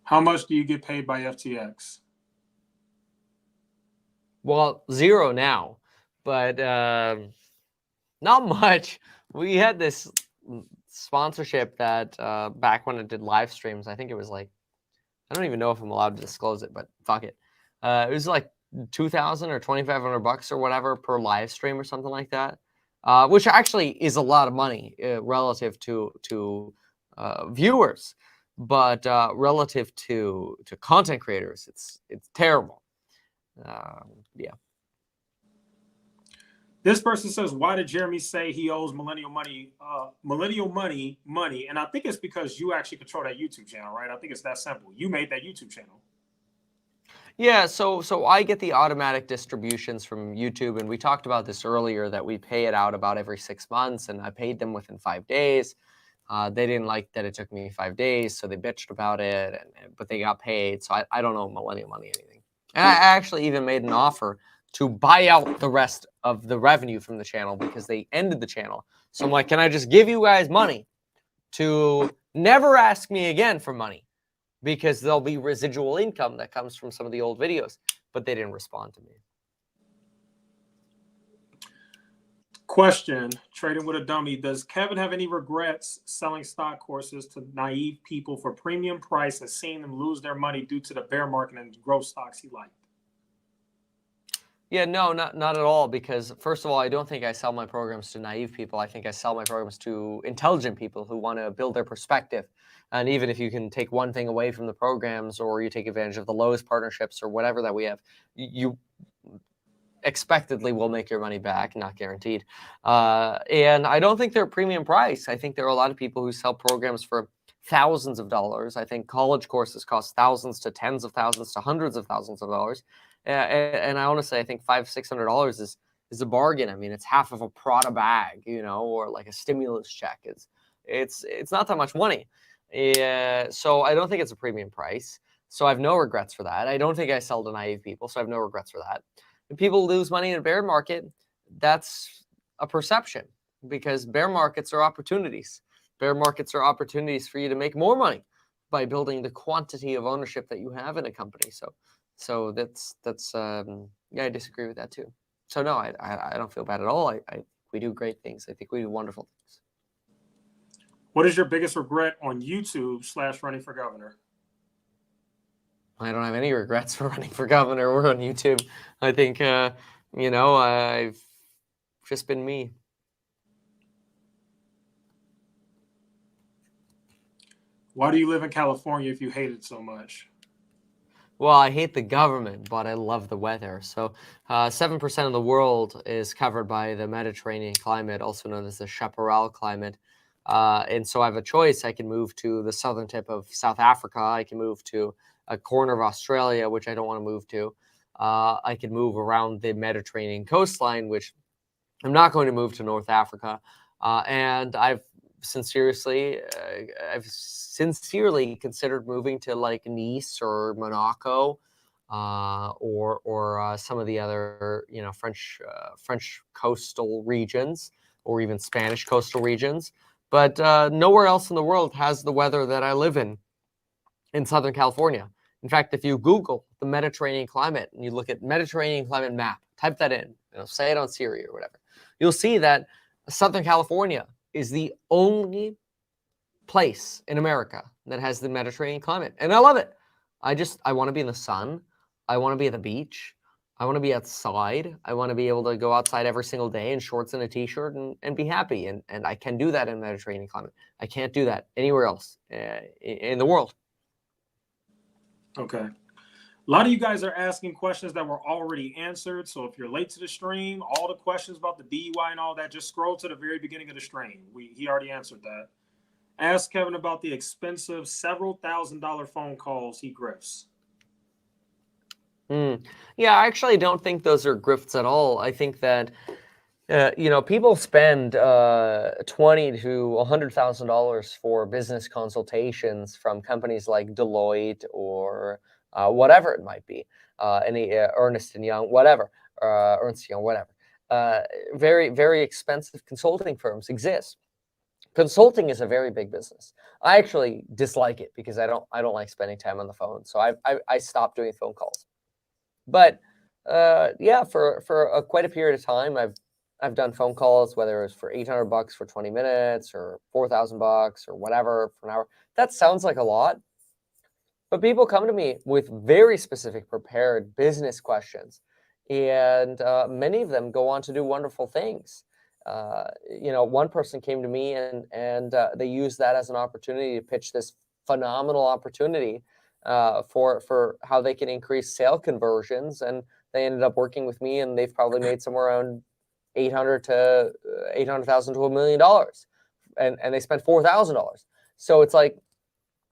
A: How much do you get paid by FTX?
B: Well, 0 now, but not much. We had this sponsorship that back when it did live streams, I think it was like, I don't even know if I'm allowed to disclose it, but fuck it. It was like 2,000 or 2,500 bucks or whatever per live stream or something like that, which actually is a lot of money relative to viewers, but relative to content creators, it's terrible. Yeah.
A: This person says, why did Jeremy say he owes Millennial Money? And I think it's because you actually control that YouTube channel, right? I think it's that simple. You made that YouTube channel.
B: Yeah, so I get the automatic distributions from YouTube, and we talked about this earlier that we pay it out about every 6 months, and I paid them within 5 days. They didn't like that it took me 5 days, so they bitched about it, but they got paid. So I don't owe Millennial Money anything. And I actually even made an offer to buy out the rest of the revenue from the channel because they ended the channel. So I'm like, can I just give you guys money to never ask me again for money? Because there'll be residual income that comes from some of the old videos, but they didn't respond to me.
A: Question, trading with a dummy. Does Kevin have any regrets selling stock courses to naive people for premium price and seeing them lose their money due to the bear market and growth stocks he liked?
B: Yeah, no, not at all. Because first of all, I don't think I sell my programs to naive people. I think I sell my programs to intelligent people who want to build their perspective. And even if you can take one thing away from the programs, or you take advantage of the lowest partnerships or whatever that we have, you expectedly will make your money back, not guaranteed. And I don't think they're a premium price. I think there are a lot of people who sell programs for thousands of dollars. I think college courses cost thousands to tens of thousands to hundreds of thousands of dollars. And I honestly, I think $500-600 is a bargain. I mean, it's half of a Prada bag, or like a stimulus check. It's not that much money. So I don't think it's a premium price. So I have no regrets for that. I don't think I sell to naive people, so I have no regrets for that. If people lose money in a bear market, that's a perception, because bear markets are opportunities. Bear markets are opportunities for you to make more money by building the quantity of ownership that you have in a company. So that's yeah, I disagree with that too. So no, I don't feel bad at all. We do great things. I think we do wonderful things.
A: What is your biggest regret on YouTube / running for governor?
B: I don't have any regrets for running for governor or on YouTube. I think, I've just been me.
A: Why do you live in California if you hate it so much?
B: Well, I hate the government, but I love the weather. So 7% of the world is covered by the Mediterranean climate, also known as the chaparral climate. And so I have a choice. I can move to the southern tip of South Africa. I can move to a corner of Australia, which I don't want to move to. I can move around the Mediterranean coastline, which I'm not going to move to North Africa. And I've sincerely considered moving to like Nice or Monaco, or some of the other, you know, French coastal regions, or even Spanish coastal regions. But nowhere else in the world has the weather that I live in Southern California. In fact, if you Google the Mediterranean climate and you look at Mediterranean climate map, type that in, you know, say it on Siri or whatever, you'll see that Southern California is the only place in America that has the Mediterranean climate. And I love it. I want to be in the sun. I want to be at the beach. I want to be outside. I want to be able to go outside every single day in shorts and a t-shirt and be happy. And I can do that in the Mediterranean climate. I can't do that anywhere else in the world.
A: Okay. A lot of you guys are asking questions that were already answered. So if you're late to the stream, all the questions about the DUI and all that, just scroll to the very beginning of the stream. He already answered that. Ask Kevin about the expensive several $1,000 phone calls he grifts.
B: Yeah, I actually don't think those are grifts at all. I think that you know, people spend $20,000 to $100,000 for business consultations from companies like Deloitte or whatever it might be, any Ernst and Young, whatever, Ernst Young, whatever. Very, very expensive consulting firms exist. Consulting is a very big business. I actually dislike it because I don't like spending time on the phone. So I stopped doing phone calls. But yeah, for quite a period of time, I've done phone calls, whether it was for $800 for 20 minutes or $4,000 or whatever for an hour. That sounds like a lot, but people come to me with very specific prepared business questions, and many of them go on to do wonderful things. You know, one person came to me and they used that as an opportunity to pitch this phenomenal opportunity for how they can increase sale conversions, and they ended up working with me, and they've probably made somewhere around $800,000 to $1 million, and they spent $4,000. So it's like,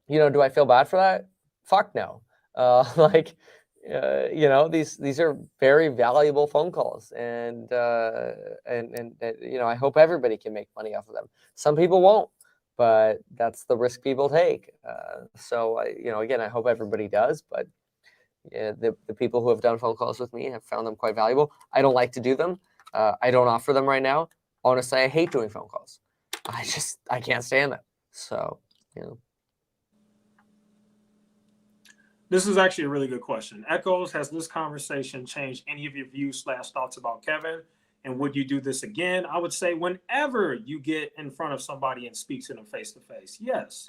B: you know, do I feel bad for that? Fuck no. Like, you know, these are very valuable phone calls, and you know, I hope everybody can make money off of them. Some people won't, but that's the risk people take. So you know, again, I hope everybody does, but yeah, the people who have done phone calls with me have found them quite valuable. I don't like to do them. I don't offer them right now. Honestly, I hate doing phone calls. I can't stand them. So, you know.
A: This is actually a really good question. Echoes, has this conversation changed any of your views / thoughts about Kevin? And would you do this again? I would say whenever you get in front of somebody and speak to them face to face. Yes.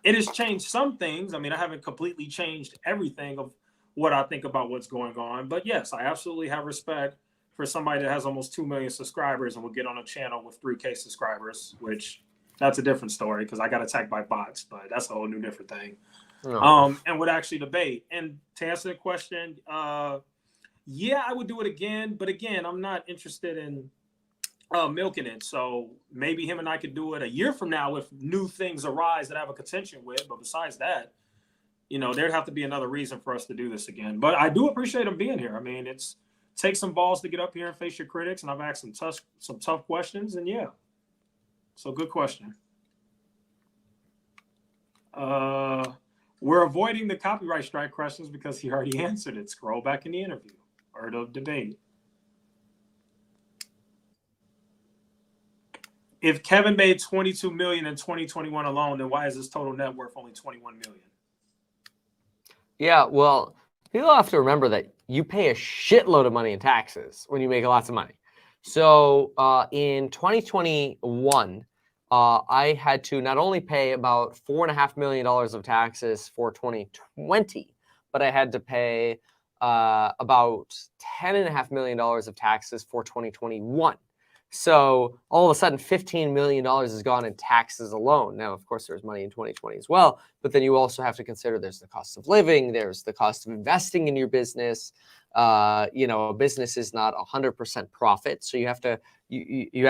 A: It has changed some things. I mean, I haven't completely changed everything of what I think about what's going on. But yes, I absolutely have respect for somebody that has almost 2 million subscribers and will get on a channel with 3K subscribers, which that's a different story because I got attacked by bots, but that's a whole new different thing. Oh. And would actually debate. And to answer the question, yeah, I would do it again. But again, I'm not interested in milking it. So maybe him and I could do it a year from now if new things arise that I have a contention with. But besides that, you know, there'd have to be another reason for us to do this again. But I do appreciate him being here. I mean, it takes some balls to get up here and face your critics. And I've asked some tough questions. And yeah, so good question. We're avoiding the copyright strike questions because he already answered it. Scroll back in the interview or the debate. If Kevin made 22 million in 2021 alone, then why is his total net worth only 21 million?
B: Yeah, well, people have to remember that you pay a shitload of money in taxes when you make lots of money. So in 2021, I had to not only pay about $4.5 million of taxes for 2020, but I had to pay about $10.5 million of taxes for 2021. So all of a sudden, $15 million has gone in taxes alone. Now, of course, there's money in 2020 as well, but then you also have to consider there's the cost of living, there's the cost of investing in your business. You know, a business is not 100% profit, so you have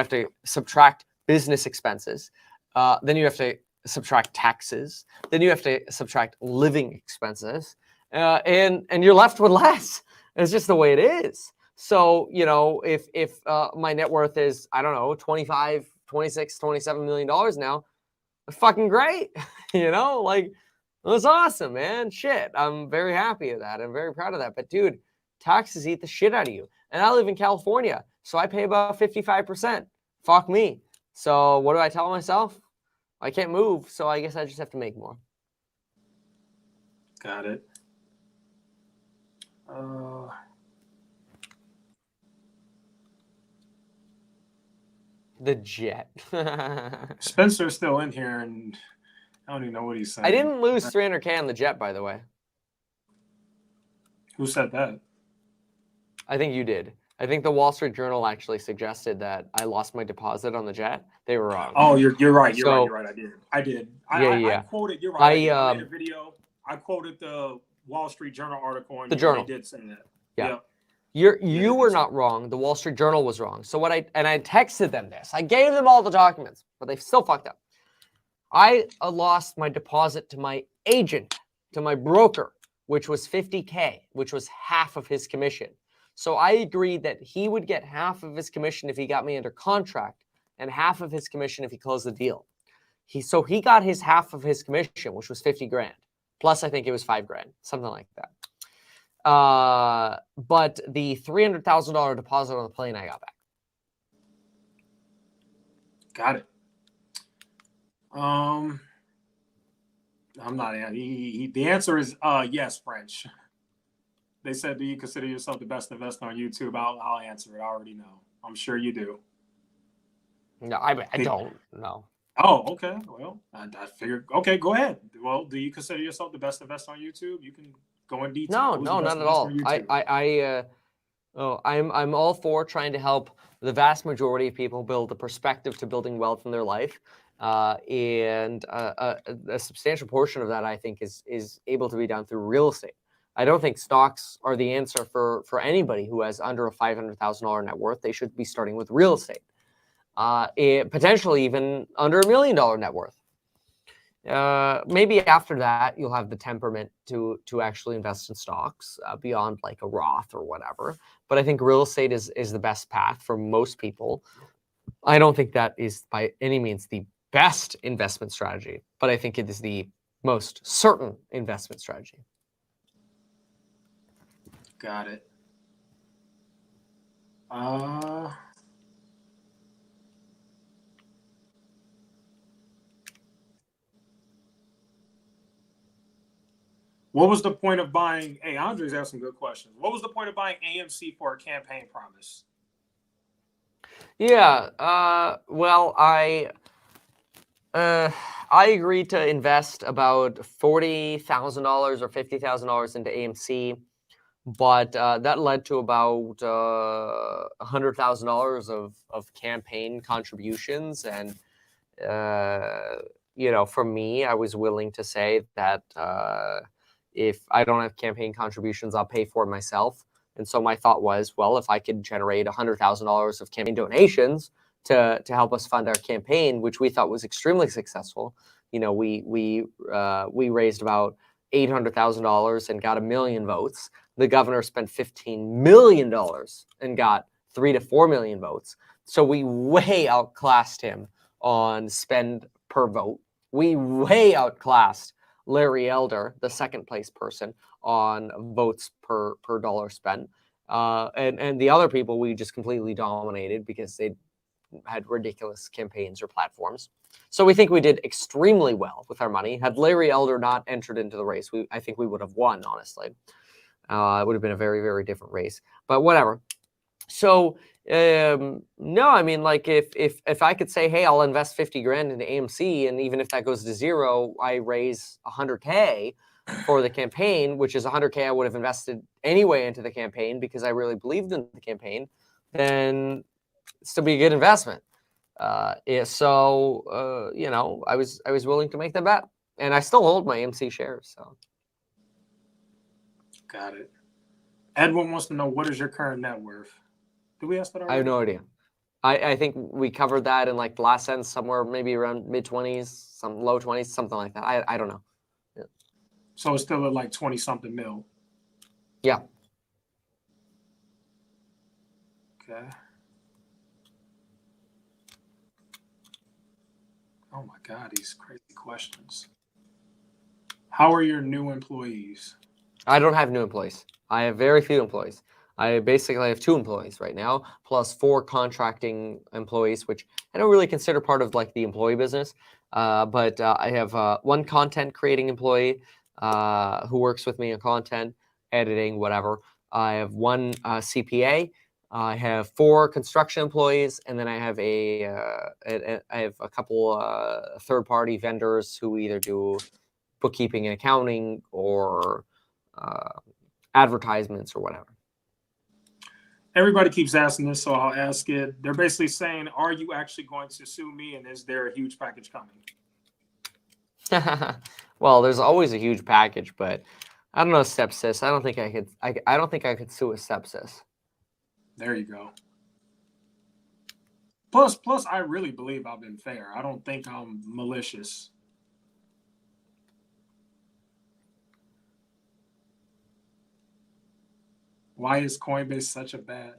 B: to subtract business expenses. Then you have to subtract taxes. Then you have to subtract living expenses, and you're left with less. It's just the way it is. So, you know, if my net worth is, I don't know, 25 $26, $27 million now. Fucking great. You know, like, it was awesome, man. Shit. I'm very happy with that. I'm very proud of that. But dude, taxes eat the shit out of you. And I live in California, so I pay about 55%. Fuck me. So what do I tell myself? I can't move, so I guess I just have to make more.
A: Got it.
B: The jet.
A: Spencer's still in here, and I don't even know what he's saying.
B: I didn't lose 300K on the jet, by the way.
A: Who said that?
B: I think you did. I think the Wall Street Journal actually suggested that I lost my deposit on the jet. They were wrong.
A: Oh, you're right. You're right. I did. I quoted. You're right. I made a video. I quoted the Wall Street Journal article, and
B: the Journal
A: did say that.
B: Yeah. You were not wrong. The Wall Street Journal was wrong. So I texted them this. I gave them all the documents, but they still fucked up. I lost my deposit to my agent, to my broker, which was 50K, which was half of his commission. So I agreed that he would get half of his commission if he got me under contract and half of his commission if he closed the deal. So he got his half of his commission, which was 50 grand. Plus, I think it was 5 grand, something like that. But the $300,000 deposit on the plane, I got back.
A: Got it. I'm not. The answer is yes, French. They said, do you consider yourself the best investor on YouTube? I'll answer it. I already know. I'm sure you do.
B: No, I don't. No.
A: Oh, okay. Well, I figured. Okay, go ahead. Well, do you consider yourself the best investor on YouTube? You can go in detail.
B: No, not at all. I'm all for trying to help the vast majority of people build a perspective to building wealth in their life. And a substantial portion of that, I think, is able to be done through real estate. I don't think stocks are the answer for anybody who has under a $500,000 net worth. They should be starting with real estate, potentially even under $1 million net worth. Maybe after that, you'll have the temperament to actually invest in stocks beyond like a Roth or whatever. But I think real estate is the best path for most people. I don't think that is by any means the best investment strategy, but I think it is the most certain investment strategy.
A: Got it. What was the point of buying? Hey, Andre's asking good questions. What was the point of buying AMC for a campaign promise?
B: Yeah. Well, I agreed to invest about $40,000 or $50,000 into AMC, but that led to about $100,000 of campaign contributions. And, for me, I was willing to say that if I don't have campaign contributions, I'll pay for it myself. And so my thought was, well, if I could generate $100,000 of campaign donations to help us fund our campaign, which we thought was extremely successful, we raised about $800,000 and got 1 million votes. The governor spent $15 million and got 3 to 4 million votes. So we way outclassed him on spend per vote. We way outclassed Larry Elder, the second place person, on votes per dollar spent. And the other people we just completely dominated because they had ridiculous campaigns or platforms. So we think we did extremely well with our money. Had Larry Elder not entered into the race, I think we would have won, honestly. It would have been a very, very different race, but whatever. So no, I mean, like if I could say, hey, I'll invest 50 grand into AMC, and even if that goes to zero, I raise 100K for the campaign, which is 100K I would have invested anyway into the campaign because I really believed in the campaign, then still be a good investment. I was willing to make that bet, and I still hold my AMC shares. So,
A: got it. Edwin wants to know, what is your current net worth? Did we ask that already?
B: I have no idea. I think we covered that in like the last sentence, somewhere maybe around mid-20s, some low 20s, something like that. I don't know. Yeah.
A: So it's still at like 20 something mil.
B: Yeah.
A: Okay. Oh my God, these crazy questions. How are your new employees?
B: I don't have new employees. I have very few employees. I basically have 2 employees right now, plus 4 contracting employees, which I don't really consider part of like the employee business. But I have 1 content creating employee who works with me on content, editing, whatever. I have 1 CPA. I have 4 construction employees, and then I have a couple third-party vendors who either do bookkeeping and accounting or advertisements or whatever.
A: Everybody keeps asking this, so I'll ask it. They're basically saying, are you actually going to sue me, and is there a huge package coming?
B: Well, there's always a huge package, but I don't know, stepsis. I don't think I could. I don't think I could sue a stepsis.
A: There you go. Plus, I really believe I've been fair. I don't think I'm malicious. Why is Coinbase such a bad?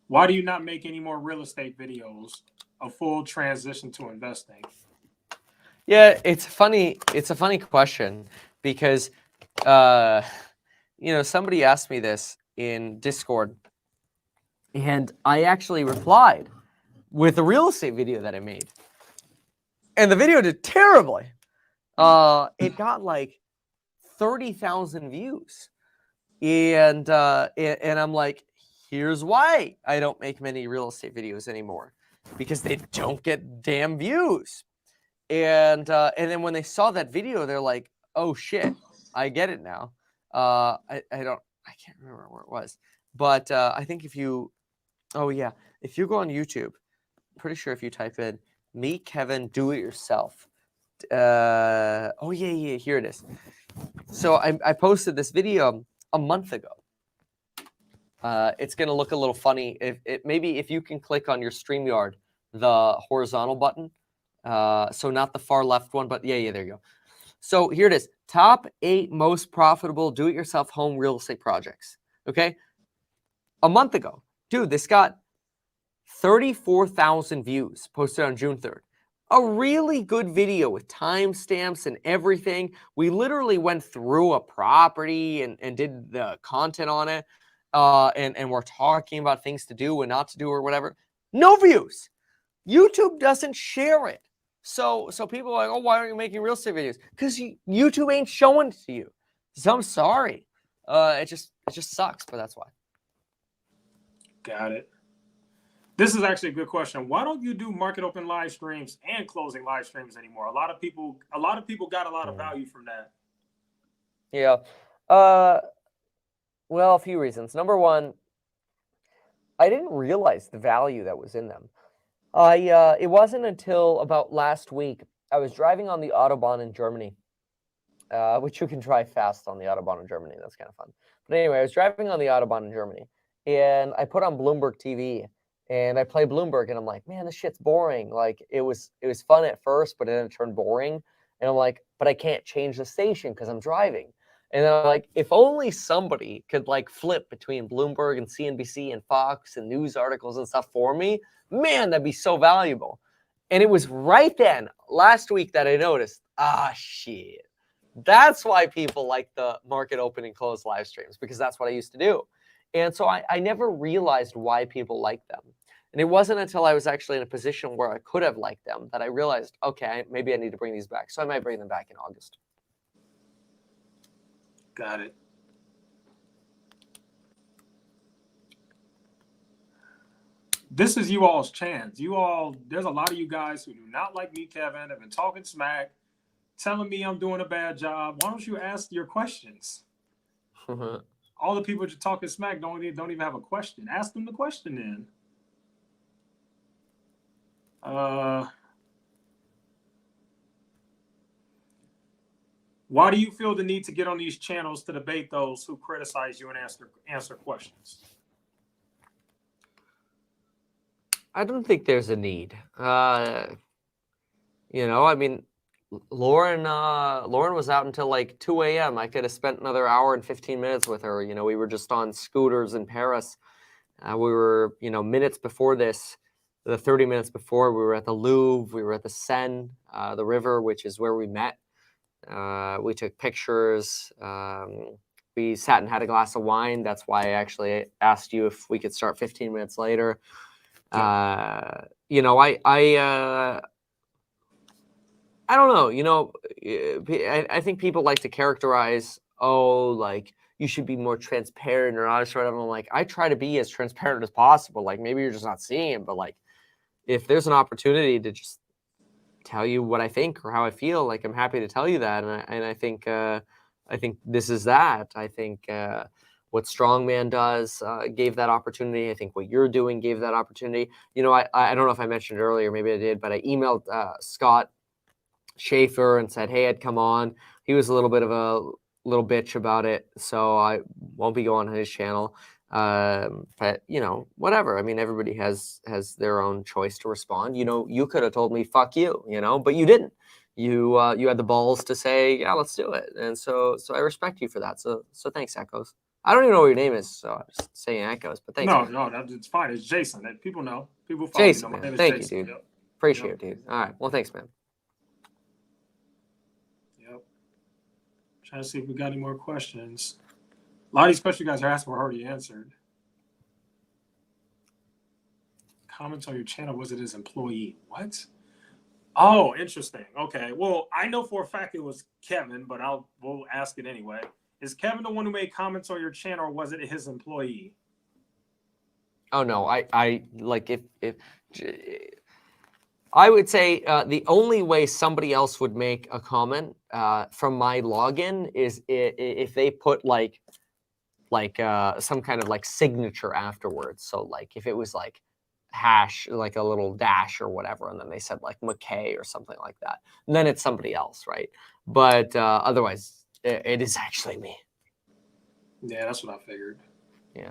A: Why do you not make any more real estate videos? A full transition to investing.
B: Yeah, it's funny. It's a funny question because, somebody asked me this in Discord, and I actually replied with a real estate video that I made, and the video did terribly. It got like 30,000 views, and I'm like, here's why I don't make many real estate videos anymore, because they don't get damn views. And then when they saw that video, they're like, oh shit, I get it now. I can't remember where it was, but I think if you go on YouTube, pretty sure if you type in me Kevin do it yourself, here it is. So I posted this video a month ago. It's gonna look a little funny maybe if you can click on your StreamYard, the horizontal button. So not the far left one, but yeah, there you go. So here it is. Top 8 most profitable do-it-yourself home real estate projects. Okay. A month ago, dude, this got 34,000 views, posted on June 3rd. A really good video with timestamps and everything. We literally went through a property and did the content on it. And we're talking about things to do and not to do or whatever. No views. YouTube doesn't share it. So people are like, oh, why aren't you making real estate videos? Because YouTube ain't showing it to you. So I'm sorry. It just sucks, but that's why.
A: Got it. This is actually a good question. Why don't you do market open live streams and closing live streams anymore? A lot of people got a lot of value from that.
B: Yeah. Well, a few reasons. Number one, I didn't realize the value that was in them. It wasn't until about last week I was driving on the Autobahn in Germany, which you can drive fast on the Autobahn in Germany. That's kind of fun. But anyway, I was driving on the Autobahn in Germany, and I put on Bloomberg TV, and I play Bloomberg, and I'm like, man, this shit's boring. Like it was fun at first, but then it turned boring. And I'm like, but I can't change the station because I'm driving. And then I'm like, if only somebody could like flip between Bloomberg and CNBC and Fox and news articles and stuff for me, man, that'd be so valuable. And it was right then, last week, that I noticed, shit. That's why people like the market open and close live streams, because that's what I used to do. And so I never realized why people like them. And it wasn't until I was actually in a position where I could have liked them that I realized, okay, maybe I need to bring these back. So I might bring them back in August.
A: Got it. This is you all's chance. There's a lot of you guys who do not like me, Kevin, have been talking smack, telling me I'm doing a bad job. Why don't you ask your questions? All the people that you're talking smack don't even have a question. Ask them the question then. Why do you feel the need to get on these channels to debate those who criticize you and answer questions?
B: I don't think there's a need. I mean, Lauren was out until like 2 a.m. I could have spent another hour and 15 minutes with her. We were just on scooters in Paris. We were, minutes before this, the 30 minutes before, we were at the Louvre, we were at the Seine, the river, which is where we met. We took pictures. We sat and had a glass of wine. That's why I actually asked you if we could start 15 minutes later. You know, I don't know. You know, I think people like to characterize, oh, like you should be more transparent or honest or whatever. I'm like, I try to be as transparent as possible. Like maybe you're just not seeing it, but like if there's an opportunity to just tell you what I think or how I feel, like I'm happy to tell you that. And I think this is that. I think what Strongman does gave that opportunity. I think what you're doing gave that opportunity. You know, I don't know if I mentioned earlier, maybe I did, but I emailed Scott Schaefer and said, hey, I'd come on. He was a little bit of a little bitch about it, so I won't be going on his channel. But you know, whatever. I mean, everybody has their own choice to respond. You know, you could have told me fuck you, you know, but you didn't. You had the balls to say, yeah, let's do it. And so I respect you for that. So thanks, Echoes. I don't even know what your name is, so I'm just saying Echoes, but thanks.
A: No,
B: man.
A: no, it's fine. It's Jason. People know. People follow
B: Jason,
A: me. My
B: man.
A: name is
B: Thank
A: Jason.
B: you, dude.
A: Yep.
B: Appreciate it, dude. All right. Well, thanks, man.
A: Yep. Trying to see if we got any more questions. A lot of these questions you guys are asking were already answered. Comments on your channel, was it his employee? What? Oh, interesting. Okay. Well, I know for a fact it was Kevin, but we'll ask it anyway. Is Kevin the one who made comments on your channel, or was it his employee?
B: Oh no, I like if I would say the only way somebody else would make a comment from my login is if they put like some kind of like signature afterwards. So like if it was like hash, like a little dash or whatever, and then they said like McKay or something like that, and then it's somebody else, right? But otherwise, it is actually me.
A: Yeah, that's what I figured.
B: Yeah.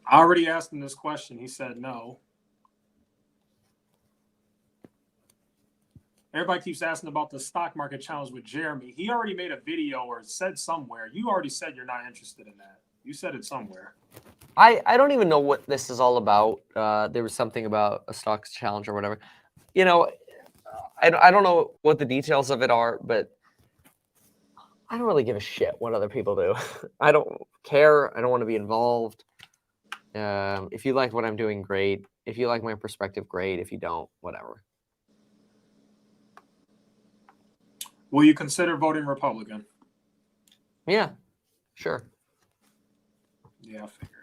A: I already asked him this question. He said no. Everybody keeps asking about the stock market challenge with Jeremy. He already made a video or said somewhere. You already said you're not interested in that. You said it somewhere.
B: I don't even know what this is all about. There was something about a stocks challenge or whatever. You know, I don't know what the details of it are, but I don't really give a shit what other people do. I don't care. I don't want to be involved. If you like what I'm doing, great. If you like my perspective, great. If you don't, whatever.
A: Will you consider voting Republican?
B: Yeah, sure.
A: Yeah, I figured.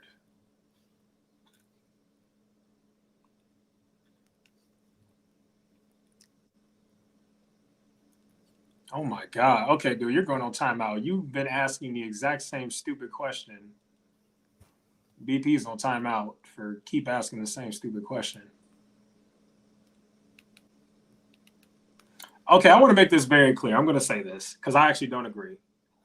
A: Oh my God. Okay, dude, you're going on timeout. You've been asking the exact same stupid question. BP's on timeout for keep asking the same stupid question. Okay, I want to make this very clear. I'm going to say this because I actually don't agree.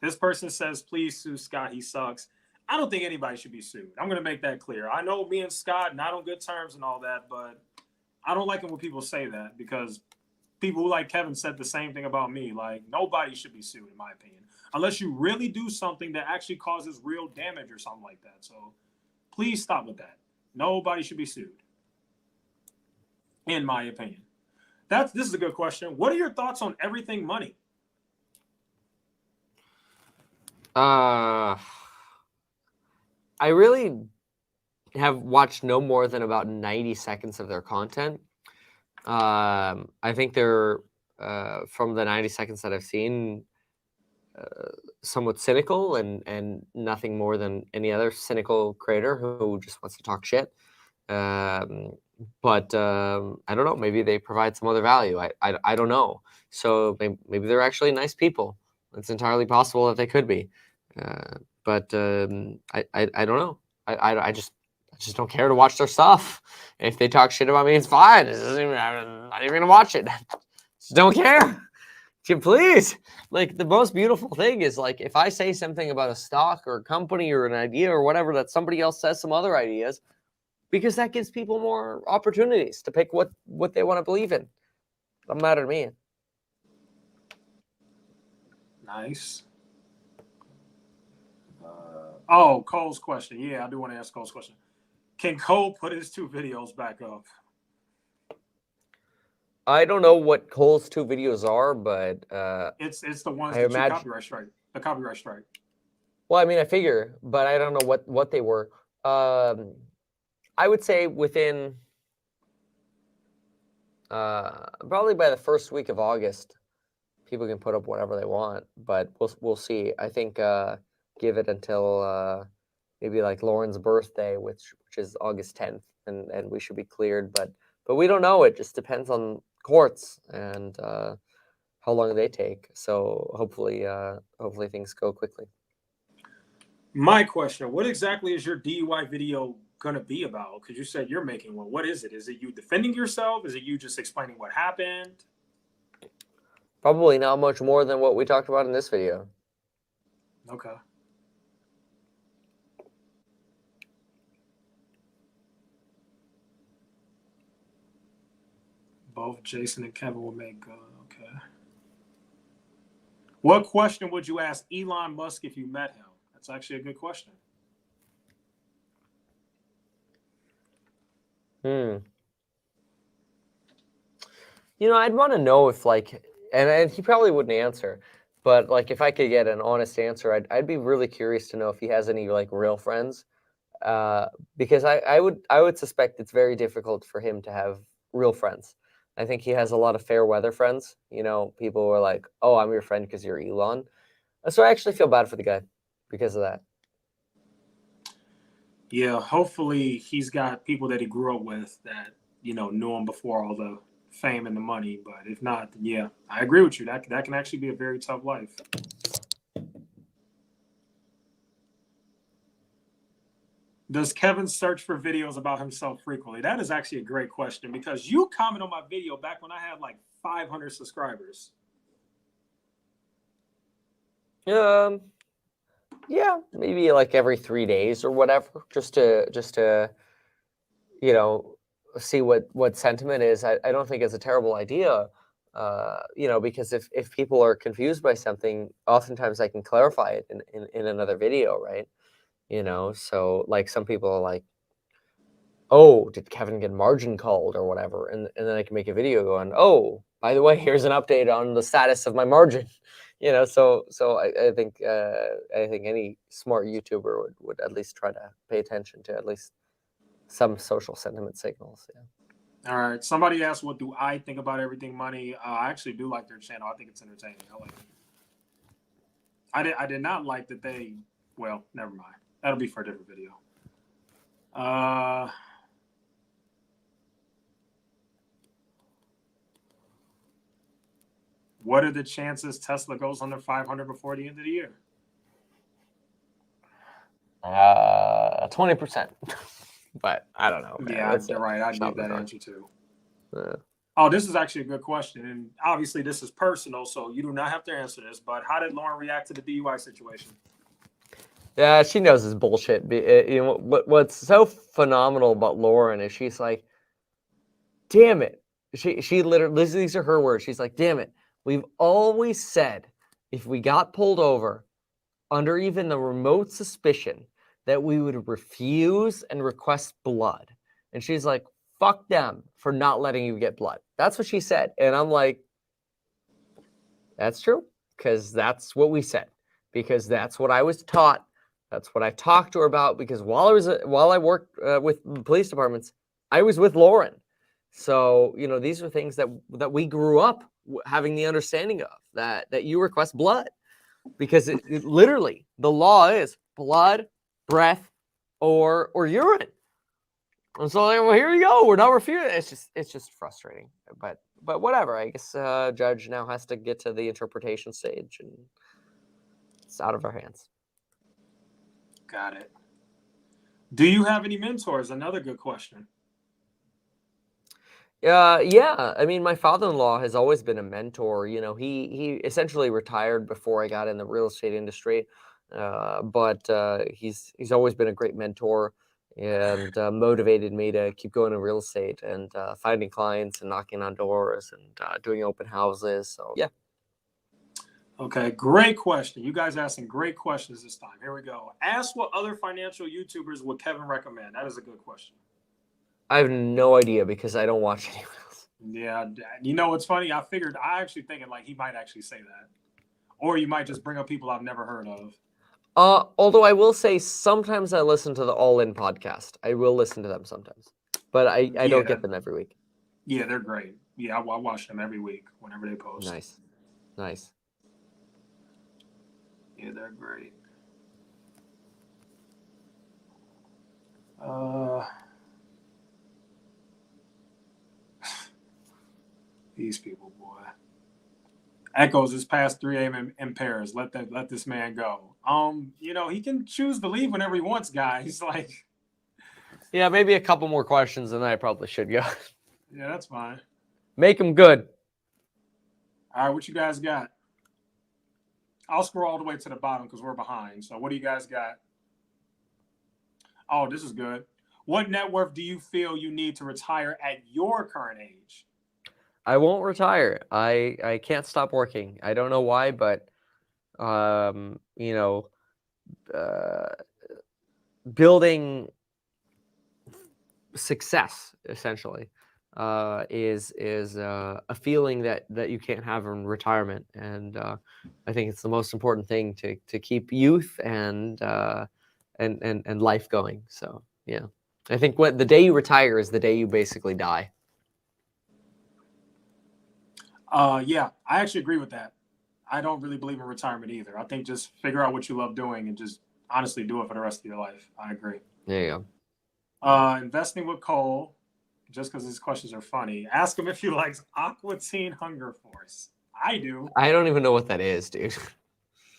A: This person says, please sue Scott. He sucks. I don't think anybody should be sued. I'm going to make that clear. I know me and Scott not on good terms and all that, but I don't like it when people say that because people like Kevin said the same thing about me. Like, nobody should be sued, in my opinion, unless you really do something that actually causes real damage or something like that. So please stop with that. Nobody should be sued, in my opinion. This is a good question. What are your thoughts on everything money?
B: I really have watched no more than about 90 seconds of their content. I think they're, from the 90 seconds that I've seen, somewhat cynical and nothing more than any other cynical creator who just wants to talk shit. But I don't know. Maybe they provide some other value. I don't know. So maybe they're actually nice people. It's entirely possible that they could be. But I don't know. I just don't care to watch their stuff. If they talk shit about me, it's fine. I'm not even gonna watch it. Just don't care. Please. Like the most beautiful thing is like if I say something about a stock or a company or an idea or whatever that somebody else says some other ideas, because that gives people more opportunities to pick what they want to believe in. Doesn't matter to me.
A: Nice. Oh, Cole's question. Yeah, I do want to ask Cole's question. Can Cole put his 2 videos back up?
B: I don't know what Cole's 2 videos are, but
A: It's the ones
B: I
A: that you
B: imagine
A: copyright strike. The copyright strike.
B: well, I mean, I figure, but I don't know what they were. I would say within probably by the first week of August, people can put up whatever they want, but we'll see. I think give it until maybe like Lauren's birthday, which is August 10th, and we should be cleared. But we don't know. It just depends on courts and how long they take. So hopefully things go quickly.
A: My question: what exactly is your DUI video gonna be about? Because you said you're making one. What is it? Is it you defending yourself? Is it you just explaining what happened?
B: Probably not much more than what we talked about in this video.
A: Okay. Both Jason and Kevin will make good. Okay. What question would you ask Elon Musk if you met him? That's actually a good question.
B: You know, I'd want to know if like, and he probably wouldn't answer, but like if I could get an honest answer, I'd be really curious to know if he has any like real friends, because I would suspect it's very difficult for him to have real friends. I think he has a lot of fair weather friends. You know, people who are like, "Oh, I'm your friend because you're Elon." So I actually feel bad for the guy because of that.
A: Yeah, hopefully he's got people that he grew up with that, knew him before all the fame and the money. But if not, then yeah, I agree with you. That can actually be a very tough life. Does Kevin search for videos about himself frequently? That is actually a great question because you comment on my video back when I had like 500 subscribers.
B: Yeah, maybe like every 3 days or whatever, just to see what sentiment is. I don't think it's a terrible idea, because if people are confused by something, oftentimes I can clarify it in another video, right? So like some people are like, oh, did Kevin get margin called or whatever, and then I can make a video going, oh, by the way, here's an update on the status of my margin. So I think any smart YouTuber would at least try to pay attention to at least some social sentiment signals. Yeah.
A: All right. Somebody asked, what do I think about Everything Money? I actually do like their channel. I think it's entertaining. I like it. I did not like that they, well, never mind. That'll be for a different video. What are the chances Tesla goes under 500 before the end of the year?
B: 20%. But I don't know. Man.
A: Yeah, you're right. I give that answer too. Oh, this is actually a good question. And obviously this is personal, so you do not have to answer this. But how did Lauren react to the DUI situation?
B: Yeah, she knows it's bullshit. What's so phenomenal about Lauren is she's like, damn it. She literally, these are her words. She's like, damn it. We've always said if we got pulled over under even the remote suspicion that we would refuse and request blood. And she's like, fuck them for not letting you get blood. That's what she said. And I'm like, that's true, because that's what we said, because that's what I was taught. That's what I talked to her about, because while I worked with police departments, I was with Lauren. So, these are things that we grew up having the understanding of, that you request blood, because it literally, the law is blood, breath, or urine. And so, like, well, here you go. We're not refusing. It's just frustrating. But whatever. I guess judge now has to get to the interpretation stage, and it's out of our hands.
A: Got it. Do you have any mentors? Another good question.
B: Yeah. I mean, my father-in-law has always been a mentor. He essentially retired before I got in the real estate industry, but he's always been a great mentor and motivated me to keep going in real estate and finding clients and knocking on doors and doing open houses. So yeah.
A: Okay, great question. You guys asking great questions this time. Here we go. Ask what other financial YouTubers would Kevin recommend. That is a good question.
B: I have no idea because I don't watch anyone else.
A: Yeah, you know what's funny? I actually thinking like he might actually say that, or you might just bring up people I've never heard of.
B: Although I will say sometimes I listen to the All In podcast. I will listen to them sometimes, but I don't get them every week.
A: Yeah, they're great. Yeah, I watch them every week whenever they post.
B: Nice.
A: Yeah, they're great. These people, boy. Echoes, it's past 3 a.m. in Paris. Let this man go. You know, he can choose to leave whenever he wants, guys. Like,
B: yeah, maybe a couple more questions and then I probably should go.
A: Yeah, that's fine.
B: Make them good.
A: All right, what you guys got? I'll scroll all the way to the bottom because we're behind. So what do you guys got? Oh, this is good. What net worth do you feel you need to retire at your current age?
B: I won't retire. I can't stop working. I don't know why, but you know, building success essentially is a feeling that you can't have in retirement, and I think it's the most important thing to keep youth and life going. So yeah, I think the day you retire is the day you basically die.
A: Yeah, I actually agree with that. I don't really believe in retirement either. I think just figure out what you love doing and just honestly do it for the rest of your life. I agree.
B: There you
A: go. Investing with Cole, just because his questions are funny. Ask him if he likes Aqua Teen Hunger Force. I do.
B: I don't even know what that is, dude.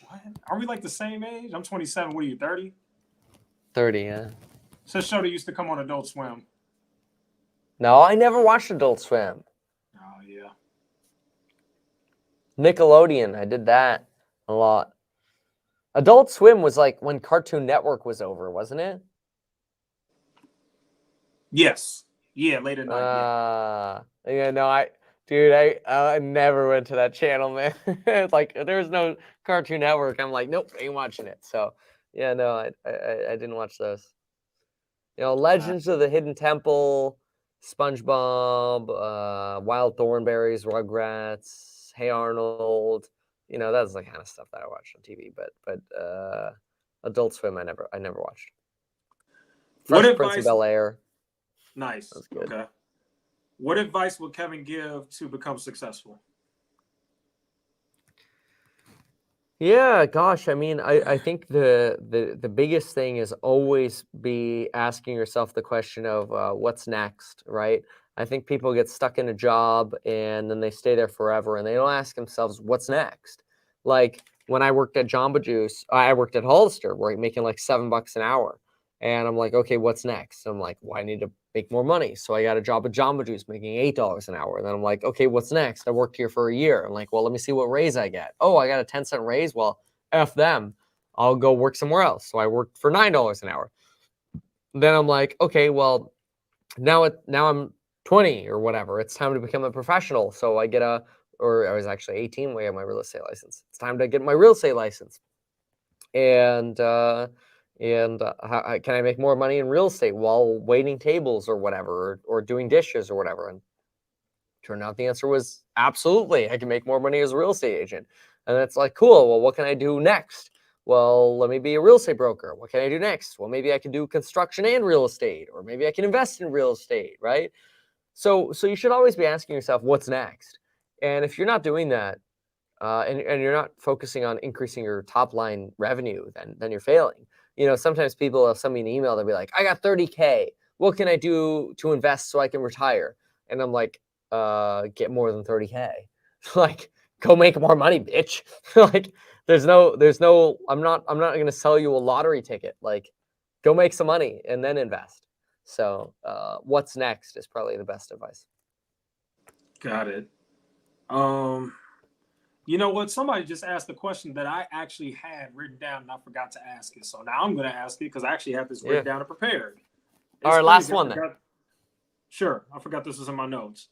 A: What? Are we like the same age? I'm 27. What are you, 30?
B: 30, yeah.
A: It's a show that used to come on Adult Swim.
B: No, I never watched Adult Swim.
A: Oh, yeah.
B: Nickelodeon, I did that a lot. Adult Swim was like when Cartoon Network was over, wasn't it?
A: Yes. Yeah, late at night.
B: Yeah, no, I never went to that channel, man. It's like there was no Cartoon Network. I'm like, nope, ain't watching it. So yeah, no, I didn't watch those. You know, Legends of the Hidden Temple, SpongeBob, Wild Thornberries, Rugrats, Hey Arnold. You know, that's the kind of stuff that I watched on TV. But Adult Swim, I never watched. Fresh Prince of Bel-Air.
A: Nice. That's good. Okay. What advice would Kevin give to become successful?
B: Yeah, gosh, I mean, I think the biggest thing is always be asking yourself the question of what's next, right? I think people get stuck in a job and then they stay there forever and they don't ask themselves what's next. Like when I worked at Jamba Juice, I worked at Hollister, where I'm making like $7 an hour. And I'm like, okay, what's next? I'm like, well, I need to make more money. So I got a job at Jamba Juice making $8 an hour. And then I'm like, okay, what's next? I worked here for a year. I'm like, well, let me see what raise I get. Oh, I got a 10-cent raise. Well, F them. I'll go work somewhere else. So I worked for $9 an hour. Then I'm like, okay, well, now I'm 20 or whatever. It's time to become a professional. So I was actually 18 when I got my real estate license. It's time to get my real estate license. And how can I make more money in real estate while waiting tables or whatever, or doing dishes or whatever? And turned out the answer was absolutely. I can make more money as a real estate agent. And it's like, cool. Well, what can I do next? Well, let me be a real estate broker. What can I do next? Well, maybe I can do construction and real estate, or maybe I can invest in real estate, right? So you should always be asking yourself, what's next? And if you're not doing that, and you're not focusing on increasing your top line revenue, then you're failing. You know, sometimes people will send me an email. They'll be like, I got 30K. What can I do to invest so I can retire? And I'm like, get more than 30K. Like, go make more money, bitch. Like, there's no, I'm not going to sell you a lottery ticket. Like, go make some money and then invest. So what's next is probably the best advice.
A: Got it. You know what? Somebody just asked a question that I actually had written down and I forgot to ask it. So now I'm going to ask it because I actually have this written down and prepared.
B: All right, last one then.
A: Sure. I forgot this was in my notes.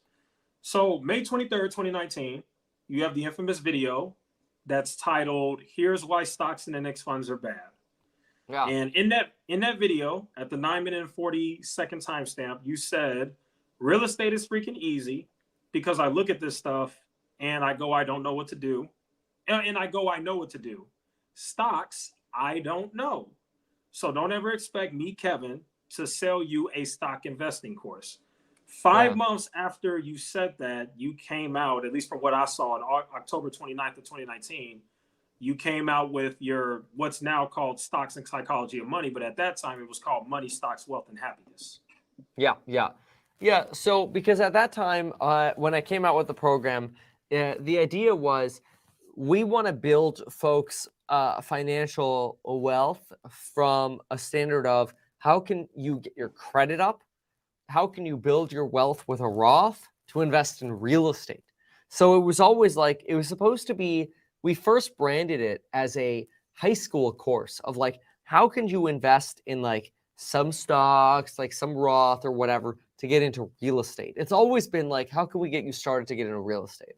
A: So May 23rd, 2019, you have the infamous video that's titled "Here's Why Stocks and Index Funds Are Bad."
B: Yeah.
A: And in that video, at the 9 minute and 40 second timestamp, you said real estate is freaking easy because I look at this stuff and I go, I don't know what to do, and I go, I know what to do. Stocks, I don't know. So don't ever expect me, Kevin, to sell you a stock investing course. Five
B: Yeah.
A: months after you said that, you came out, at least from what I saw on October 29th of 2019, you came out with your what's now called Stocks and Psychology of Money, but at that time it was called Money, Stocks, Wealth, and Happiness.
B: Yeah, yeah, yeah. So because at that time, when I came out with the program, the idea was we want to build folks financial wealth from a standard of how can you get your credit up, how can you build your wealth with a Roth to invest in real estate. So it was always like it was supposed to be. We first branded it as a high school course of like how can you invest in like some stocks, like some Roth or whatever, to get into real estate. It's always been like, how can we get you started to get into real estate?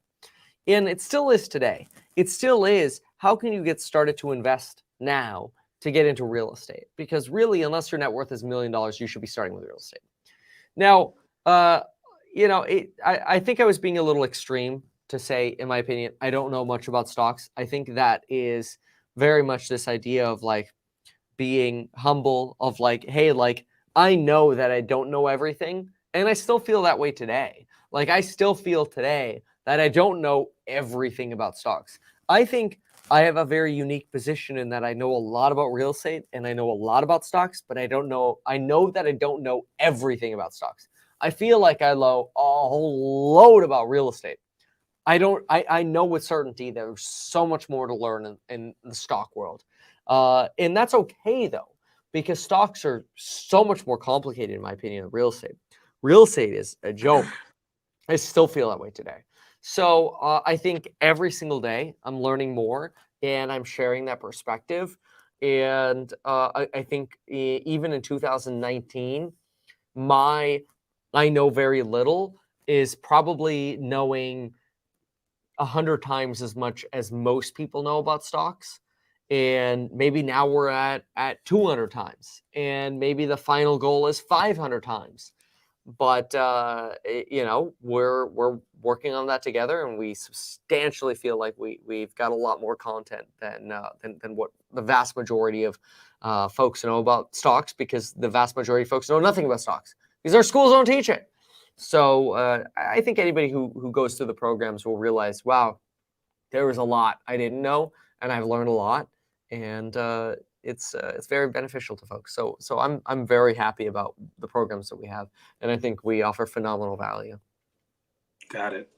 B: And it still is today. It still is, how can you get started to invest now to get into real estate? Because really, unless your net worth is $1 million, you should be starting with real estate. Now, I think I was being a little extreme to say, in my opinion, I don't know much about stocks. I think that is very much this idea of like, being humble of like, hey, like I know that I don't know everything, and I still feel that way today. Like I still feel today that I don't know everything about stocks. I think I have a very unique position in that I know a lot about real estate and I know a lot about stocks, but I know that I don't know everything about stocks. I feel like I know a whole load about real estate. I know with certainty there's so much more to learn in the stock world. And that's okay though, because stocks are so much more complicated in my opinion than real estate. Real estate is a joke. I still feel that way today. So I think every single day I'm learning more and I'm sharing that perspective. And I think even in 2019, I know very little is probably knowing 100 times as much as most people know about stocks. And maybe now we're at 200 times. And maybe the final goal is 500 times. But, we're working on that together. And we substantially feel like we've got a lot more content than what the vast majority of folks know about stocks, because the vast majority of folks know nothing about stocks because our schools don't teach it. So I think anybody who goes through the programs will realize, wow, there was a lot I didn't know, and I've learned a lot, and it's very beneficial to folks. So I'm very happy about the programs that we have, and I think we offer phenomenal value.
A: Got it.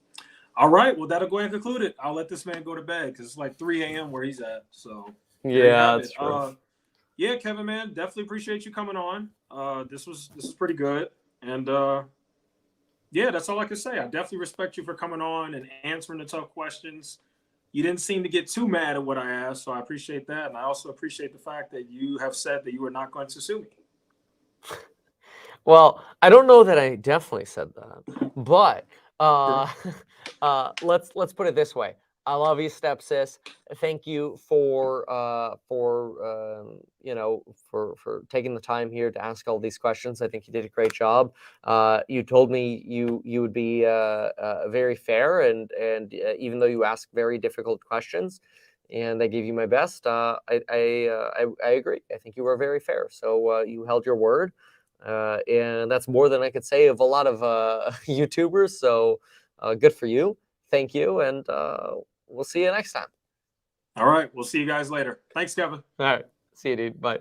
A: All right. Well, that'll go ahead and conclude it. I'll let this man go to bed because it's like 3 a.m. where he's at. So
B: Yeah, that's true.
A: Yeah, Kevin, man, definitely appreciate you coming on. This was pretty good, and yeah, that's all I can say. I definitely respect you for coming on and answering the tough questions. You didn't seem to get too mad at what I asked, so I appreciate that, and I also appreciate the fact that you have said that you are not going to sue me.
B: Well, I don't know that I definitely said that, but let's put it this way. I love you, stepsis. Thank you for taking the time here to ask all these questions. I think you did a great job. You told me you would be very fair, and even though you asked very difficult questions, and I gave you my best, I agree. I think you were very fair. So you held your word. And that's more than I could say of a lot of YouTubers. So good for you. Thank you. And we'll see you next time.
A: All right. We'll see you guys later. Thanks, Kevin.
B: All right. See you, dude. Bye.